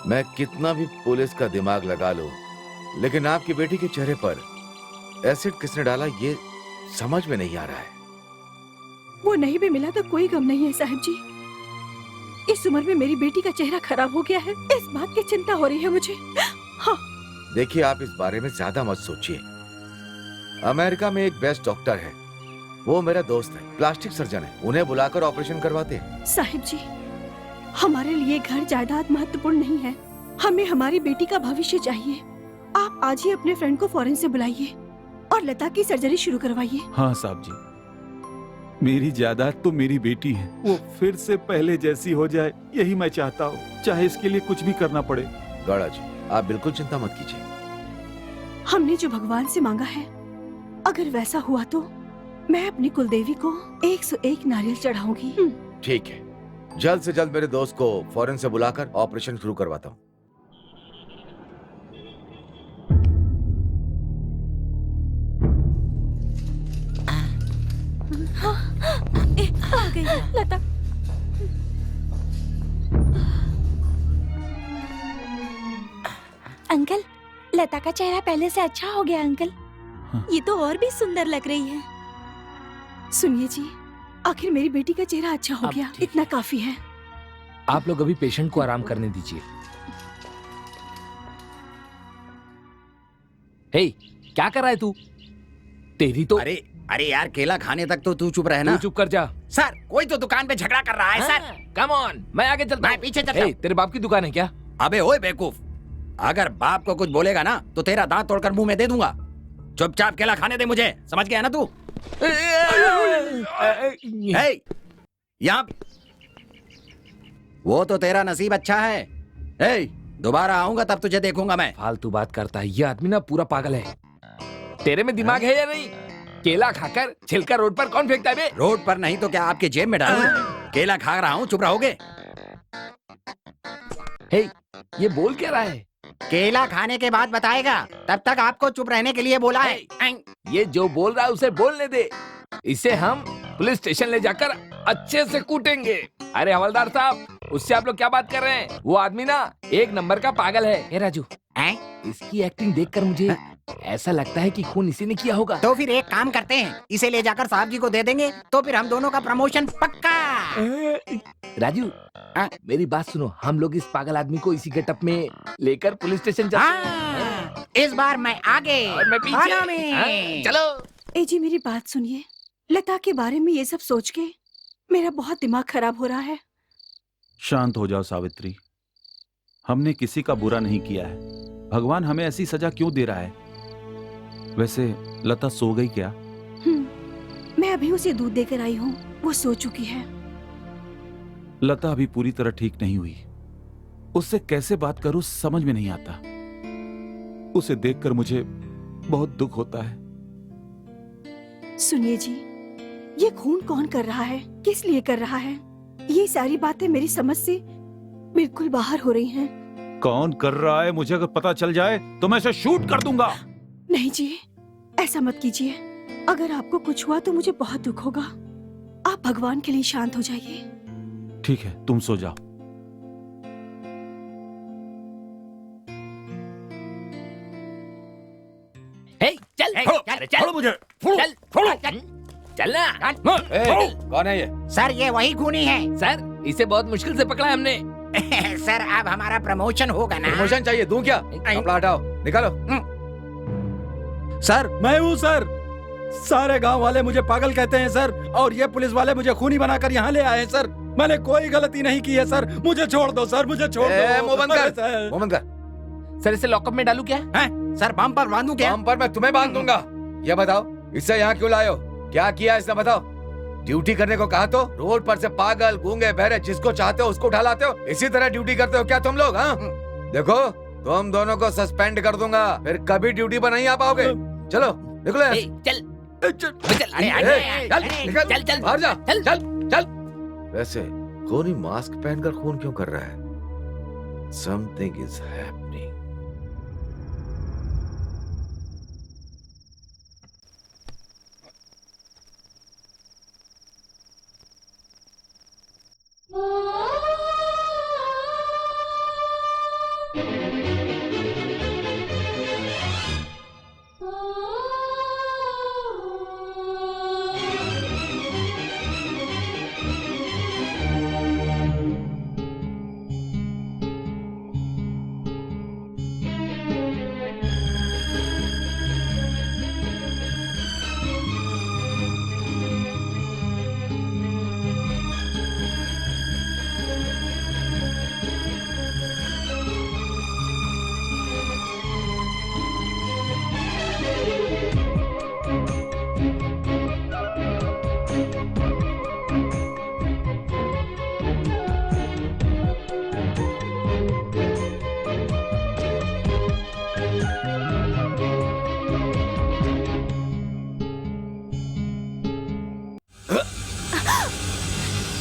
मैं कितना भी पुलिस का दिमाग लगा लूं, लेकिन आपकी बेटी के चेहरे पर एसिड किसने डाला ये समझ में नहीं आ रहा है। वो नहीं भी मिला तो कोई गम नहीं है साहब जी। इस उम्र में मेरी बेटी का चेहरा खराब हो गया है, इस बात की चिंता हो रही है मुझे। हाँ। देखिए, आप इस बारे में ज्यादा मत सोचिए। अमेरिका में एक बेस्ट डॉक्टर है, वो मेरा दोस्त है, प्लास्टिक सर्जन है, उन्हें बुलाकर ऑपरेशन करवाते हैं। साहिब जी, हमारे लिए घर जायदाद महत्वपूर्ण नहीं है, हमें हमारी बेटी का भविष्य चाहिए। आप आज ही अपने फ्रेंड को फॉरेन से बुलाइए और लता की सर्जरी शुरू करवाइए। हाँ साहब जी, मेरी जायदाद तो मेरी बेटी है, वो फिर से पहले जैसी हो जाए यही मैं चाहता हूँ, चाहे इसके लिए कुछ भी करना पड़े। गौड़ा जी, आप बिल्कुल चिंता मत कीजिए। हमने जो भगवान से मांगा है, अगर वैसा हुआ तो मैं अपनी कुलदेवी को 101 नारियल चढ़ाऊंगी। ठीक है, जल्द से जल्द मेरे दोस्त को फॉरेन से बुलाकर ऑपरेशन शुरू करवाता हूँ। आ गई लता। अंकल, लता का चेहरा पहले से अच्छा हो गया अंकल। ये तो और भी सुंदर लग रही है। सुनिए जी, आखिर मेरी बेटी का चेहरा अच्छा हो गया, इतना काफी है। आप लोग अभी पेशेंट को आराम करने दीजिए। हे, क्या कर रहा है तू? तेरी तो अरे यार, केला खाने तक तो तू चुप रहे ना। तू चुप कर जा। सर, कोई तो दुकान पे झगड़ा कर रहा है सर। कम ऑन, मैं आगे चलता हूं। मैं पीछे चलता हूं। तेरे बाप की दुकान है क्या? अबे ओए बेवकूफ, अगर बाप को कुछ बोलेगा ना तो तेरा दांत तोड़कर मुंह में दे दूंगा। चुपचाप केला खाने दे मुझे, समझ गया ना तू? यहाँ वो तो तेरा नसीब अच्छा है। दोबारा आऊंगा तब तुझे देखूंगा मैं। फालतू बात करता है ये आदमी ना, पूरा पागल है। तेरे में दिमाग है या नहीं? केला खाकर छिलका रोड पर कौन फेंकता है बे? रोड पर नहीं तो क्या आपके जेब में डालूं? केला खा रहा हूँ, चुप रहोगे? हे, ये बोल क्या रहा है? केला खाने के बाद बताएगा, तब तक आपको चुप रहने के लिए बोला है। ये जो बोल रहा है उसे बोलने दे। इसे हम पुलिस स्टेशन ले जाकर अच्छे से कूटेंगे। अरे हवलदार साहब, उससे आप लोग क्या बात कर रहे हैं? वो आदमी ना एक नंबर का पागल है। ए राजू, इसकी एक्टिंग देखकर मुझे ऐसा लगता है कि खून इसी ने किया होगा। तो फिर एक काम करते हैं, इसे ले जाकर साहब जी को दे देंगे, तो फिर हम दोनों का प्रमोशन पक्का। राजू, मेरी बात सुनो, हम लोग इस पागल आदमी को इसी गेटअप में लेकर पुलिस स्टेशन चलते हैं। इस बार मैं आगे और मैं पीछे। भागा में। चलो। ए जी मेरी बात सुनिए, लता के बारे में ये सब सोच के मेरा बहुत दिमाग खराब हो रहा है। शांत हो जाओ सावित्री, हमने किसी का बुरा नहीं किया है। भगवान हमें ऐसी सजा क्यों दे रहा है? वैसे लता सो गई क्या? मैं अभी उसे दूध देकर आई हूँ, वो सो चुकी है। लता अभी पूरी तरह ठीक नहीं हुई, उससे कैसे बात करूं समझ में नहीं आता। उसे देखकर मुझे बहुत दुख होता है। सुनिए जी, ये खून कौन कर रहा है, किस लिए कर रहा है, ये सारी बातें मेरी समझ से बिल्कुल बाहर हो रही हैं। कौन कर रहा है मुझे अगर पता चल जाए तो मैं इसे शूट कर दूंगा। नहीं जी, ऐसा मत कीजिए। अगर आपको कुछ हुआ तो मुझे बहुत दुख होगा। आप भगवान के लिए शांत हो जाइए। ठीक है, तुम सो जाओ। चल मुझे, चलना। कौन है ये? सर ये वही खूनी है। सर इसे बहुत मुश्किल से पकड़ा है हमने। सर अब हमारा प्रमोशन होगा ना। प्रमोशन चाहिए, दूं क्या? कपड़ा हटाओ, निकालो। सर मैं हूँ सर। सारे गांव वाले मुझे पागल कहते हैं सर, और ये पुलिस वाले मुझे खूनी बनाकर यहाँ ले आए हैं सर। मैंने कोई गलती नहीं की है सर, मुझे छोड़ दो सर, मुझे छोड़ दो। मुंह बंद कर, मुंह बंद कर। सर इसे लॉकअप में डालू क्या? सर बम पर बांधू क्या? बम पर मैं तुम्हें बांध दूंगा। ये बताओ इसे यहाँ क्यों लाए हो, क्या किया इसने बताओ? ड्यूटी करने को कहा तो रोड पर से पागल गूंगे बहरे जिसको चाहते हो उसको उठा लाते हो। इसी तरह ड्यूटी करते हो क्या तुम लोग? हाँ देखो, तुम दोनों को सस्पेंड कर दूंगा, फिर कभी ड्यूटी पर नहीं आ पाओगे। चलो निकलो। चल चल चल बाहर जा, चल चल चल। वैसे खूनी मास्क पहनकर खून क्यों कर रहा है? Something is happening.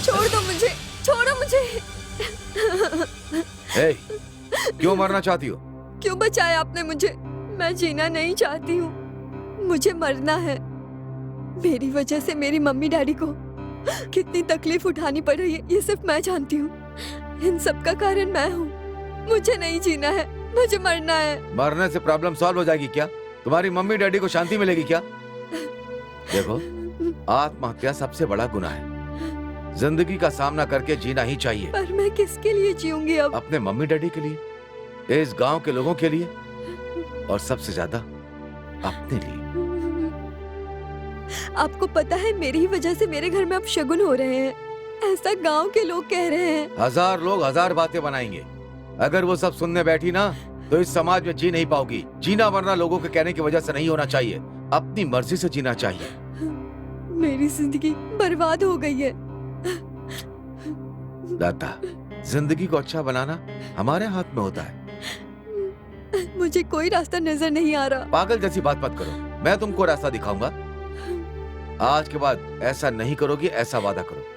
छोड़ दो मुझे, छोड़ो मुझे। क्यों मरना चाहती हो? क्यों बचाया आपने मुझे? मैं जीना नहीं चाहती हूँ, मुझे मरना है। मेरी वजह से मेरी मम्मी डैडी को कितनी तकलीफ उठानी पड़ रही है ये सिर्फ मैं जानती हूँ। इन सब का कारण मैं हूँ। मुझे नहीं जीना है, मुझे मरना है। मरने से प्रॉब्लम सॉल्व हो जाएगी क्या? तुम्हारी मम्मी डैडी को शांति मिलेगी क्या? देखो, आत्महत्या सबसे बड़ा गुनाह है। जिंदगी का सामना करके जीना ही चाहिए। पर मैं किसके लिए जीऊंगी अब? अपने मम्मी डैडी के लिए, इस गांव के लोगों के लिए, और सबसे ज्यादा अपने लिए। आपको पता है मेरी ही वजह से मेरे घर में अब शगुन हो रहे हैं, ऐसा गांव के लोग कह रहे हैं। 1000 लोग 1000 बातें बनाएंगे। अगर वो सब सुनने बैठी ना तो इस समाज में जी नहीं पाओगी। जीना मरना लोगों के कहने की वजह से नहीं होना चाहिए, अपनी मर्जी से जीना चाहिए। मेरी जिंदगी बर्बाद हो गई है। लता, जिंदगी को अच्छा बनाना हमारे हाथ में होता है। मुझे कोई रास्ता नजर नहीं आ रहा। पागल जैसी बात मत करो, मैं तुमको रास्ता दिखाऊंगा। आज के बाद ऐसा नहीं करोगी, ऐसा वादा करो।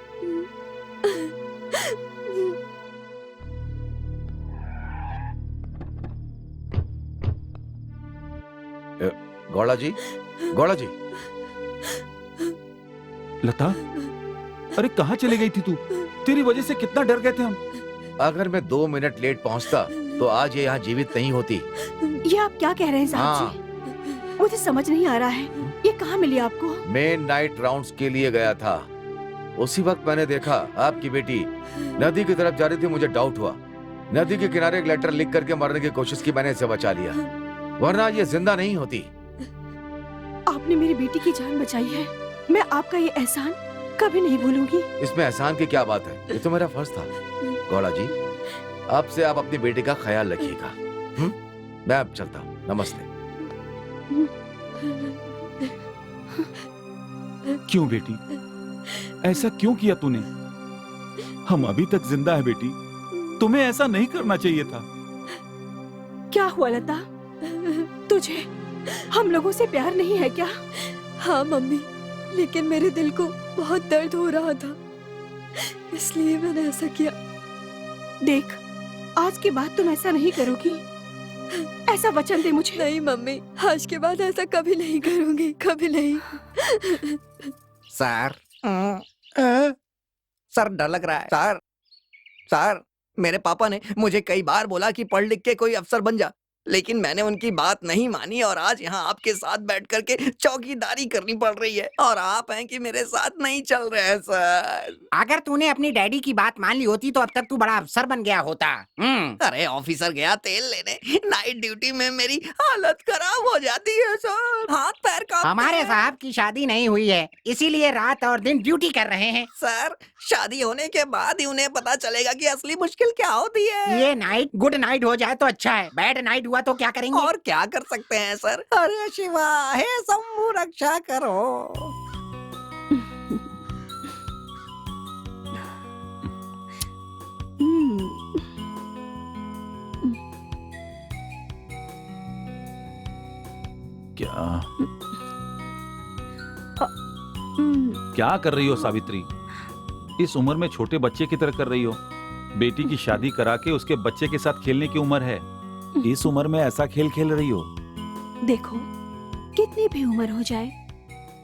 गौड़ा जी, गौड़ा जी। लता, अरे कहाँ चली गई थी तू? तेरी वजह से कितना डर गए थे हम। अगर मैं 2 मिनट लेट पहुंचता तो आज ये यहाँ जीवित नहीं होती। ये आप क्या कह रहे हैं साहब जी? मुझे समझ नहीं आ रहा है, ये कहाँ मिली आपको? मेन नाइट राउंड्स के लिए गया था। उसी वक्त मैंने देखा आपकी बेटी नदी की तरफ जा रही थी। मुझे डाउट हुआ। नदी के किनारे एक लेटर लिख करके मारने की कोशिश की। मैंने इसे बचा लिया, वरना ये जिंदा नहीं होती। आपने मेरी बेटी की जान बचाई है। मैं आपका ये एहसान कभी नहीं भूलूंगी। इसमें एहसान की क्या बात है? ये तो मेरा फर्ज था। गौड़ा जी, अब से आप अपनी बेटी का ख्याल रखिएगा। मैं अब चलता हूँ। नमस्ते। क्यों बेटी, ऐसा क्यों किया तूने? हम अभी तक जिंदा है बेटी, तुम्हें ऐसा नहीं करना चाहिए था। क्या हुआ लता, तुझे हम लोगों से प्यार नहीं है क्या? हाँ मम्मी, लेकिन मेरे दिल को बहुत दर्द हो रहा था, इसलिए मैंने ऐसा किया। देख, आज के बाद तुम ऐसा नहीं करोगी, ऐसा वचन दे मुझे। नहीं मम्मी, आज के बाद ऐसा कभी नहीं करूंगी, कभी नहीं। सर सर डर लग रहा है। सर मेरे पापा ने मुझे कई बार बोला कि पढ़ लिख के कोई अफसर बन जा, लेकिन मैंने उनकी बात नहीं मानी और आज यहाँ आपके साथ बैठ करके चौकीदारी करनी पड़ रही है और आप हैं कि मेरे साथ नहीं चल रहे हैं सर। अगर तूने अपनी डैडी की बात मान ली होती तो अब तक तू बड़ा अफसर बन गया होता। अरे ऑफिसर गया तेल लेने, नाइट ड्यूटी में मेरी हालत खराब हो जाती है सर, हाथ पैर का। हमारे साहब की शादी नहीं हुई है, इसीलिए रात और दिन ड्यूटी कर रहे हैं। सर, शादी होने के बाद ही उन्हें पता चलेगा कि असली मुश्किल क्या होती है। ये नाइट गुड नाइट हो जाए तो अच्छा है, बैड नाइट हुआ तो क्या करेंगे? और क्या कर सकते हैं सर? अरे शिवा, हे शंभू रक्षा करो। क्या कर रही हो सावित्री? इस उम्र में छोटे बच्चे की तरह कर रही हो। बेटी की शादी करा के उसके बच्चे के साथ खेलने की उम्र है। इस उम्र में ऐसा खेल खेल रही हो? देखो, कितनी भी उम्र हो जाए,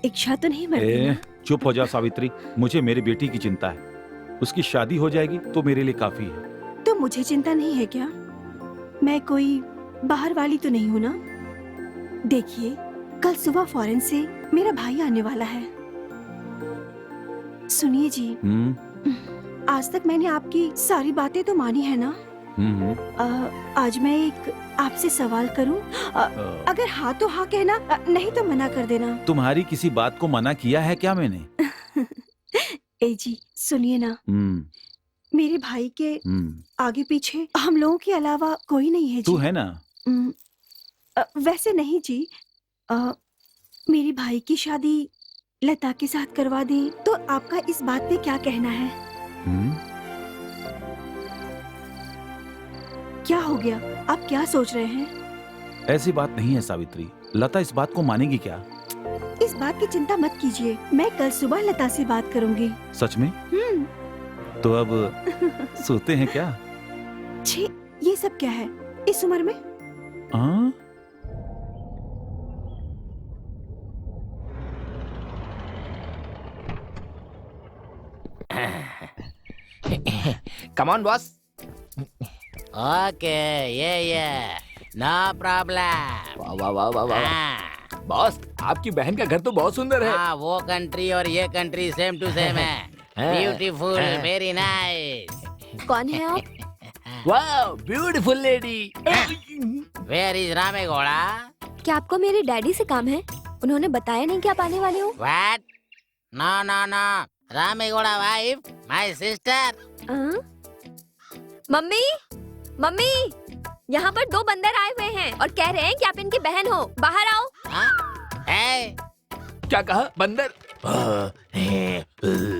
इच्छा तो नहीं मरती ना। चुप हो जा सावित्री, मुझे मेरी बेटी की चिंता है। उसकी शादी हो जाएगी तो मेरे लिए काफी है। तो मुझे चिंता नहीं है क्या? मैं कोई बाहर वाली तो नहीं हूँ ना? देखिए, कल सुबह फॉरेन से मेरा भाई आने वाला है। सुनिए जी, आज तक मैंने आपकी सारी बातें तो मानी है ना? आज मैं एक आपसे सवाल करूं? अगर हाँ तो हाँ कहना, नहीं तो मना कर देना। तुम्हारी किसी बात को मना किया है क्या मैंने? ए जी, सुनिए ना, मेरे भाई के आगे पीछे हम लोगों के अलावा कोई नहीं है जी। तू है ना? वैसे नहीं जी, मेरी भाई की शादी लता के साथ करवा दें तो आपका इस बात पे क्या कहना है? क्या हो गया? आप क्या सोच रहे हैं? ऐसी बात नहीं है सावित्री, लता इस बात को मानेगी क्या? इस बात की चिंता मत कीजिए, मैं कल सुबह लता से बात करूंगी। सच में? तो अब सोते हैं क्या? छी, ये सब क्या है इस उम्र में? Come on, boss. Okay, yeah, no problem. वाह। बॉस, आपकी बहन का घर तो बहुत सुंदर है। हाँ, वो कंट्री और ये कंट्री सेम टू सेम है। Beautiful, very nice. कौन है आप? वाह, beautiful lady. Where is Ramegowda? क्या आपको मेरे डैडी से काम है? उन्होंने बताया नहीं कि आप आने वाले हो? What? No. Ramegowda wife, my sister. Mummy, यहाँ पर 2 बंदर आए हुए हैं और कह रहे हैं कि आप इनकी बहन हो। बाहर आओ। क्या कहा? बंदर?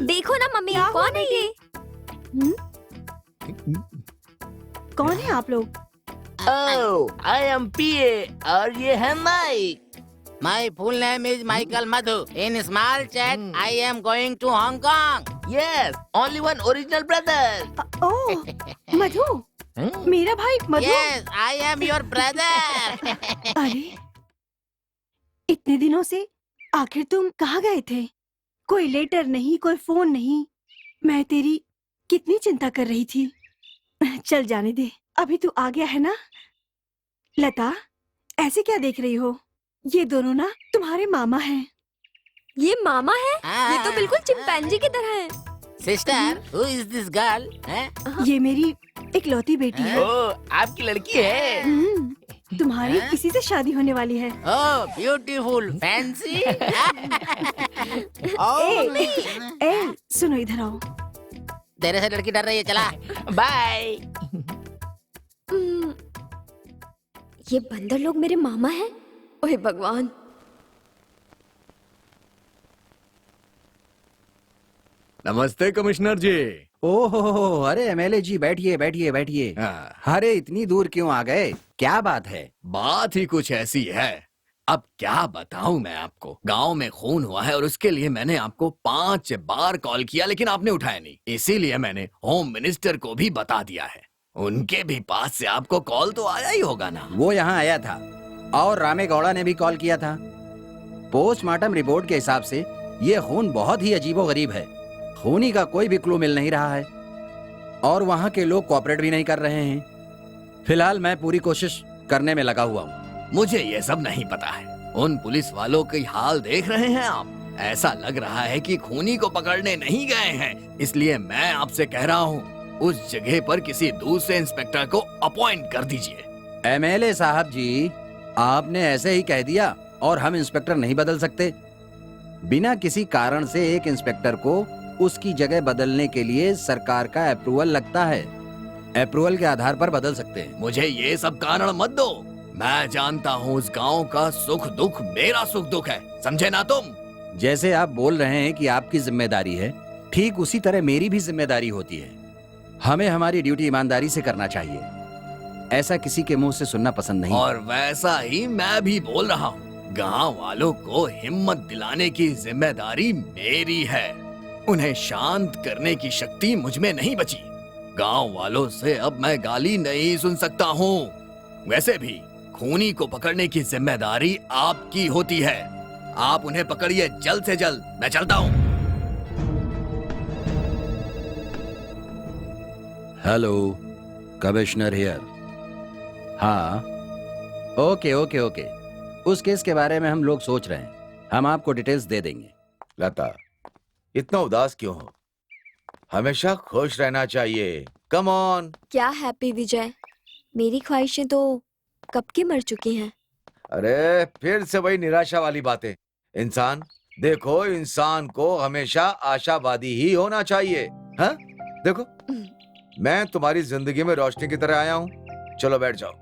देखो ना मम्मी, कौन है ये? कौन है आप लोग? I am PA और ये है mic. My full name is Michael Madhu. In small chat, I am going to Hong Kong. Yes, only one original brother. Oh, मधु, मेरा भाई मधु। Yes, I am your brother. अरे, इतने दिनों से आखिर तुम कहाँ गए थे? कोई लेटर नहीं, कोई फोन नहीं। मैं तेरी कितनी चिंता कर रही थी। चल जाने दे, अभी तू आ गया है ना। लता, ऐसे क्या देख रही हो? ये दोनों ना तुम्हारे मामा हैं। ये मामा है? ये तो बिल्कुल चिंपैंजी की तरह है। Sister, who is this girl? ये मेरी इकलौती बेटी है। ओह, आपकी लड़की है। तुम्हारी किसी से शादी होने वाली है। ओह, ब्यूटीफुल, फैंसी। ए, सुनो इधर आओ। तेरे से लड़की डर रही है, चला। बाय। ये बंदर लोग मेरे मामा हैं? ओहे भगवान। नमस्ते कमिश्नर जी। ओहो, अरे एमएलए जी, बैठिए बैठिए बैठिए। अरे इतनी दूर क्यों आ गए? क्या बात है? बात ही कुछ ऐसी है, अब क्या बताऊं मैं आपको। गांव में खून हुआ है और उसके लिए मैंने आपको 5 बार कॉल किया, लेकिन आपने उठाया नहीं। इसीलिए मैंने होम मिनिस्टर को भी बता दिया है। उनके भी पास से आपको कॉल तो आया ही होगा ना। वो यहाँ आया था और रामे गौड़ा ने भी कॉल किया था। पोस्टमार्टम रिपोर्ट के हिसाब से ये खून बहुत ही अजीबोगरीब है। खूनी का कोई भी क्लू मिल नहीं रहा है और वहाँ के लोग कोऑपरेट भी नहीं कर रहे हैं। फिलहाल मैं पूरी कोशिश करने में लगा हुआ हूँ। मुझे ये सब नहीं पता है। उन पुलिस वालों के हाल देख रहे हैं आप? ऐसा लग रहा है कि खूनी को पकड़ने नहीं गए हैं। इसलिए मैं आपसे कह रहा हूँ, उस जगह पर किसी दूसरे इंस्पेक्टर को अपॉइंट कर दीजिए। एमएलए साहब जी, आपने ऐसे ही कह दिया और हम इंस्पेक्टर नहीं बदल सकते। बिना किसी कारण से एक इंस्पेक्टर को उसकी जगह बदलने के लिए सरकार का अप्रूवल लगता है। अप्रूवल के आधार पर बदल सकते हैं। मुझे ये सब कारण मत दो। मैं जानता हूँ उस गांव का सुख दुख मेरा सुख दुख है, समझे ना तुम? जैसे आप बोल रहे हैं कि आपकी जिम्मेदारी है, ठीक उसी तरह मेरी भी जिम्मेदारी होती है। हमें हमारी ड्यूटी ईमानदारी से करना चाहिए। ऐसा किसी के मुंह से सुनना पसंद नहीं। और वैसा ही मैं भी बोल रहा हूँ। गांव वालों को हिम्मत दिलाने की जिम्मेदारी मेरी है। उन्हें शांत करने की शक्ति मुझ में नहीं बची। गांव वालों से अब मैं गाली नहीं सुन सकता हूँ। वैसे भी खूनी को पकड़ने की जिम्मेदारी आपकी होती है। आप उन्हें पकड़िए जल्द से जल्द। मैं चलता हूँ। Hello, commissioner here. हाँ, ओके ओके ओके। उस केस के बारे में हम लोग सोच रहे हैं। हम आपको डिटेल्स दे देंगे। लता, इतना उदास क्यों हो? हमेशा खुश रहना चाहिए। Come on. क्या हैप्पी विजय, मेरी ख्वाहिशें तो कब की मर चुकी हैं। अरे फिर से वही निराशा वाली बातें। इंसान देखो, इंसान को हमेशा आशावादी ही होना चाहिए। हाँ देखो, मैं तुम्हारी जिंदगी में रोशनी की तरह आया हूँ। चलो बैठ जाओ।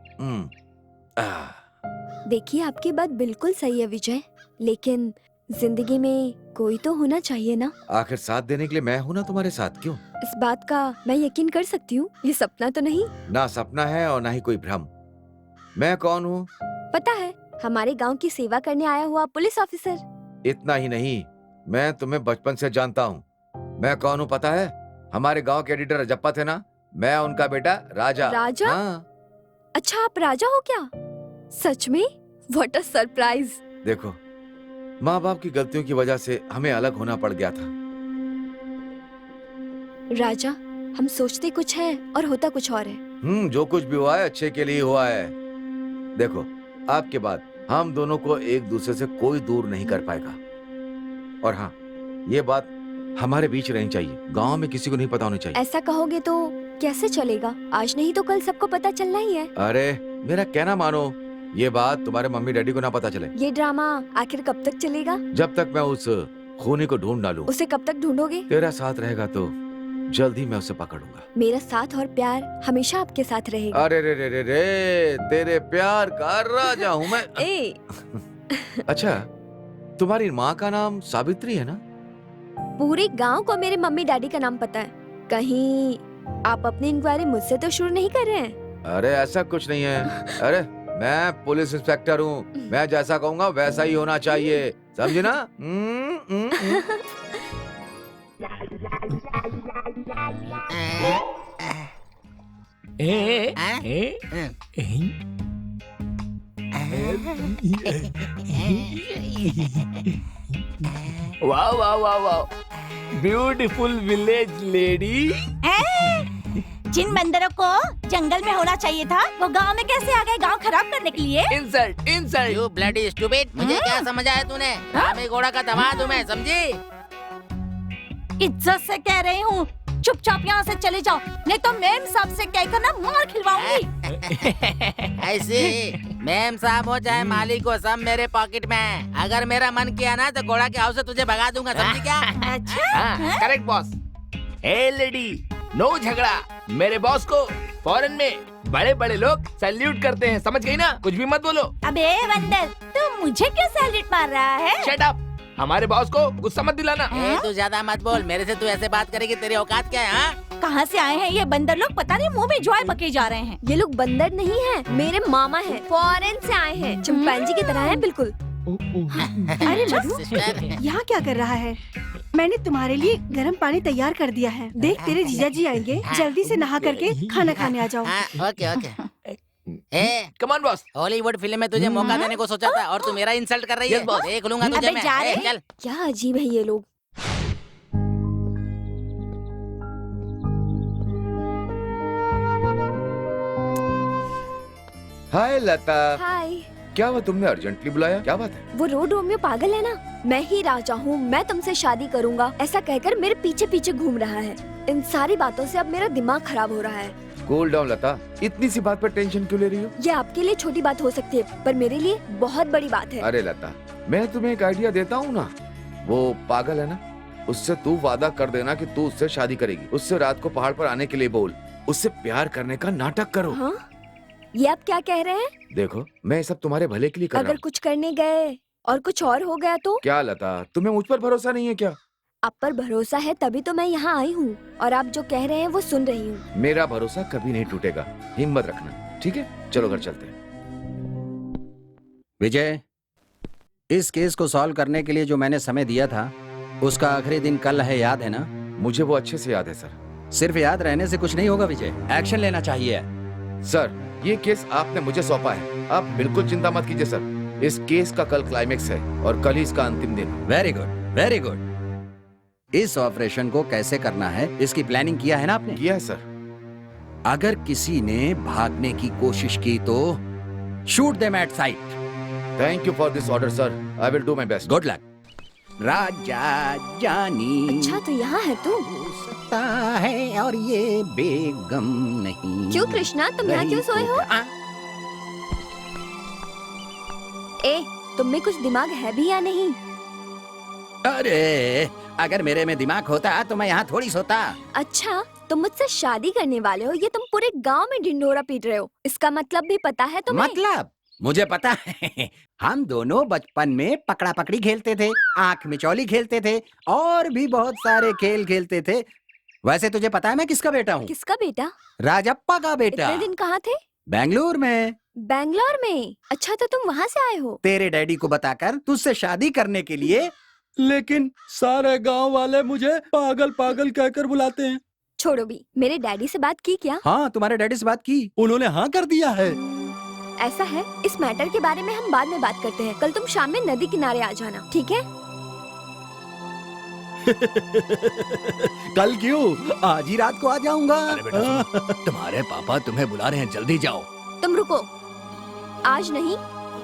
देखिए, आपकी बात बिल्कुल सही है विजय, लेकिन जिंदगी में कोई तो होना चाहिए ना। आखिर साथ देने के लिए मैं हूँ ना तुम्हारे साथ। क्यों? इस बात का मैं यकीन कर सकती हूँ, ये सपना तो नहीं। ना सपना है और ना ही कोई भ्रम। मैं कौन हूँ? पता है, हमारे गांव की सेवा करने आया हुआ पुलिस ऑफिसर। इतना ही नहीं, मैं तुम्हें बचपन से जानता हूँ। मैं कौन हूँ पता है? हमारे गांव के एडिटर रजप्पा थे ना, मैं उनका बेटा राजा। राजा? हाँ। अच्छा, आप राजा हो क्या? सच में? What a surprise. देखो, माँ बाप की गलतियों की वजह से हमें अलग होना पड़ गया था। राजा, हम सोचते कुछ है और होता कुछ और है। जो कुछ भी हुआ है अच्छे के लिए हुआ है। देखो, आपके बाद हम दोनों को एक दूसरे से कोई दूर नहीं कर पाएगा। और हाँ, ये बात हमारे बीच रहनी चाहिए। गांव में किसी को नहीं पता होनी चाहिए। ऐसा कहोगे तो कैसे चलेगा? आज नहीं तो कल सबको पता चलना ही है। अरे मेरा कहना मानो, ये बात तुम्हारे मम्मी डैडी को ना पता चले। ये ड्रामा आखिर कब तक चलेगा? जब तक मैं उस खूनी को ढूंढ डालूं। उसे कब तक ढूंढोगे? तेरा साथ रहेगा तो जल्द ही मैं उसे पकड़ूंगा। मेरा साथ और प्यार हमेशा आपके साथ रहेगा। अरे रे रे रे रे, तेरे प्यार का राजा हूँ मैं। ए। अच्छा, तुम्हारी माँ का नाम सावित्री है ना? पूरे गांव को मेरे मम्मी डैडी का नाम पता है। कहीं आप अपनी इंक्वायरी मुझसे तो शुरू नहीं कर रहे हैं? अरे ऐसा कुछ नहीं है। अरे मैं पुलिस इंस्पेक्टर हूँ, मैं जैसा कहूँगा वैसा ही होना चाहिए, समझे ना? वाह वाह वाह वाह, ब्यूटीफुल विलेज लेडी। जिन बंदरों को जंगल में होना चाहिए था वो गांव में कैसे आ गए गांव खराब करने के लिए? Insult insult. You bloody stupid, मुझे क्या समझ आया तूने? रामे घोड़ा का दामाद हूँ मैं, समझी? इज्जत से कह रही हूँ, चुपचाप यहाँ से चले जाओ, नहीं तो मैम साहब से कहकर ना मार खिलवाऊंगी। ऐसे मैम साहब हो चाहे मालिक हो, सब मेरे पॉकेट में है। अगर मेरा मन किया ना तो घोड़ा के हाथ से तुझे भगा दूंगा, समझी क्या? अच्छा correct boss. A lady, no झगड़ा। मेरे बॉस को फॉरेन में बड़े बड़े लोग सैल्यूट करते हैं, समझ गई ना? कुछ भी मत बोलो। अबे बंदर, तू मुझे क्यों सैल्यूट मार रहा है? शट अप, हमारे बॉस को गुस्सा मत दिलाना। तू ज्यादा मत बोल, मेरे से तू ऐसे बात करेगी, तेरी औकात क्या है? हाँ? कहाँ से आए हैं ये बंदर लोग? पता नहीं मुंह में ज्वार बके जा रहे हैं। ये लोग बंदर नहीं हैं, मेरे मामा हैं, फॉरेन से आए हैं, चिंपैंजी की तरह हैं बिल्कुल। अरे मधु, यहाँ क्या कर रहा है? मैंने तुम्हारे लिए गर्म पानी तैयार कर दिया है। देख तेरे जीजा जी आएंगे, जल्दी से नहा करके खाना खाने आ जाओ। Okay okay. Come on boss. Hollywood film में तुझे मौका देने को सोचा था और तू मेरा इंसल्ट कर रही है। देख लूंगा तुझे मैं। चल। क्या अजीब है ये लोग। हाय लता। हाय। क्या हुआ, तुमने अर्जेंटली बुलाया? क्या बात है? वो रोड रोमियो पागल है ना, मैं ही राजा हूँ, मैं तुमसे शादी करूँगा ऐसा कहकर मेरे पीछे पीछे घूम रहा है। इन सारी बातों से अब मेरा दिमाग खराब हो रहा है। कूल डाउन लता, इतनी सी बात पर टेंशन क्यों ले रही हो? ये आपके लिए छोटी बात हो सकती है पर मेरे लिए बहुत बड़ी बात है। अरे लता, मैं तुम्हें एक आइडिया देता हूँ ना। वो पागल है ना, उससे तू वादा कर देना कि तू उससे शादी करेगी। उससे रात को पहाड़ पर आने के लिए बोल, उससे प्यार करने का नाटक करो। हाँ? ये आप क्या कह रहे हैं? देखो, मैं सब तुम्हारे भले के लिए कर रहा अगर हूँ। कुछ करने गए और कुछ और हो गया तो? क्या लता, तुम्हें मुझ पर भरोसा नहीं है क्या? आप पर भरोसा है तभी तो मैं यहाँ आई हूँ और आप जो कह रहे हैं वो सुन रही हूँ। मेरा भरोसा कभी नहीं टूटेगा, हिम्मत रखना, ठीक है? चलो घर चलते हैं। विजय, इस केस को सॉल्व करने के लिए जो मैंने समय दिया था उसका आखिरी दिन कल है, याद है ना? मुझे वो अच्छे से याद है सर। सिर्फ याद रहने से कुछ नहीं होगा विजय, एक्शन लेना चाहिए। सर, ये केस आपने मुझे सौंपा है, आप बिल्कुल चिंता मत कीजिए सर। इस केस का कल क्लाइमेक्स है और कल ही इसका अंतिम दिन। Very good, very good. इस ऑपरेशन को कैसे करना है इसकी प्लानिंग किया है ना आपने? किया है सर। अगर किसी ने भागने की कोशिश की तो shoot them at sight. Thank you for this order sir, I will do my best. Good luck. Raja Jani. अच्छा तो यहाँ है तू? सकता है और ये बेगम नहीं। क्यों कृष्णा, तुम यहाँ क्यों सोए हो? ए, तुम में कुछ दिमाग है भी या नहीं? अरे, अगर मेरे में दिमाग होता तो मैं यहाँ थोड़ी सोता। अच्छा, तुम मुझसे शादी करने वाले हो, ये तुम पूरे गांव में ढिंढोरा पीट रहे हो। इसका मतलब भी पता है तुम्हें? मतलब? मुझे पता है। हम दोनों बचपन में पकड़ा पकड़ी खेलते थे, आंख मिचौली खेलते थे और भी बहुत सारे खेल खेलते थे। वैसे तुझे पता है मैं किसका बेटा हूँ? किसका बेटा? राजप्पा का बेटा। इतने दिन कहाँ थे? बेंगलुरु में। बेंगलोर में? अच्छा तो तुम वहाँ से आए हो? तेरे डैडी को बताकर तुझसे शादी करने के लिए। लेकिन सारे गांव वाले मुझे पागल पागल कहकर बुलाते हैं। छोड़ो भी, मेरे डैडी से बात की क्या? हाँ, तुम्हारे डैडी से बात की। उन्होंने हाँ कर दिया है। ऐसा है, इस मैटर के बारे में हम बाद में बात करते हैं। कल तुम शाम में नदी किनारे आ जाना, ठीक है? कल क्यों, आज ही रात को आ जाऊंगा। तुम्हारे पापा तुम्हें बुला रहे हैं, जल्दी जाओ। तुम रुको, आज नहीं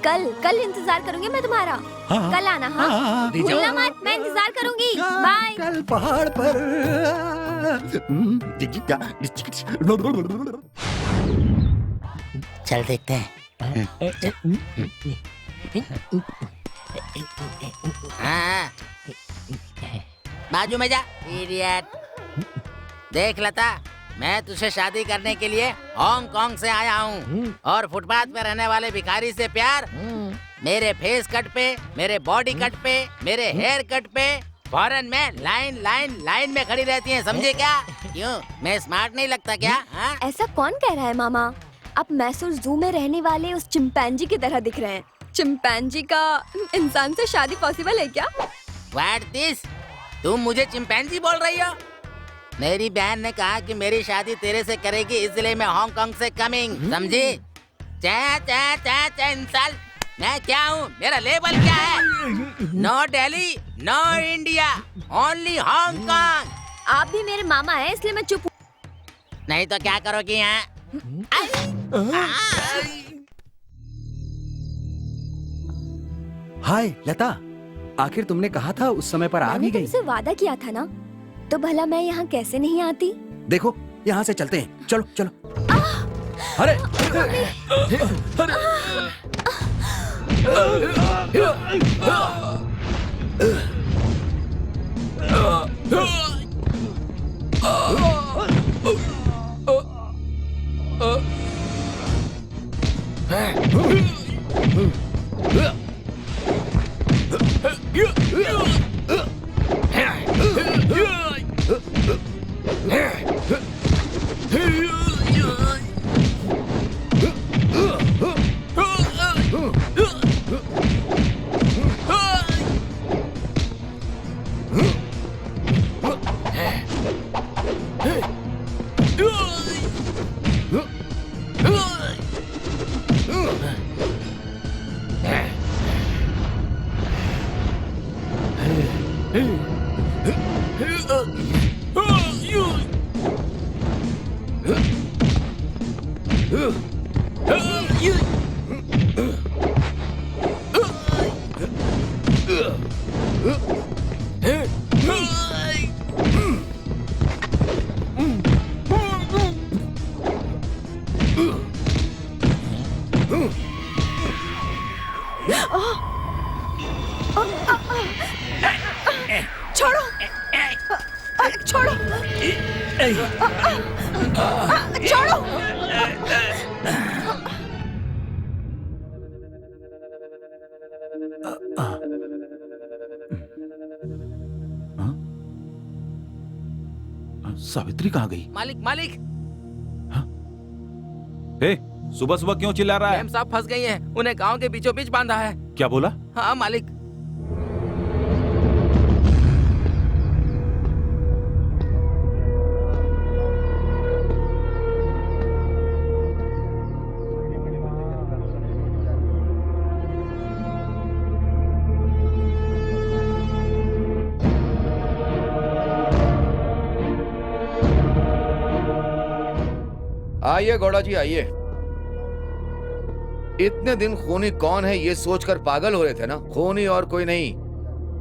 कल इंतजार करूंगी मैं तुम्हारा। हाँ, कल आना। हाँ, भूलना मत, मैं इंतजार करूंगी। बाय। कल पहाड़ पर। चल देखते हैं। हाँ, बाजू में जा इडियट। देख लता, मैं तुझसे शादी करने के लिए हांगकांग से आया हूँ और फुटपाथ पे रहने वाले भिखारी से प्यार मेरे फेस कट पे, मेरे बॉडी कट पे, मेरे हेयर कट पे फॉरेन में लाइन में खड़ी रहती हैं, समझे क्या? क्यों, मैं स्मार्ट नहीं लगता क्या? हाँ? ऐसा कौन कह रहा है मामा? आप मैसूर जू में रहने वाले उस चिंपैंजी की तरह दिख रहे हैं। चिंपैंजी का इंसान से शादी पॉसिबल है क्या? What this? तुम मुझे चिंपैंजी बोल रही हो? मेरी बहन ने कहा कि मेरी शादी तेरे से करेगी, इसलिए मैं हांगकांग से कमिंग, समझी? इंसान, मैं क्या हूँ? मेरा लेबल क्या है? No Delhi, no India, only Hong Kong. आप भी मेरे मामा हैं, इसलिए मैं चुप हूँ। नहीं तो क्या करोगी यहाँ? हाय लता, आखिर तुमने कहा था उस समय पर आ भी गई। तुमसे वादा किया था ना, तो भला मैं यहाँ कैसे नहीं आती? देखो यहाँ से चलते हैं, चलो चलो। अरे छोड़ो, छोड़ो, छोड़ो। सावित्री कहाँ गई? मालिक मालिक, ए, सुबह सुबह क्यों चिल्ला रहा है? मैम साहब फंस गई हैं, उन्हें गांव के बीचों बीच बांधा है। क्या बोला? हाँ मालिक। आइए गौड़ा जी आइए। इतने दिन खूनी कौन है ये सोचकर पागल हो रहे थे ना? खूनी और कोई नहीं,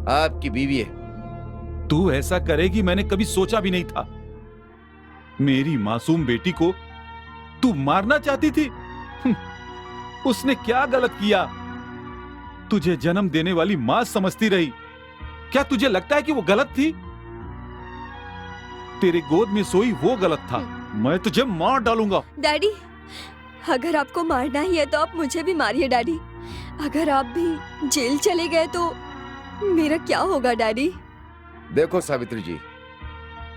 आपकी बीवी है। तू ऐसा करेगी मैंने कभी सोचा भी नहीं था। मेरी मासूम बेटी को तू मारना चाहती थी। उसने क्या गलत किया? तुझे जन्म देने वाली मां समझती रही। क्या तुझे लगता है कि वो गलत थी? तेरे गोद में सोई वो गलत था। मैं तुझे मार डालूंगा। डैडी, अगर आपको मारना ही है तो आप मुझे भी मारिए डैडी। अगर आप भी जेल चले गए तो मेरा क्या होगा डैडी? देखो सावित्री जी,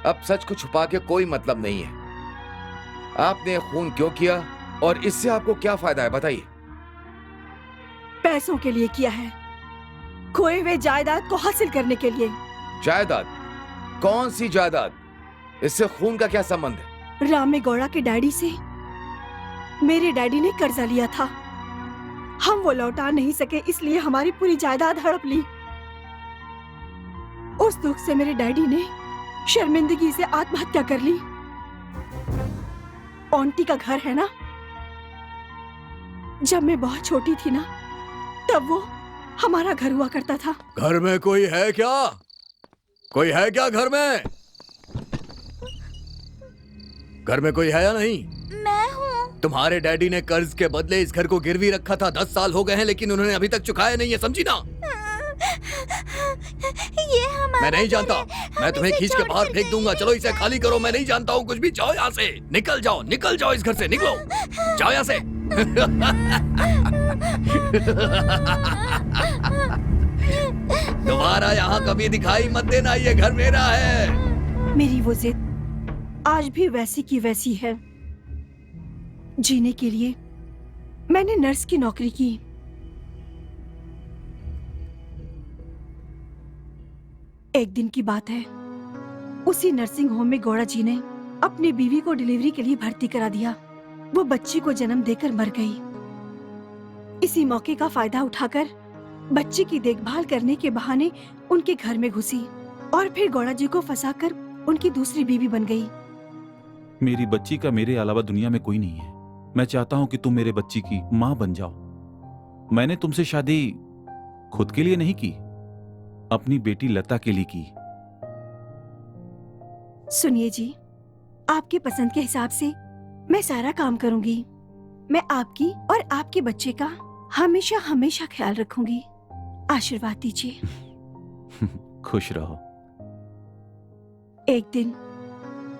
अब सच को छुपा के कोई मतलब नहीं है। आपने खून क्यों किया और इससे आपको क्या फायदा है बताइए? पैसों के लिए किया है, खोए हुए जायदाद को हासिल करने के लिए। जायदाद? कौन सी जायदाद? इससे खून का क्या संबंध है? रामे गौड़ा के डैडी से मेरे डैडी ने कर्जा लिया था। हम वो लौटा नहीं सके, इसलिए हमारी पूरी जायदाद हड़प ली। उस दुख से मेरे डैडी ने शर्मिंदगी से आत्महत्या कर ली। आंटी का घर है ना, जब मैं बहुत छोटी थी ना, तब वो हमारा घर हुआ करता था। घर में कोई है क्या? कोई है क्या घर में? घर में कोई है या नहीं? मैं हूँ। तुम्हारे डैडी ने कर्ज के बदले इस घर को गिरवी रखा था। 10 साल हो गए हैं, लेकिन उन्होंने अभी तक चुकाया नहीं है, समझी ना? ये हमारा मैं नहीं जानता। घर है, मैं हम तुम्हें इसे खींच के छोड़ बाहर कर फेंक दूंगा। चलो इसे खाली करो। मैं नहीं जानता हूँ कुछ भी। जाओ यहाँ से, निकल जाओ, निकल जाओ इस घर से, निकलो, जाओ यहाँ से। दोबारा यहाँ कभी दिखाई मत देना, ये घर मेरा है। मेरी वो जिद आज भी वैसी की वैसी है। जीने के लिए मैंने नर्स की नौकरी की। एक दिन की बात है, उसी नर्सिंग होम में गौड़ा जी ने अपनी बीवी को डिलीवरी के लिए भर्ती करा दिया। वो बच्ची को जन्म देकर मर गई। इसी मौके का फायदा उठाकर बच्ची की देखभाल करने के बहाने उनके घर में घुसी और फिर गौड़ा जी को फंसाकर उनकी दूसरी बीवी बन गई। मेरी बच्ची का मेरे अलावा दुनिया में कोई नहीं है। मैं चाहता हूं कि तुम मेरे बच्ची की मां बन जाओ। मैंने तुमसे शादी खुद के लिए नहीं की, अपनी बेटी लता के लिए की। सुनिए जी, आपकी पसंद के हिसाब से मैं सारा काम करूंगी। मैं आपकी और आपके बच्चे का हमेशा हमेशा ख्याल रखूंगी। आशीर्वाद दीजिए। खुश रहो। एक दिन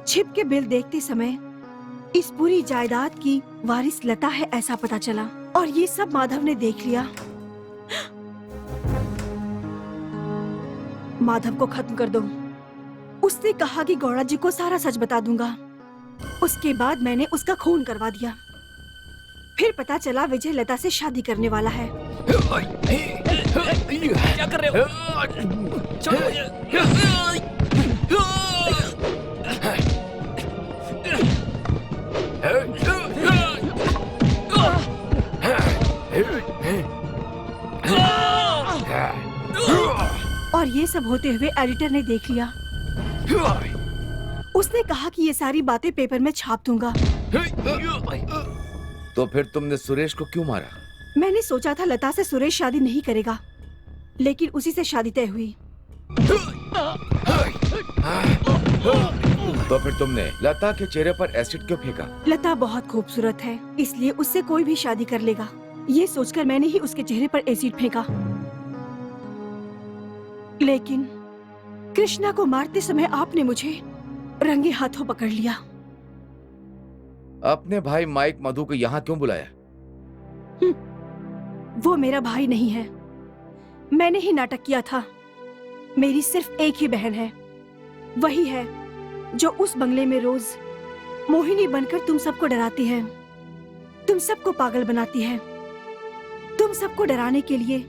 छिप के बिल देखते समय इस पूरी जायदाद की वारिस लता है ऐसा पता चला, और ये सब माधव ने देख लिया। माधव को खत्म कर दो। उसने कहा कि गौड़ा जी को सारा सच बता दूंगा। उसके बाद मैंने उसका खून करवा दिया। फिर पता चला विजय लता से शादी करने वाला है। क्या कर रहे हो? छोड़ो मुझे। और ये सब होते हुए एडिटर ने देख लिया। उसने कहा कि ये सारी बातें पेपर में छाप दूंगा। तो फिर तुमने सुरेश को क्यों मारा? मैंने सोचा था लता से सुरेश शादी नहीं करेगा, लेकिन उसी से शादी तय हुई। तो फिर तुमने लता के चेहरे पर एसिड क्यों फेंका? लता बहुत खूबसूरत है, इसलिए उससे कोई भी शादी कर लेगा। ये सोचकर मैंने ही उसके चेहरे पर एसिड फेंका। लेकिन कृष्णा को मारते समय आपने मुझे रंगे हाथों पकड़ लिया। अपने भाई माइक मधु को यहाँ क्यों बुलाया? वो मेरा भाई नहीं है, मैंने ही नाटक किया था। मेरी सिर्फ एक ही बहन है, वही है जो उस बंगले में रोज मोहिनी बनकर तुम सबको डराती है, तुम सबको पागल बनाती है। तुम सबको डराने के लिए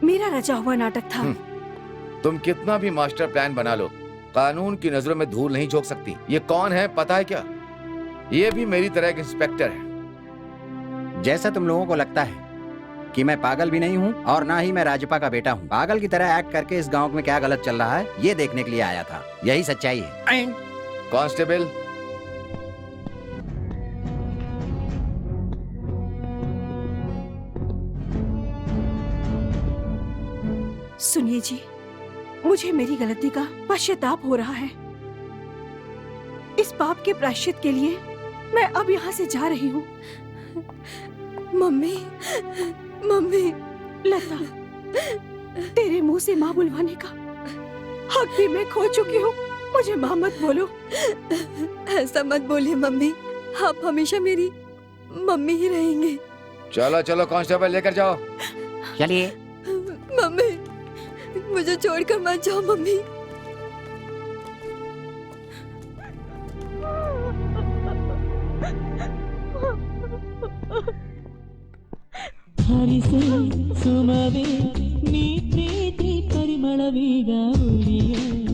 मेरा रचा हुआ नाटक था। तुम कितना भी मास्टर प्लान बना लो, कानून की नजरों में धूल नहीं झोंक सकती। ये कौन है पता है क्या? ये भी मेरी तरह एक इंस्पेक्टर है। जैसा तुम लोगों को लगता है कि मैं पागल भी नहीं हूँ और ना ही मैं राजपा का बेटा हूँ, पागल की तरह एक्ट करके इस गांव में क्या गलत चल रहा है ये देखने के लिए आया था। यही सच्चाई है। कांस्टेबल, सुनिए जी, मुझे मेरी गलती का पश्चाताप हो रहा है। इस पाप के प्रायश्चित के लिए मैं अब यहाँ से जा रही हूँ। Mummy, mummy. लता, तेरे मुंह से माँ बुलवाने का हक भी मैं खो चुकी हूँ। मुझे माँ मत बोलो। ऐसा मत बोलिए मम्मी, आप हमेशा मेरी मम्मी ही रहेंगे। चलो चलो कांस्टेबल, लेकर जाओ। चलिए। मम्मी, मुझे छोड़कर मत जाओ मम्मी। ಹರಿಸೆ ಸುಮವೇ ನೀ ಪ್ರೀತಿ ಪರಿಮಳವೀಗ ಉಳಿಯೋ